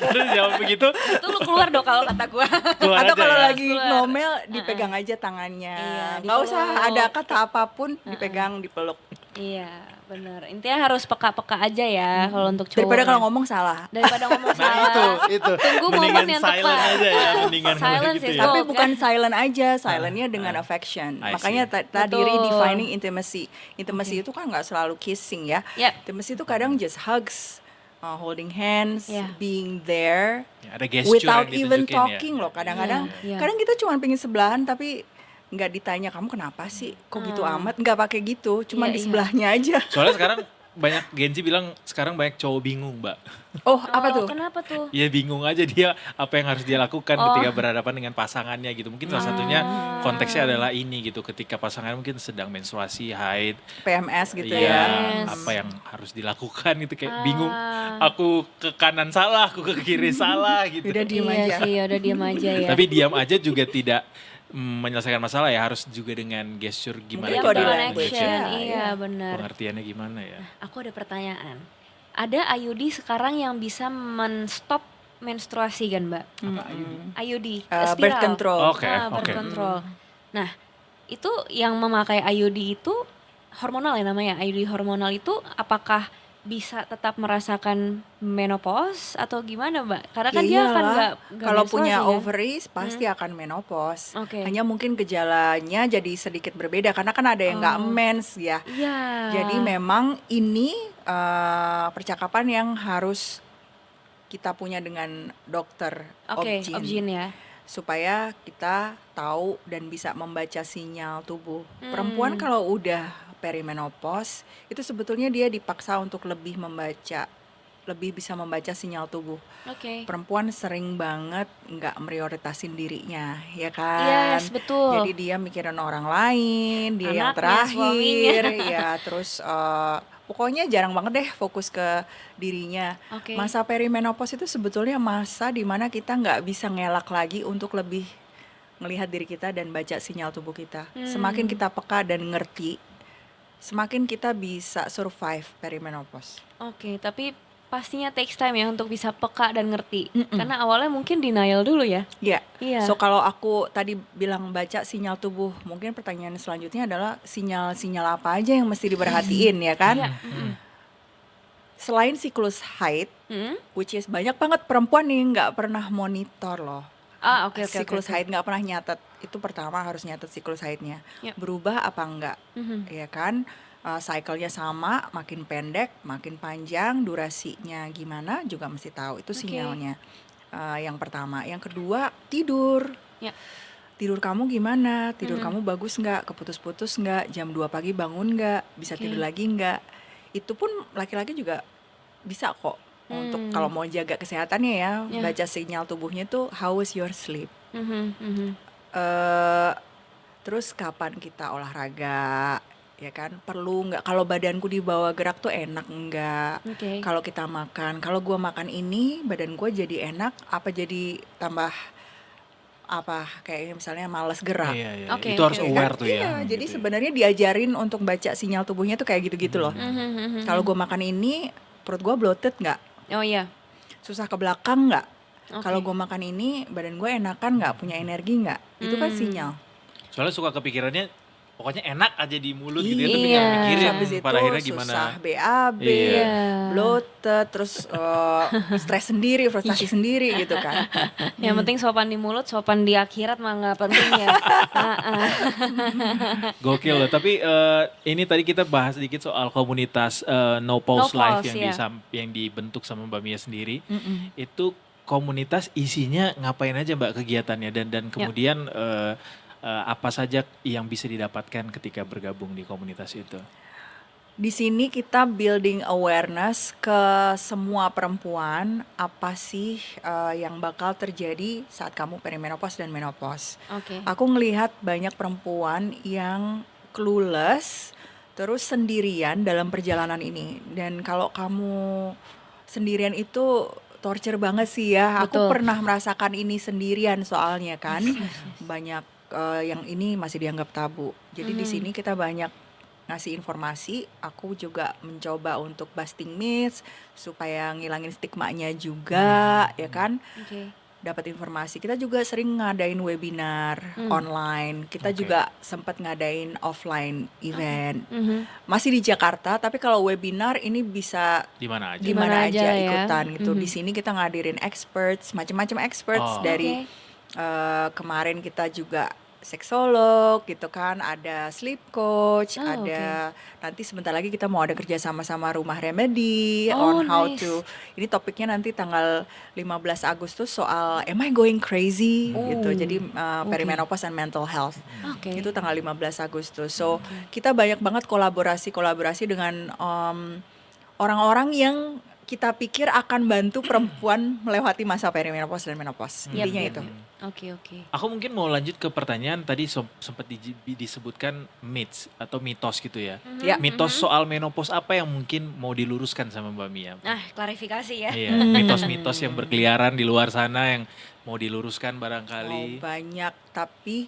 Terus jawab begitu. Itu lu keluar dong kalau kata gua. Keluar Atau aja kalau ya. lagi Keluar. ngomel dipegang aja tangannya. Iya, Nggak usah dipeluk. ada kata apapun, dipegang, dipeluk. Iya, benar. Intinya harus peka-peka aja ya kalau untuk cowok. Daripada ya. kalau ngomong salah. Daripada ngomong Nah salah. itu. Tunggu Mendingan momen yang silent tepat. aja ya, mendingan Silence gitu is ya. gold. Tapi kan? bukan silent aja, silentnya dengan affection. I see. Makanya tadi Betul. redefining intimacy. Intimacy itu kan nggak selalu kissing ya. Yep. Intimacy itu kadang just hugs, holding hands, Yeah. being there. Ya, ada gesture Without yang even ditunjukin talking loh kadang-kadang. Iya, iya. Kadang kita cuma pengen sebelahan tapi nggak ditanya kamu kenapa sih kok gitu amat, nggak pakai gitu, cuma Iya, di iya. sebelahnya aja. Soalnya sekarang banyak Genzi bilang sekarang banyak cowok bingung, Mbak. Oh apa tuh? Kenapa tuh? Ya bingung aja dia apa yang harus dia lakukan Oh. ketika berhadapan dengan pasangannya gitu. Mungkin salah satunya konteksnya adalah ini gitu. Ketika pasangan mungkin sedang menstruasi, haid, PMS gitu iya, ya. Yes. apa yang harus dilakukan gitu kayak bingung. Aku ke kanan salah, aku ke kiri salah gitu. Udah diem Iya aja. sih, udah diam aja ya. Tapi diam aja juga tidak menyelesaikan masalah ya, harus juga dengan gesture gimana Iya, Mungkin body kita language connection. ya, Iya, iya. benar. pengertiannya gimana ya. Aku ada pertanyaan. Ada IUD sekarang yang bisa men-stop menstruasi kan, Mbak? IUD, spiral. Birth control. Oke, Birth oke. control. Nah, itu yang memakai IUD itu hormonal ya namanya. IUD hormonal itu apakah bisa tetap merasakan menopause atau gimana, Mbak? Karena kan Ya dia kan iyalah. nggak Kalau menstruasi punya kan? ovaries pasti akan menopause. Oke. Hanya mungkin gejalanya jadi sedikit berbeda karena kan ada yang nggak mens ya. Iya. Jadi memang ini percakapan yang harus kita punya dengan dokter Oke, obgyn, obgyn ya. supaya kita tahu dan bisa membaca sinyal tubuh. Perempuan kalau udah perimenopause itu sebetulnya dia dipaksa untuk lebih membaca lebih bisa membaca sinyal tubuh. Oke. Perempuan sering banget nggak prioritasin dirinya, ya kan? Yes, betul. Jadi dia mikirin orang lain, dia yang Anaknya, suaminya. terakhir, ya terus pokoknya jarang banget deh fokus ke dirinya. Oke. Masa perimenopause itu sebetulnya masa dimana kita nggak bisa ngelak lagi untuk lebih melihat diri kita dan baca sinyal tubuh kita. Semakin kita peka dan ngerti, semakin kita bisa survive perimenopause. Oke, tapi pastinya takes time ya untuk bisa peka dan ngerti. Karena awalnya mungkin denial dulu ya. Ya, Iya. so kalau aku tadi bilang baca sinyal tubuh, mungkin pertanyaan selanjutnya adalah sinyal-sinyal apa aja yang mesti diperhatiin ya kan? Iya. Selain siklus haid, which is banyak banget perempuan nih nggak pernah monitor loh. Oke. Siklus haid nggak pernah nyatet. Itu pertama harus nyatet siklus haidnya. Yep. Berubah apa enggak? Ya kan? Cycle-nya sama, makin pendek, makin panjang, durasinya gimana juga mesti tahu. Itu Oke. sinyalnya. Yang pertama. Yang kedua, tidur. Ya. Tidur kamu gimana? Tidur kamu bagus nggak? Keputus-putus nggak? Jam 2 pagi bangun nggak? Bisa Oke. tidur lagi nggak? Itu pun laki-laki juga bisa kok. Untuk kalau mau jaga kesehatannya ya, Ya. baca sinyal tubuhnya tuh how was your sleep? Terus kapan kita olahraga, ya kan? Perlu nggak? Kalau badanku dibawa gerak tuh enak nggak? Oke. Kalau kita makan, kalau gua makan ini badan gua jadi enak, apa jadi tambah apa kayak misalnya malas gerak? Iya. Oke, Itu harus oke. aware tuh ya. Iya, jadi gitu ya. sebenarnya diajarin untuk baca sinyal tubuhnya tuh kayak gitu-gitu loh. Kalau gua makan ini, perut gua bloated nggak? Oh iya. Susah ke belakang nggak? Oke. Kalau gua makan ini, badan gue enakan nggak? Punya energi nggak? Itu kan sinyal. Soalnya suka kepikirannya pokoknya enak aja di mulut gitu ya, Iya. tapi nggak mikirin Habis itu pada akhirnya gimana. susah BAB, Iya. bloated, terus stres sendiri, frustasi sendiri gitu kan. Yang penting sopan di mulut, sopan di akhirat mah nggak penting ya. Gokil loh, tapi ini tadi kita bahas sedikit soal komunitas No No Pause Life Pause, yang, ya. yang dibentuk sama Mbak Mia sendiri. Itu komunitas isinya ngapain aja Mbak kegiatannya dan kemudian apa saja yang bisa didapatkan ketika bergabung di komunitas itu? Di sini kita building awareness ke semua perempuan apa sih yang bakal terjadi saat kamu perimenopause dan menopause. Oke. Aku ngelihat banyak perempuan yang clueless terus sendirian dalam perjalanan ini. Dan kalau kamu sendirian itu torture banget sih ya. Aku Betul. pernah merasakan ini sendirian soalnya kan. Banyak yang ini masih dianggap tabu. Jadi di sini kita banyak ngasih informasi. Aku juga mencoba untuk busting myths supaya ngilangin stigmanya juga, ya kan? Oke. Dapat informasi. Kita juga sering ngadain webinar online. Kita Oke. juga sempat ngadain offline event. Masih di Jakarta, tapi kalau webinar ini bisa Di mana aja? di mana Dimana aja aja ya. ikutan gitu. Di sini kita ngadirin experts, macam-macam experts Oh. dari Oke. kemarin kita juga seksolog gitu kan, ada sleep coach, Oh, ada nanti sebentar lagi kita mau ada kerja sama Rumah Remedy Oh, on how nice. to, ini topiknya nanti tanggal 15 Agustus soal am I going crazy gitu, jadi perimenopause and mental health. Oke. Itu tanggal 15 Agustus. So, kita banyak banget kolaborasi dengan orang-orang yang kita pikir akan bantu perempuan melewati masa perimenopause dan menopause. Yap, Intinya yap. itu. Oke. Aku mungkin mau lanjut ke pertanyaan tadi sempat disebutkan myths atau mitos gitu ya. Ya. Mitos soal menopause apa yang mungkin mau diluruskan sama Mbak Mia? Nah, klarifikasi ya. Iya, mitos-mitos yang berkeliaran di luar sana yang mau diluruskan Oh, barangkali. banyak, tapi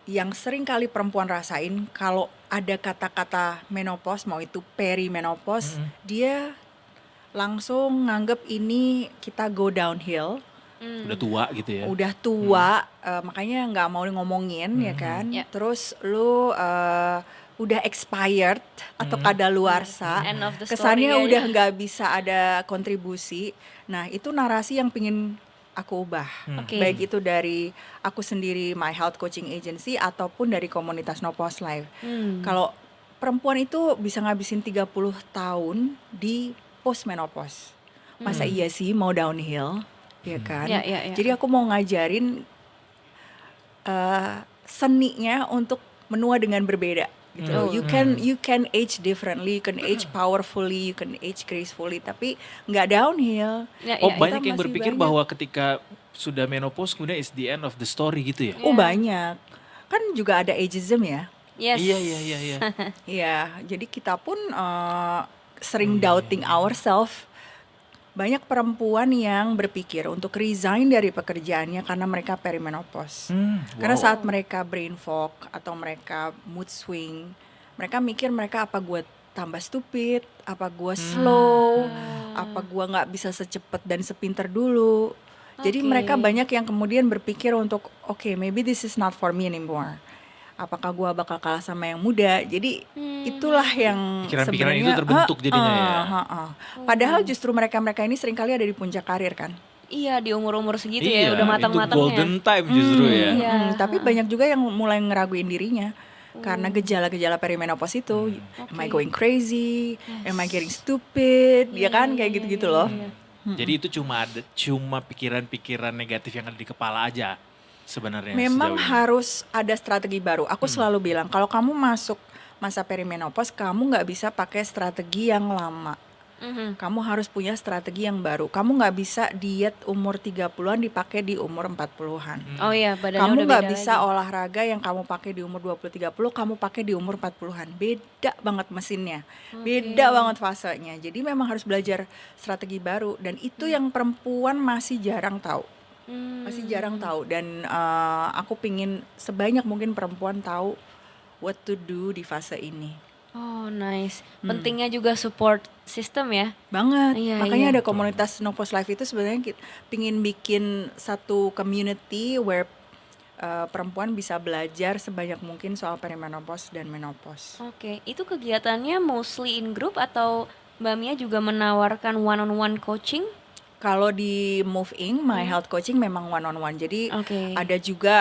yang sering kali perempuan rasain kalau ada kata-kata menopause, mau itu perimenopause, dia langsung nganggep ini kita go downhill, Udah tua gitu ya. udah tua, makanya nggak mau ngomongin ya kan. Ya. Terus lu udah expired atau kadaluarsa, End of the story kesannya aja. udah nggak bisa ada kontribusi. Nah itu narasi yang pingin aku ubah. Oke. Baik itu dari aku sendiri, my health coaching agency, ataupun dari komunitas No Pause Life. Kalau perempuan itu bisa ngabisin 30 tahun di post menopause. Masa iya sih mau downhill, ya kan? Ya, ya, ya. Jadi aku mau ngajarin seninya untuk menua dengan berbeda. gitu loh. You can age differently, you can age powerfully, you can age gracefully, tapi nggak downhill. Banyak yang Masih berpikir banyak. bahwa ketika sudah menopause kemudian is the end of the story gitu ya. Banyak. Kan juga ada ageism ya. Yes. Iya. Iya, jadi kita pun sering doubting ourselves. Banyak perempuan yang berpikir untuk resign dari pekerjaannya karena mereka perimenopause. Karena saat mereka brain fog atau mereka mood swing, mereka mikir mereka apa gue tambah stupid, apa gue slow, apa gue nggak bisa secepat dan sepinter dulu. Jadi mereka banyak yang kemudian berpikir untuk maybe this is not for me anymore. Apakah gue bakal kalah sama yang muda? Jadi itulah yang Pikiran-pikiran itu sebenarnya terbentuk jadinya ya. Padahal justru mereka-mereka ini seringkali ada di puncak karir kan. Iya, di umur-umur segitu Iya, ya udah itu matang-matangnya. golden time justru ya. Iya. Tapi banyak juga yang mulai ngeraguin dirinya karena gejala-gejala perimenopause itu. Am I going crazy? Am I getting stupid? Ya kan kayak gitu-gitu loh. Jadi itu cuma pikiran-pikiran negatif yang ada di kepala aja sebenarnya. Memang sejauh ini. harus ada strategi baru. Aku selalu bilang kalau kamu masuk masa perimenopause, kamu nggak bisa pakai strategi yang lama. Kamu harus punya strategi yang baru. Kamu nggak bisa diet umur 30-an dipakai di umur 40-an. Oh iya, badannya Kamu udah nggak beda bisa lagi. olahraga yang kamu pakai di umur 20-30, kamu pakai di umur 40-an. Beda banget mesinnya. Beda banget fasenya. Jadi memang harus belajar strategi baru dan itu yang perempuan masih jarang tahu. Masih jarang tahu dan aku pingin sebanyak mungkin perempuan tahu what to do di fase ini. Oh, nice. Pentingnya juga support system ya. Banget. Iya, Makanya iya. ada komunitas Nopos Life itu sebenarnya pingin bikin satu community where perempuan bisa belajar sebanyak mungkin soal perimenopause dan menopause. Oke, itu kegiatannya mostly in group atau Mbak Mia juga menawarkan one-on-one coaching? Kalau di Move Inc, My Health Coaching memang one on one. Jadi Oke. ada juga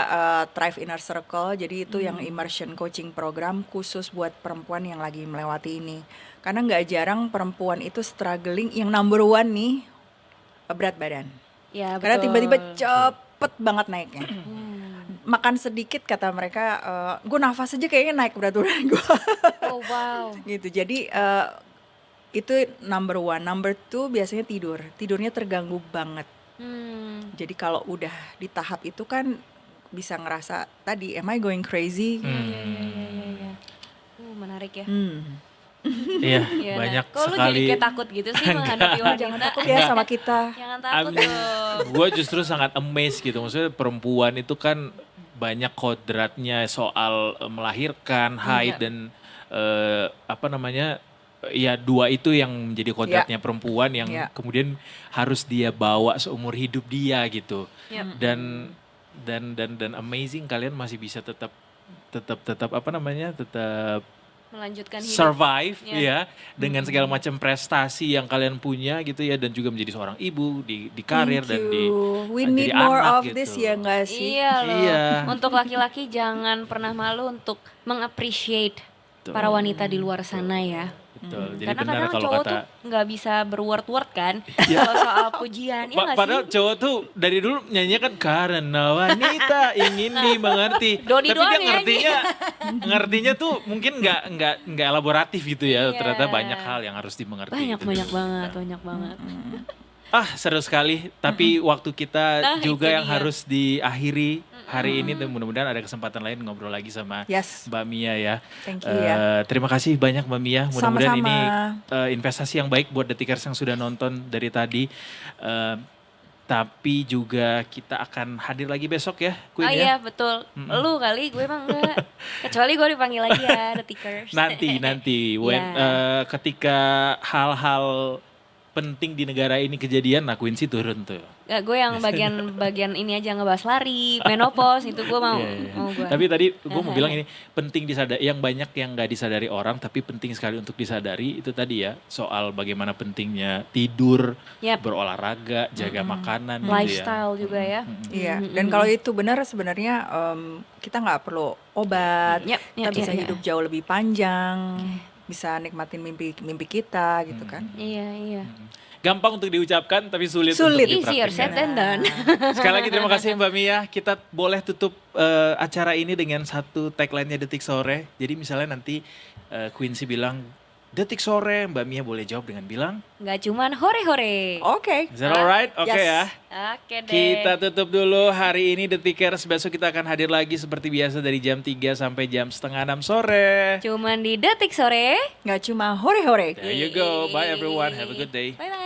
Thrive Inner Circle. Jadi itu yang immersion coaching program khusus buat perempuan yang lagi melewati ini. Karena nggak jarang perempuan itu struggling. Yang number one nih berat badan. Ya, Karena betul. tiba-tiba cepet banget naiknya. Makan sedikit kata mereka, gue nafas aja kayaknya naik berat badan gue. Oh, wow. Gitu. Jadi itu number one. Number two biasanya tidurnya terganggu banget. Jadi kalau udah di tahap itu kan bisa ngerasa tadi, am I going crazy? Iya. Menarik ya. Iya, Iya, banyak kok lu jadi sekali. kayak takut gitu sih menghadapi wanita? Jangan takut ya sama kita. Jangan takut dong. Gue justru sangat amazed gitu. Maksudnya perempuan itu kan banyak kodratnya soal melahirkan, haid dan apa namanya? Ya dua itu yang menjadi kodratnya perempuan yang kemudian harus dia bawa seumur hidup dia gitu. Dan amazing kalian masih bisa tetap apa namanya? Tetap Melanjutkan hidup. survive ya dengan segala macam prestasi yang kalian punya gitu ya dan juga menjadi seorang ibu di karir Thank dan di you. We jadi need more anak of gitu. this ya nggak sih? Iya loh. Iya. Untuk laki-laki jangan pernah malu untuk mengappreciate para wanita di luar sana ya. Betul. Jadi Karena benar kadang kalau cowok kata tuh nggak bisa berword-word kan kalau soal pujian ya nggak padahal sih? cowok tuh dari dulu nyanyinya kan karena wanita ingin dimengerti. Dodi Tapi doang dia yang ngertinya tuh mungkin nggak elaboratif gitu ya. Iya. Ternyata banyak hal yang harus dimengerti. Banyak gitu. banyak banget. Seru sekali. Tapi waktu kita Nah, juga itu yang dia. harus diakhiri hari ini dan mudah-mudahan ada kesempatan lain ngobrol lagi sama Yes. Mbak Mia ya. Thank you ya. Terima kasih banyak Mbak Mia. Mudah-mudahan ini Sama-sama. investasi yang baik buat Detikers yang sudah nonton dari tadi. Tapi juga kita akan hadir lagi besok ya, Queen Oh ya. iya betul. Lu kali gue emang enggak. Kecuali gue dipanggil lagi ya The Tickers. Nanti Ya. ketika hal-hal penting di negara ini kejadian, nah Quincy turun tuh. Nggak, gue yang bagian ini aja ngebahas lari, menopause itu gue mau. Iya. Mau gue. Tapi tadi gue mau bilang ini penting disadari, yang banyak yang nggak disadari orang, tapi penting sekali untuk disadari itu tadi ya soal bagaimana pentingnya tidur, Yap. berolahraga, jaga makanan, Lifestyle juga ya. Iya, dan kalau itu benar sebenarnya kita nggak perlu obat, Yap, kita yap, bisa yap. hidup jauh lebih panjang, bisa nikmatin mimpi kita gitu kan. Iya. gampang untuk diucapkan tapi sulit, Sulit. untuk Easier dipraktikkan. said than done. Sekali lagi terima kasih Mbak Mia. Kita boleh tutup acara ini dengan satu tagline-nya Detik Sore. Jadi misalnya nanti Quincy bilang Detik Sore, Mbak Mia boleh jawab dengan bilang, Nggak cuman hore-hore. Oke. is that alright? Oke Yes. ya. Oke deh. Kita tutup dulu hari ini Detikers. Besok kita akan hadir lagi seperti biasa dari jam 3 sampai jam setengah 6 sore. Cuman di Detik Sore. Nggak cuma hore-hore. There you go. Bye everyone. Have a good day. Bye-bye.